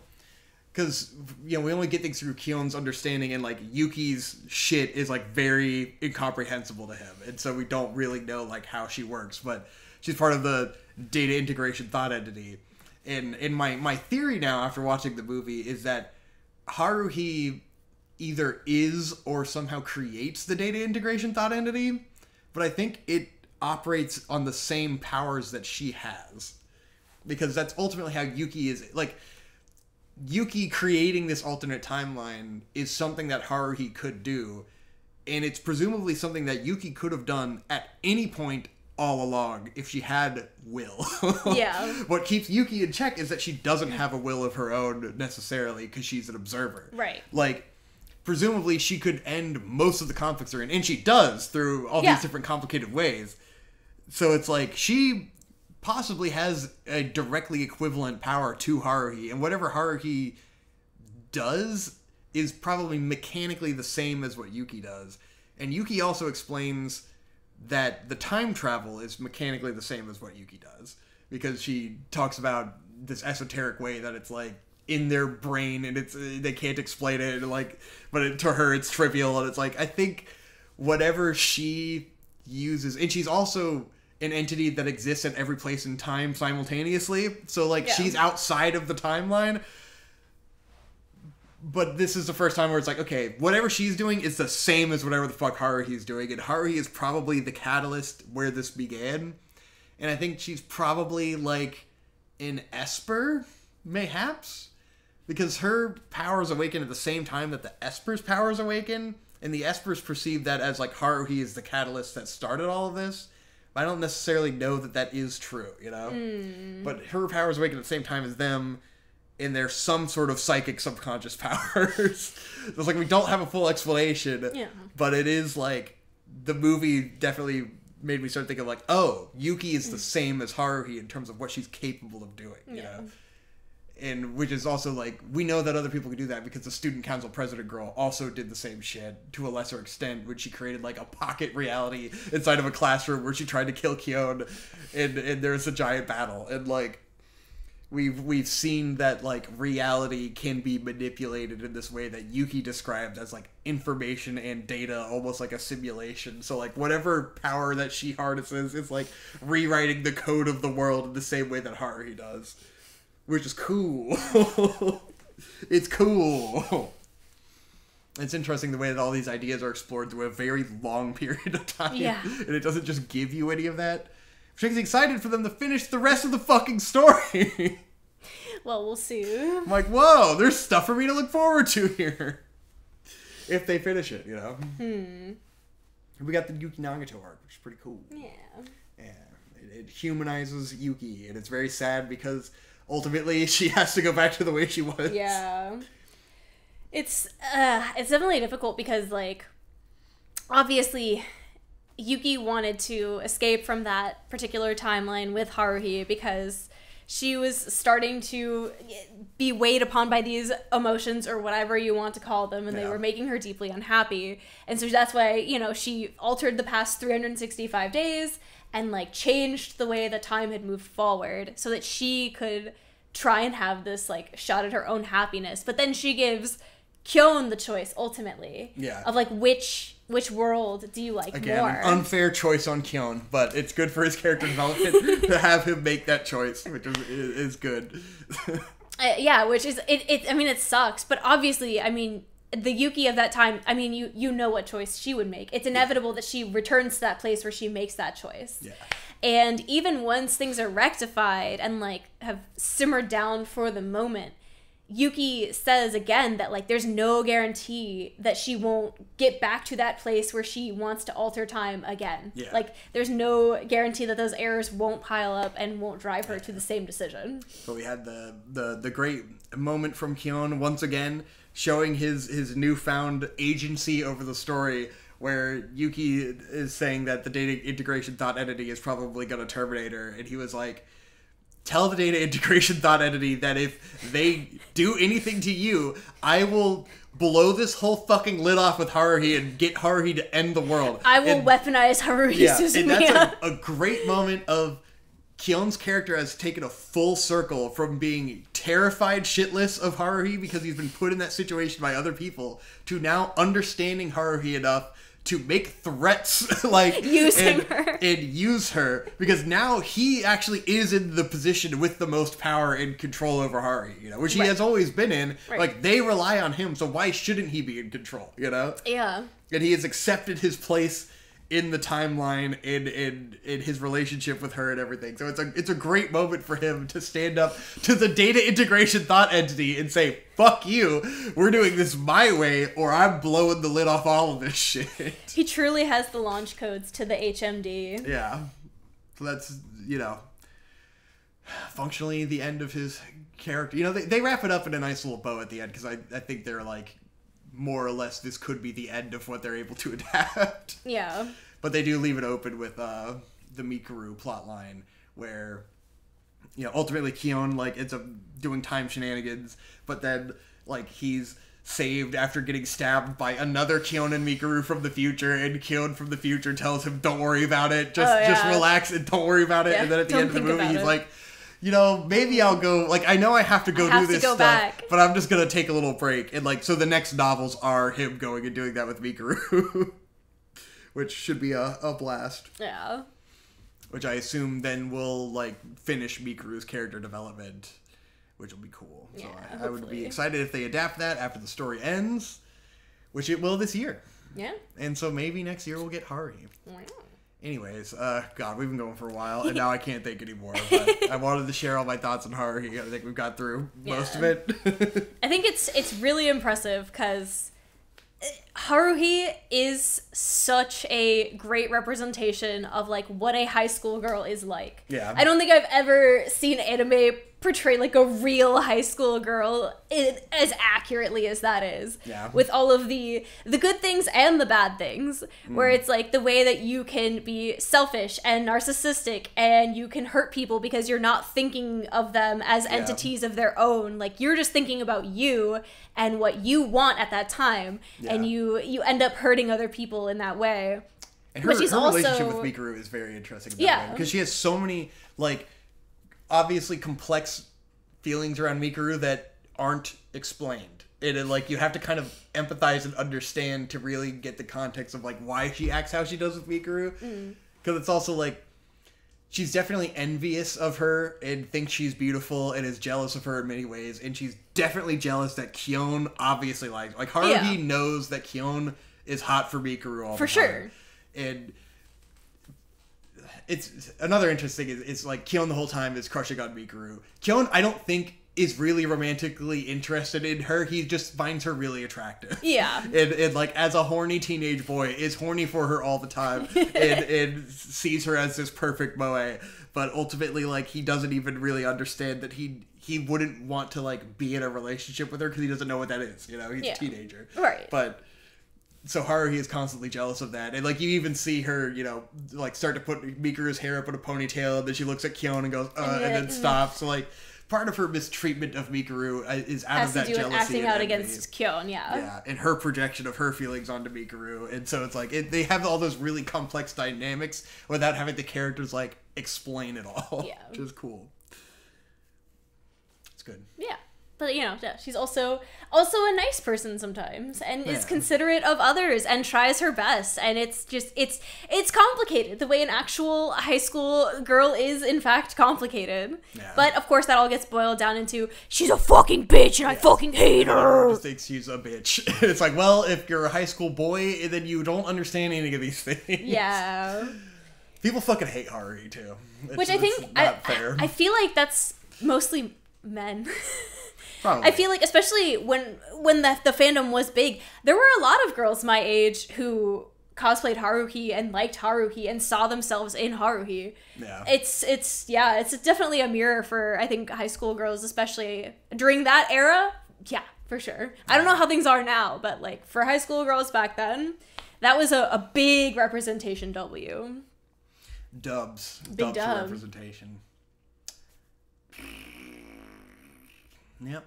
because, you know, we only get things through Kyon's understanding, and, like, Yuki's shit is, like, very incomprehensible to him. And so we don't really know, like, how she works. But she's part of the data integration thought entity. And my theory now, after watching the movie, is that Haruhi either is or somehow creates the data integration thought entity. But I think it operates on the same powers that she has. Because that's ultimately how Yuki is, like, Yuki creating this alternate timeline is something that Haruhi could do, and it's presumably something that Yuki could have done at any point all along if she had will. Yeah. What keeps Yuki in check is that she doesn't have a will of her own necessarily, because she's an observer. Right. Like, presumably she could end most of the conflicts they're in, and she does through all these different complicated ways. So it's like, she possibly has a directly equivalent power to Haruhi, and whatever Haruhi does is probably mechanically the same as what Yuki does. And Yuki also explains that the time travel is mechanically the same as what Yuki does, because she talks about this esoteric way that it's, like, in their brain, and it's they can't explain it, and, like, but to her it's trivial, and it's like, I think whatever she uses, and she's also an entity that exists at every place in time simultaneously. So, like, she's outside of the timeline. But this is the first time where it's like, okay, whatever she's doing is the same as whatever the fuck Haruhi's doing, and Haruhi is probably the catalyst where this began. And I think she's probably, like, an Esper, mayhaps? Because her powers awaken at the same time that the Esper's powers awaken, and the Espers perceive that as, like, Haruhi is the catalyst that started all of this. But I don't necessarily know that that is true, you know? But her powers awaken at the same time as them, and there's some sort of psychic subconscious powers. It's like, we don't have a full explanation, but it is, like, the movie definitely made me start thinking, like, oh, Yuki is the same as Haruhi in terms of what she's capable of doing, you know? And which is also, like, we know that other people can do that because the student council president girl also did the same shit to a lesser extent when she created, like, a pocket reality inside of a classroom where she tried to kill Kyon, and there's a giant battle. And, like, we've seen that, like, reality can be manipulated in this way that Yuki described as, like, information and data, almost like a simulation. So, like, whatever power that she harnesses is, like, rewriting the code of the world in the same way that Haruhi does. Which is cool. It's cool. It's interesting the way that all these ideas are explored through a very long period of time. Yeah. And it doesn't just give you any of that. Which makes me excited for them to finish the rest of the fucking story. Well, we'll see. I'm like, whoa, there's stuff for me to look forward to here. If they finish it, you know? We got the Yuki Nagato arc, which is pretty cool. Yeah. It humanizes Yuki, and it's very sad because ultimately she has to go back to the way she was. Yeah. It's definitely difficult because, like, obviously Yuki wanted to escape from that particular timeline with Haruhi because she was starting to be weighed upon by these emotions, or whatever you want to call them, and they were making her deeply unhappy. And so that's why, you know, she altered the past 365 days and, like, changed the way the time had moved forward so that she could try and have this, like, shot at her own happiness. But then she gives Kyon the choice, ultimately, of, like, which world do you like Again, more? An unfair choice on Kyon, but it's good for his character development to have him make that choice, which is good. Yeah, which is, I mean, it sucks, but obviously, I mean, the Yuki of that time, I mean, you know what choice she would make. It's inevitable that she returns to that place where she makes that choice. Yeah. And even once things are rectified and, like, have simmered down for the moment, Yuki says again that, like, there's no guarantee that she won't get back to that place where she wants to alter time again. Yeah. Like, there's no guarantee that those errors won't pile up and won't drive her to the same decision. But we had the great moment from Kyon once again, showing his newfound agency over the story, where Yuki is saying that the data integration thought entity is probably going to terminate her, and he was like, tell the data integration thought entity that if they do anything to you, I will blow this whole fucking lid off with Haruhi and get Haruhi to end the world. I will weaponize Haruhi Suzumiya. And that's a great moment of Kyon's character has taken a full circle from being terrified shitless of Haruhi because he's been put in that situation by other people to now understanding Haruhi enough to make threats, like, using her. And use her, because now he actually is in the position with the most power and control over Haruhi, you know, which he has always been in. Like, they rely on him, so why shouldn't he be in control, you know? Yeah. And he has accepted his place in the timeline, in his relationship with her and everything. So it's a great moment for him to stand up to the data integration thought entity and say, fuck you, we're doing this my way, or I'm blowing the lid off all of this shit. He truly has the launch codes to the HMD. Yeah. So that's, you know, functionally the end of his character. You know, they wrap it up in a nice little bow at the end, because I think they're like, more or less, this could be the end of what they're able to adapt. Yeah. But they do leave it open with the Mikuru plotline, where, you know, ultimately Kyon, like, ends up doing time shenanigans, but then, like, he's saved after getting stabbed by another Kyon and Mikuru from the future, and Kyon from the future tells him, don't worry about it, just relax and don't worry about it. Yeah, and then at the end of the movie, he's like, you know, maybe I'll go, like, I know I have to go do this stuff, back. But I'm just gonna take a little break. And, like, so the next novels are him going and doing that with Mikuru. Which should be a blast. Yeah. Which I assume then will, like, finish Mikuru's character development. which will be cool. Yeah, So I would be hopefully. excited if they adapt that after the story ends, which it will this year. Yeah. And so maybe next year we'll get Haruhi. Wow. Anyways, God, we've been going for a while, and now I can't think anymore. But I wanted to share all my thoughts on Haruhi. I think we've got through most of it. I think it's really impressive because Haruhi is such a great representation of like what a high school girl is like. Yeah. I don't think I've ever seen anime portray like a real high school girl as accurately as that is. Yeah. With all of the good things and the bad things, where it's like the way that you can be selfish and narcissistic and you can hurt people because you're not thinking of them as entities of their own. Like you're just thinking about you and what you want at that time, and you end up hurting other people in that way. And her relationship with Mikuru is very interesting. Because she has so many, like, obviously complex feelings around Mikuru that aren't explained. Like, you have to kind of empathize and understand to really get the context of, like, why she acts how she does with Mikuru. Because it's also, like, she's definitely envious of her and thinks she's beautiful and is jealous of her in many ways. And she's definitely jealous that Kyon obviously likes. Like, Haruhi knows that Kyon is hot for Mikuru all the time. For sure. And it's another interesting is like Kyon the whole time is crushing on Mikuru. Kyon, I don't think, is really romantically interested in her. He just finds her really attractive. Yeah. And like as a horny teenage boy is horny for her all the time and sees her as this perfect moe. But ultimately, like, he doesn't even really understand that he wouldn't want to like be in a relationship with her because he doesn't know what that is. You know, he's a teenager. Right. But so Haruhi is constantly jealous of that. And, like, you even see her, you know, like, start to put Mikuru's hair up in a ponytail, and then she looks at Kyon and goes, and then stops. So, like, part of her mistreatment of Mikuru is out of that jealousy. Has to do with acting out against Kyon, Yeah, and her projection of her feelings onto Mikuru. And so it's like, they have all those really complex dynamics without having the characters, like, explain it all. Yeah. Which is cool. It's good. Yeah. But, you know, she's also a nice person sometimes and is considerate of others and tries her best. And it's just, it's complicated the way an actual high school girl is, in fact, complicated. Yeah. But, of course, that all gets boiled down into, she's a fucking bitch and I fucking hate her. Just thinks she's a bitch. It's like, well, if you're a high school boy, then you don't understand any of these things. Yeah. People fucking hate Haruhi, too. Which I think, I feel like that's mostly men. Probably. I feel like, especially when the fandom was big, there were a lot of girls my age who cosplayed Haruhi and liked Haruhi and saw themselves in Haruhi. Yeah. It's definitely a mirror for, I think, high school girls, especially during that era. Yeah, for sure. I don't know how things are now, but, like, for high school girls back then, that was a big representation W. Dubs. Big dub. Representation. Yep.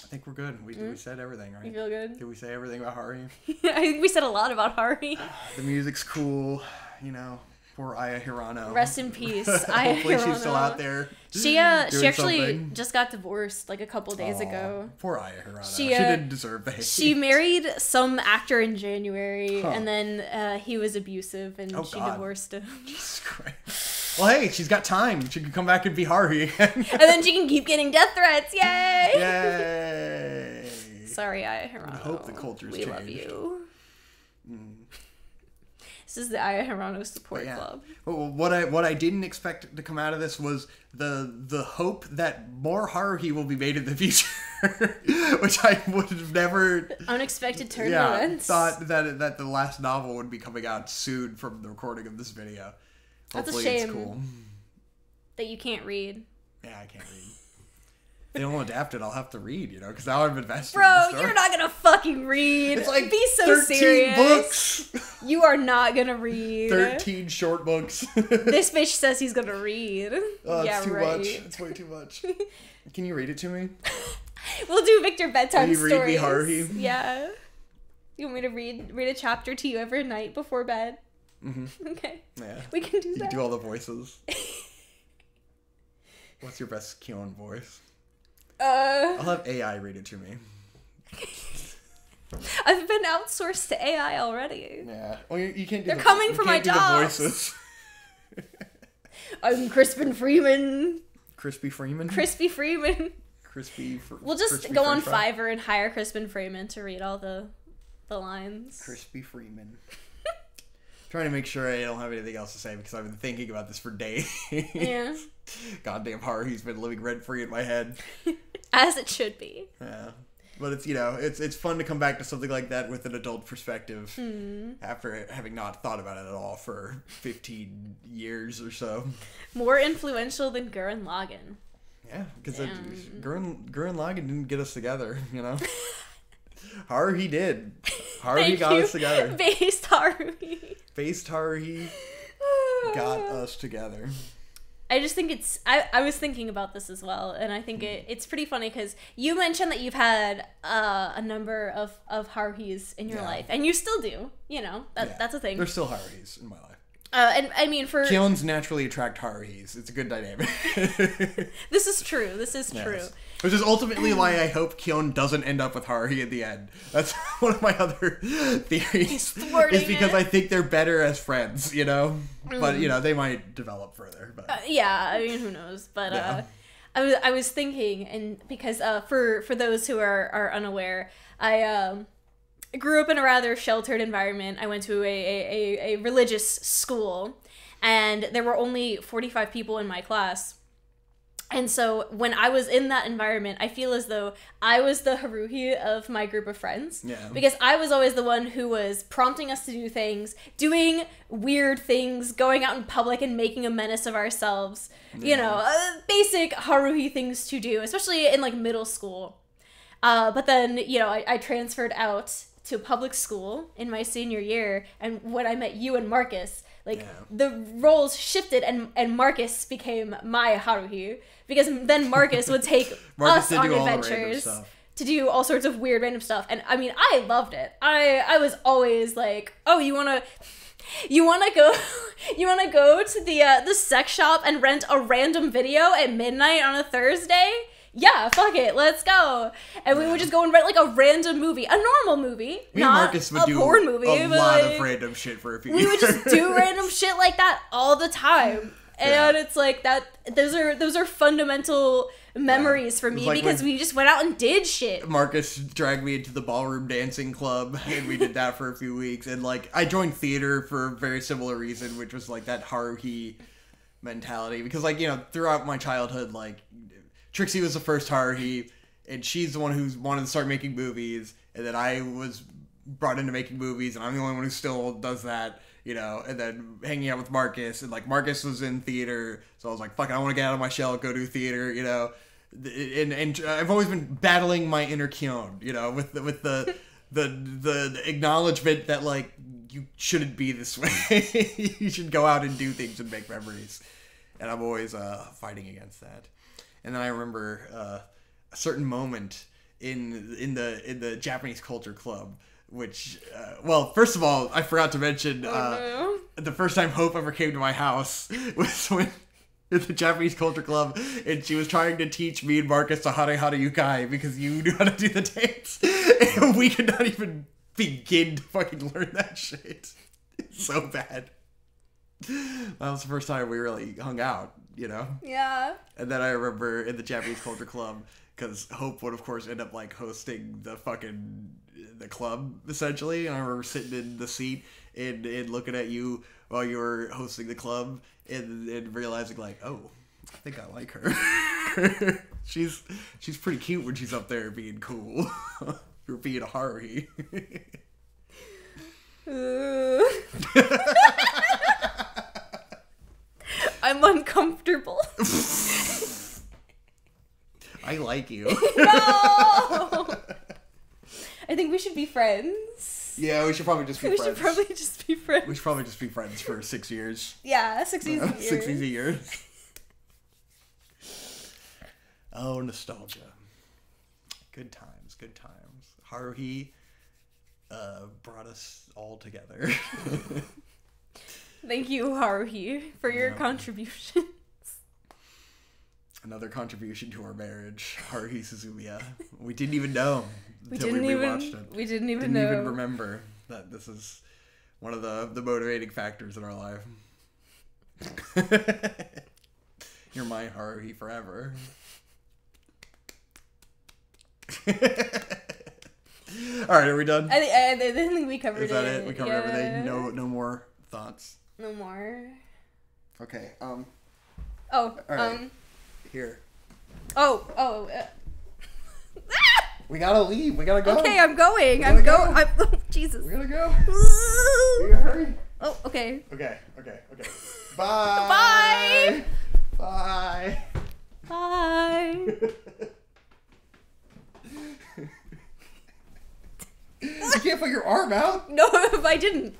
I think we're good. We said everything, right? You feel good? Did we say everything about Haruhi? I think we said a lot about Haruhi. The music's cool, you know. Poor Aya Hirano. Rest in peace, Aya Hopefully Hirano. She's still out there. She actually just got divorced like a couple days ago. Poor Aya Hirano. She didn't deserve the hate. She married some actor in January, and then he was abusive, and she divorced him. Jesus Christ. Well, hey, she's got time. She can come back and be Haruhi again. And then she can keep getting death threats. Yay! Yay! Sorry, Aya Hirano. I hope the culture's changed. We love you. This is the Aya Hirano support club. Well, what I didn't expect to come out of this was the hope that more Haruhi will be made in the future, which I would have never unexpected turn of events. Thought that the last novel would be coming out soon from the recording of this video. That's Hopefully a shame. It's cool. That you can't read. Yeah, I can't read. If they don't adapt it, I'll have to read, you know, because now I'm invested. Bro, in the you're not gonna fucking read. It's like be so 13 serious. Books. You are not gonna read. 13 short books. This bitch says he's gonna read. Oh, it's too much. It's way too much. Can you read it to me? We'll do Victor bedtime stories. Will you read me Haruhi? Yeah. You want me to read a chapter to you every night before bed? Mm-hmm. Okay. Yeah. We can do that. You can do all the voices. What's your best Kyon voice? I'll have AI read it to me. I've been outsourced to AI already. Yeah. Well, you can't do They're coming for my jobs. The voices. I'm Crispin Freeman. Crispy Freeman? Crispy Freeman. We'll just crispy go on French fry. Fiverr and hire Crispin Freeman to read all the lines. Crispy Freeman. Trying to make sure I don't have anything else to say because I've been thinking about this for days. Yeah. Goddamn Haruhi's been living rent free in my head. As it should be. Yeah. But it's, you know, it's fun to come back to something like that with an adult perspective after having not thought about it at all for 15 years or so. More influential than Gurren Lagann. Yeah, because Gurren Lagann didn't get us together, you know? Haruhi did. Haruhi got us together. Based Haruhi. Based Haruhi got us together. I just think it's... I was thinking about this as well, and I think it's pretty funny because you mentioned that you've had a number of Haruhis in your life, and you still do, you know, that's a thing. There's still Haruhis in my life. And I mean, for... Kyons naturally attract Haruhis. It's a good dynamic. This is true. This is true. Which is ultimately why I hope Kyon doesn't end up with Haruhi at the end. That's one of my other theories. Is because I think they're better as friends, you know? But, you know, they might develop further. But. Yeah, I mean, who knows? But I was thinking, and because for those who are unaware, I grew up in a rather sheltered environment. I went to a religious school, and there were only 45 people in my class. And so when I was in that environment, I feel as though I was the Haruhi of my group of friends. Yeah. Because I was always the one who was prompting us to do things, doing weird things, going out in public and making a menace of ourselves. Yeah. You know, basic Haruhi things to do, especially in like middle school. But then, you know, I transferred out to public school in my senior year, and when I met you and Marcus, like the roles shifted, and Marcus became my Haruhi, because then Marcus would take us on adventures to do all sorts of weird random stuff, and I mean, I loved it. I was always like, oh, you wanna go to the sex shop and rent a random video at midnight on a Thursday? Yeah, fuck it, let's go. And we would just go and rent like a random movie, a normal movie, not a porn movie. A lot of random shit for a few years. We would just do random shit like that all the time. And it's like that. Those are fundamental memories for me, like because we just went out and did shit. Marcus dragged me into the ballroom dancing club, and we did that for a few weeks. And like I joined theater for a very similar reason, which was like that Haruhi mentality. Because like, you know, throughout my childhood, like Trixie was the first Haruhi, and she's the one who wanted to start making movies, and then I was brought into making movies, and I'm the only one who still does that, you know, and then hanging out with Marcus, and like Marcus was in theater, so I was like, fuck, I want to get out of my shell, go do theater, you know, and I've always been battling my inner Kyon, you know, with the acknowledgement that like, you shouldn't be this way, you should go out and do things and make memories, and I'm always fighting against that. And then I remember a certain moment in the Japanese Culture Club, which, well, first of all, I forgot to mention the first time Hope ever came to my house was when at the Japanese Culture Club, and she was trying to teach me and Marcus to Hare Hare Yukai because you knew how to do the dance, and we could not even begin to fucking learn that shit. It's so bad. That was the first time we really hung out, you know? Yeah. And then I remember in the Japanese Culture Club, because Hope would, of course, end up, like, hosting the club, essentially. And I remember sitting in the seat and looking at you while you were hosting the club and realizing, like, oh, I think I like her. She's pretty cute when she's up there being cool. You're being a Haruhi. I'm uncomfortable. I like you. No! I think we should be friends. Yeah, we should probably just be friends. We should probably just be friends. We should probably just be friends for 6 years. Yeah, 6 easy years. 6 easy years. Oh, nostalgia. Good times, good times. Haruhi brought us all together. Thank you, Haruhi, for your contributions. Another contribution to our marriage, Haruhi Suzumiya. We didn't even know until we rewatched it. We didn't even remember that this is one of the motivating factors in our life. You're my Haruhi forever. All right, are we done? I think we covered it. Is that it? We covered everything. No more thoughts. No more. Okay. Oh. All right. Here. Oh. We gotta leave. We gotta go. Okay, I'm going. Jesus. We gotta go. We gotta hurry. Oh, okay. Okay. Bye. Bye. Bye. You can't put your arm out. No, if I didn't.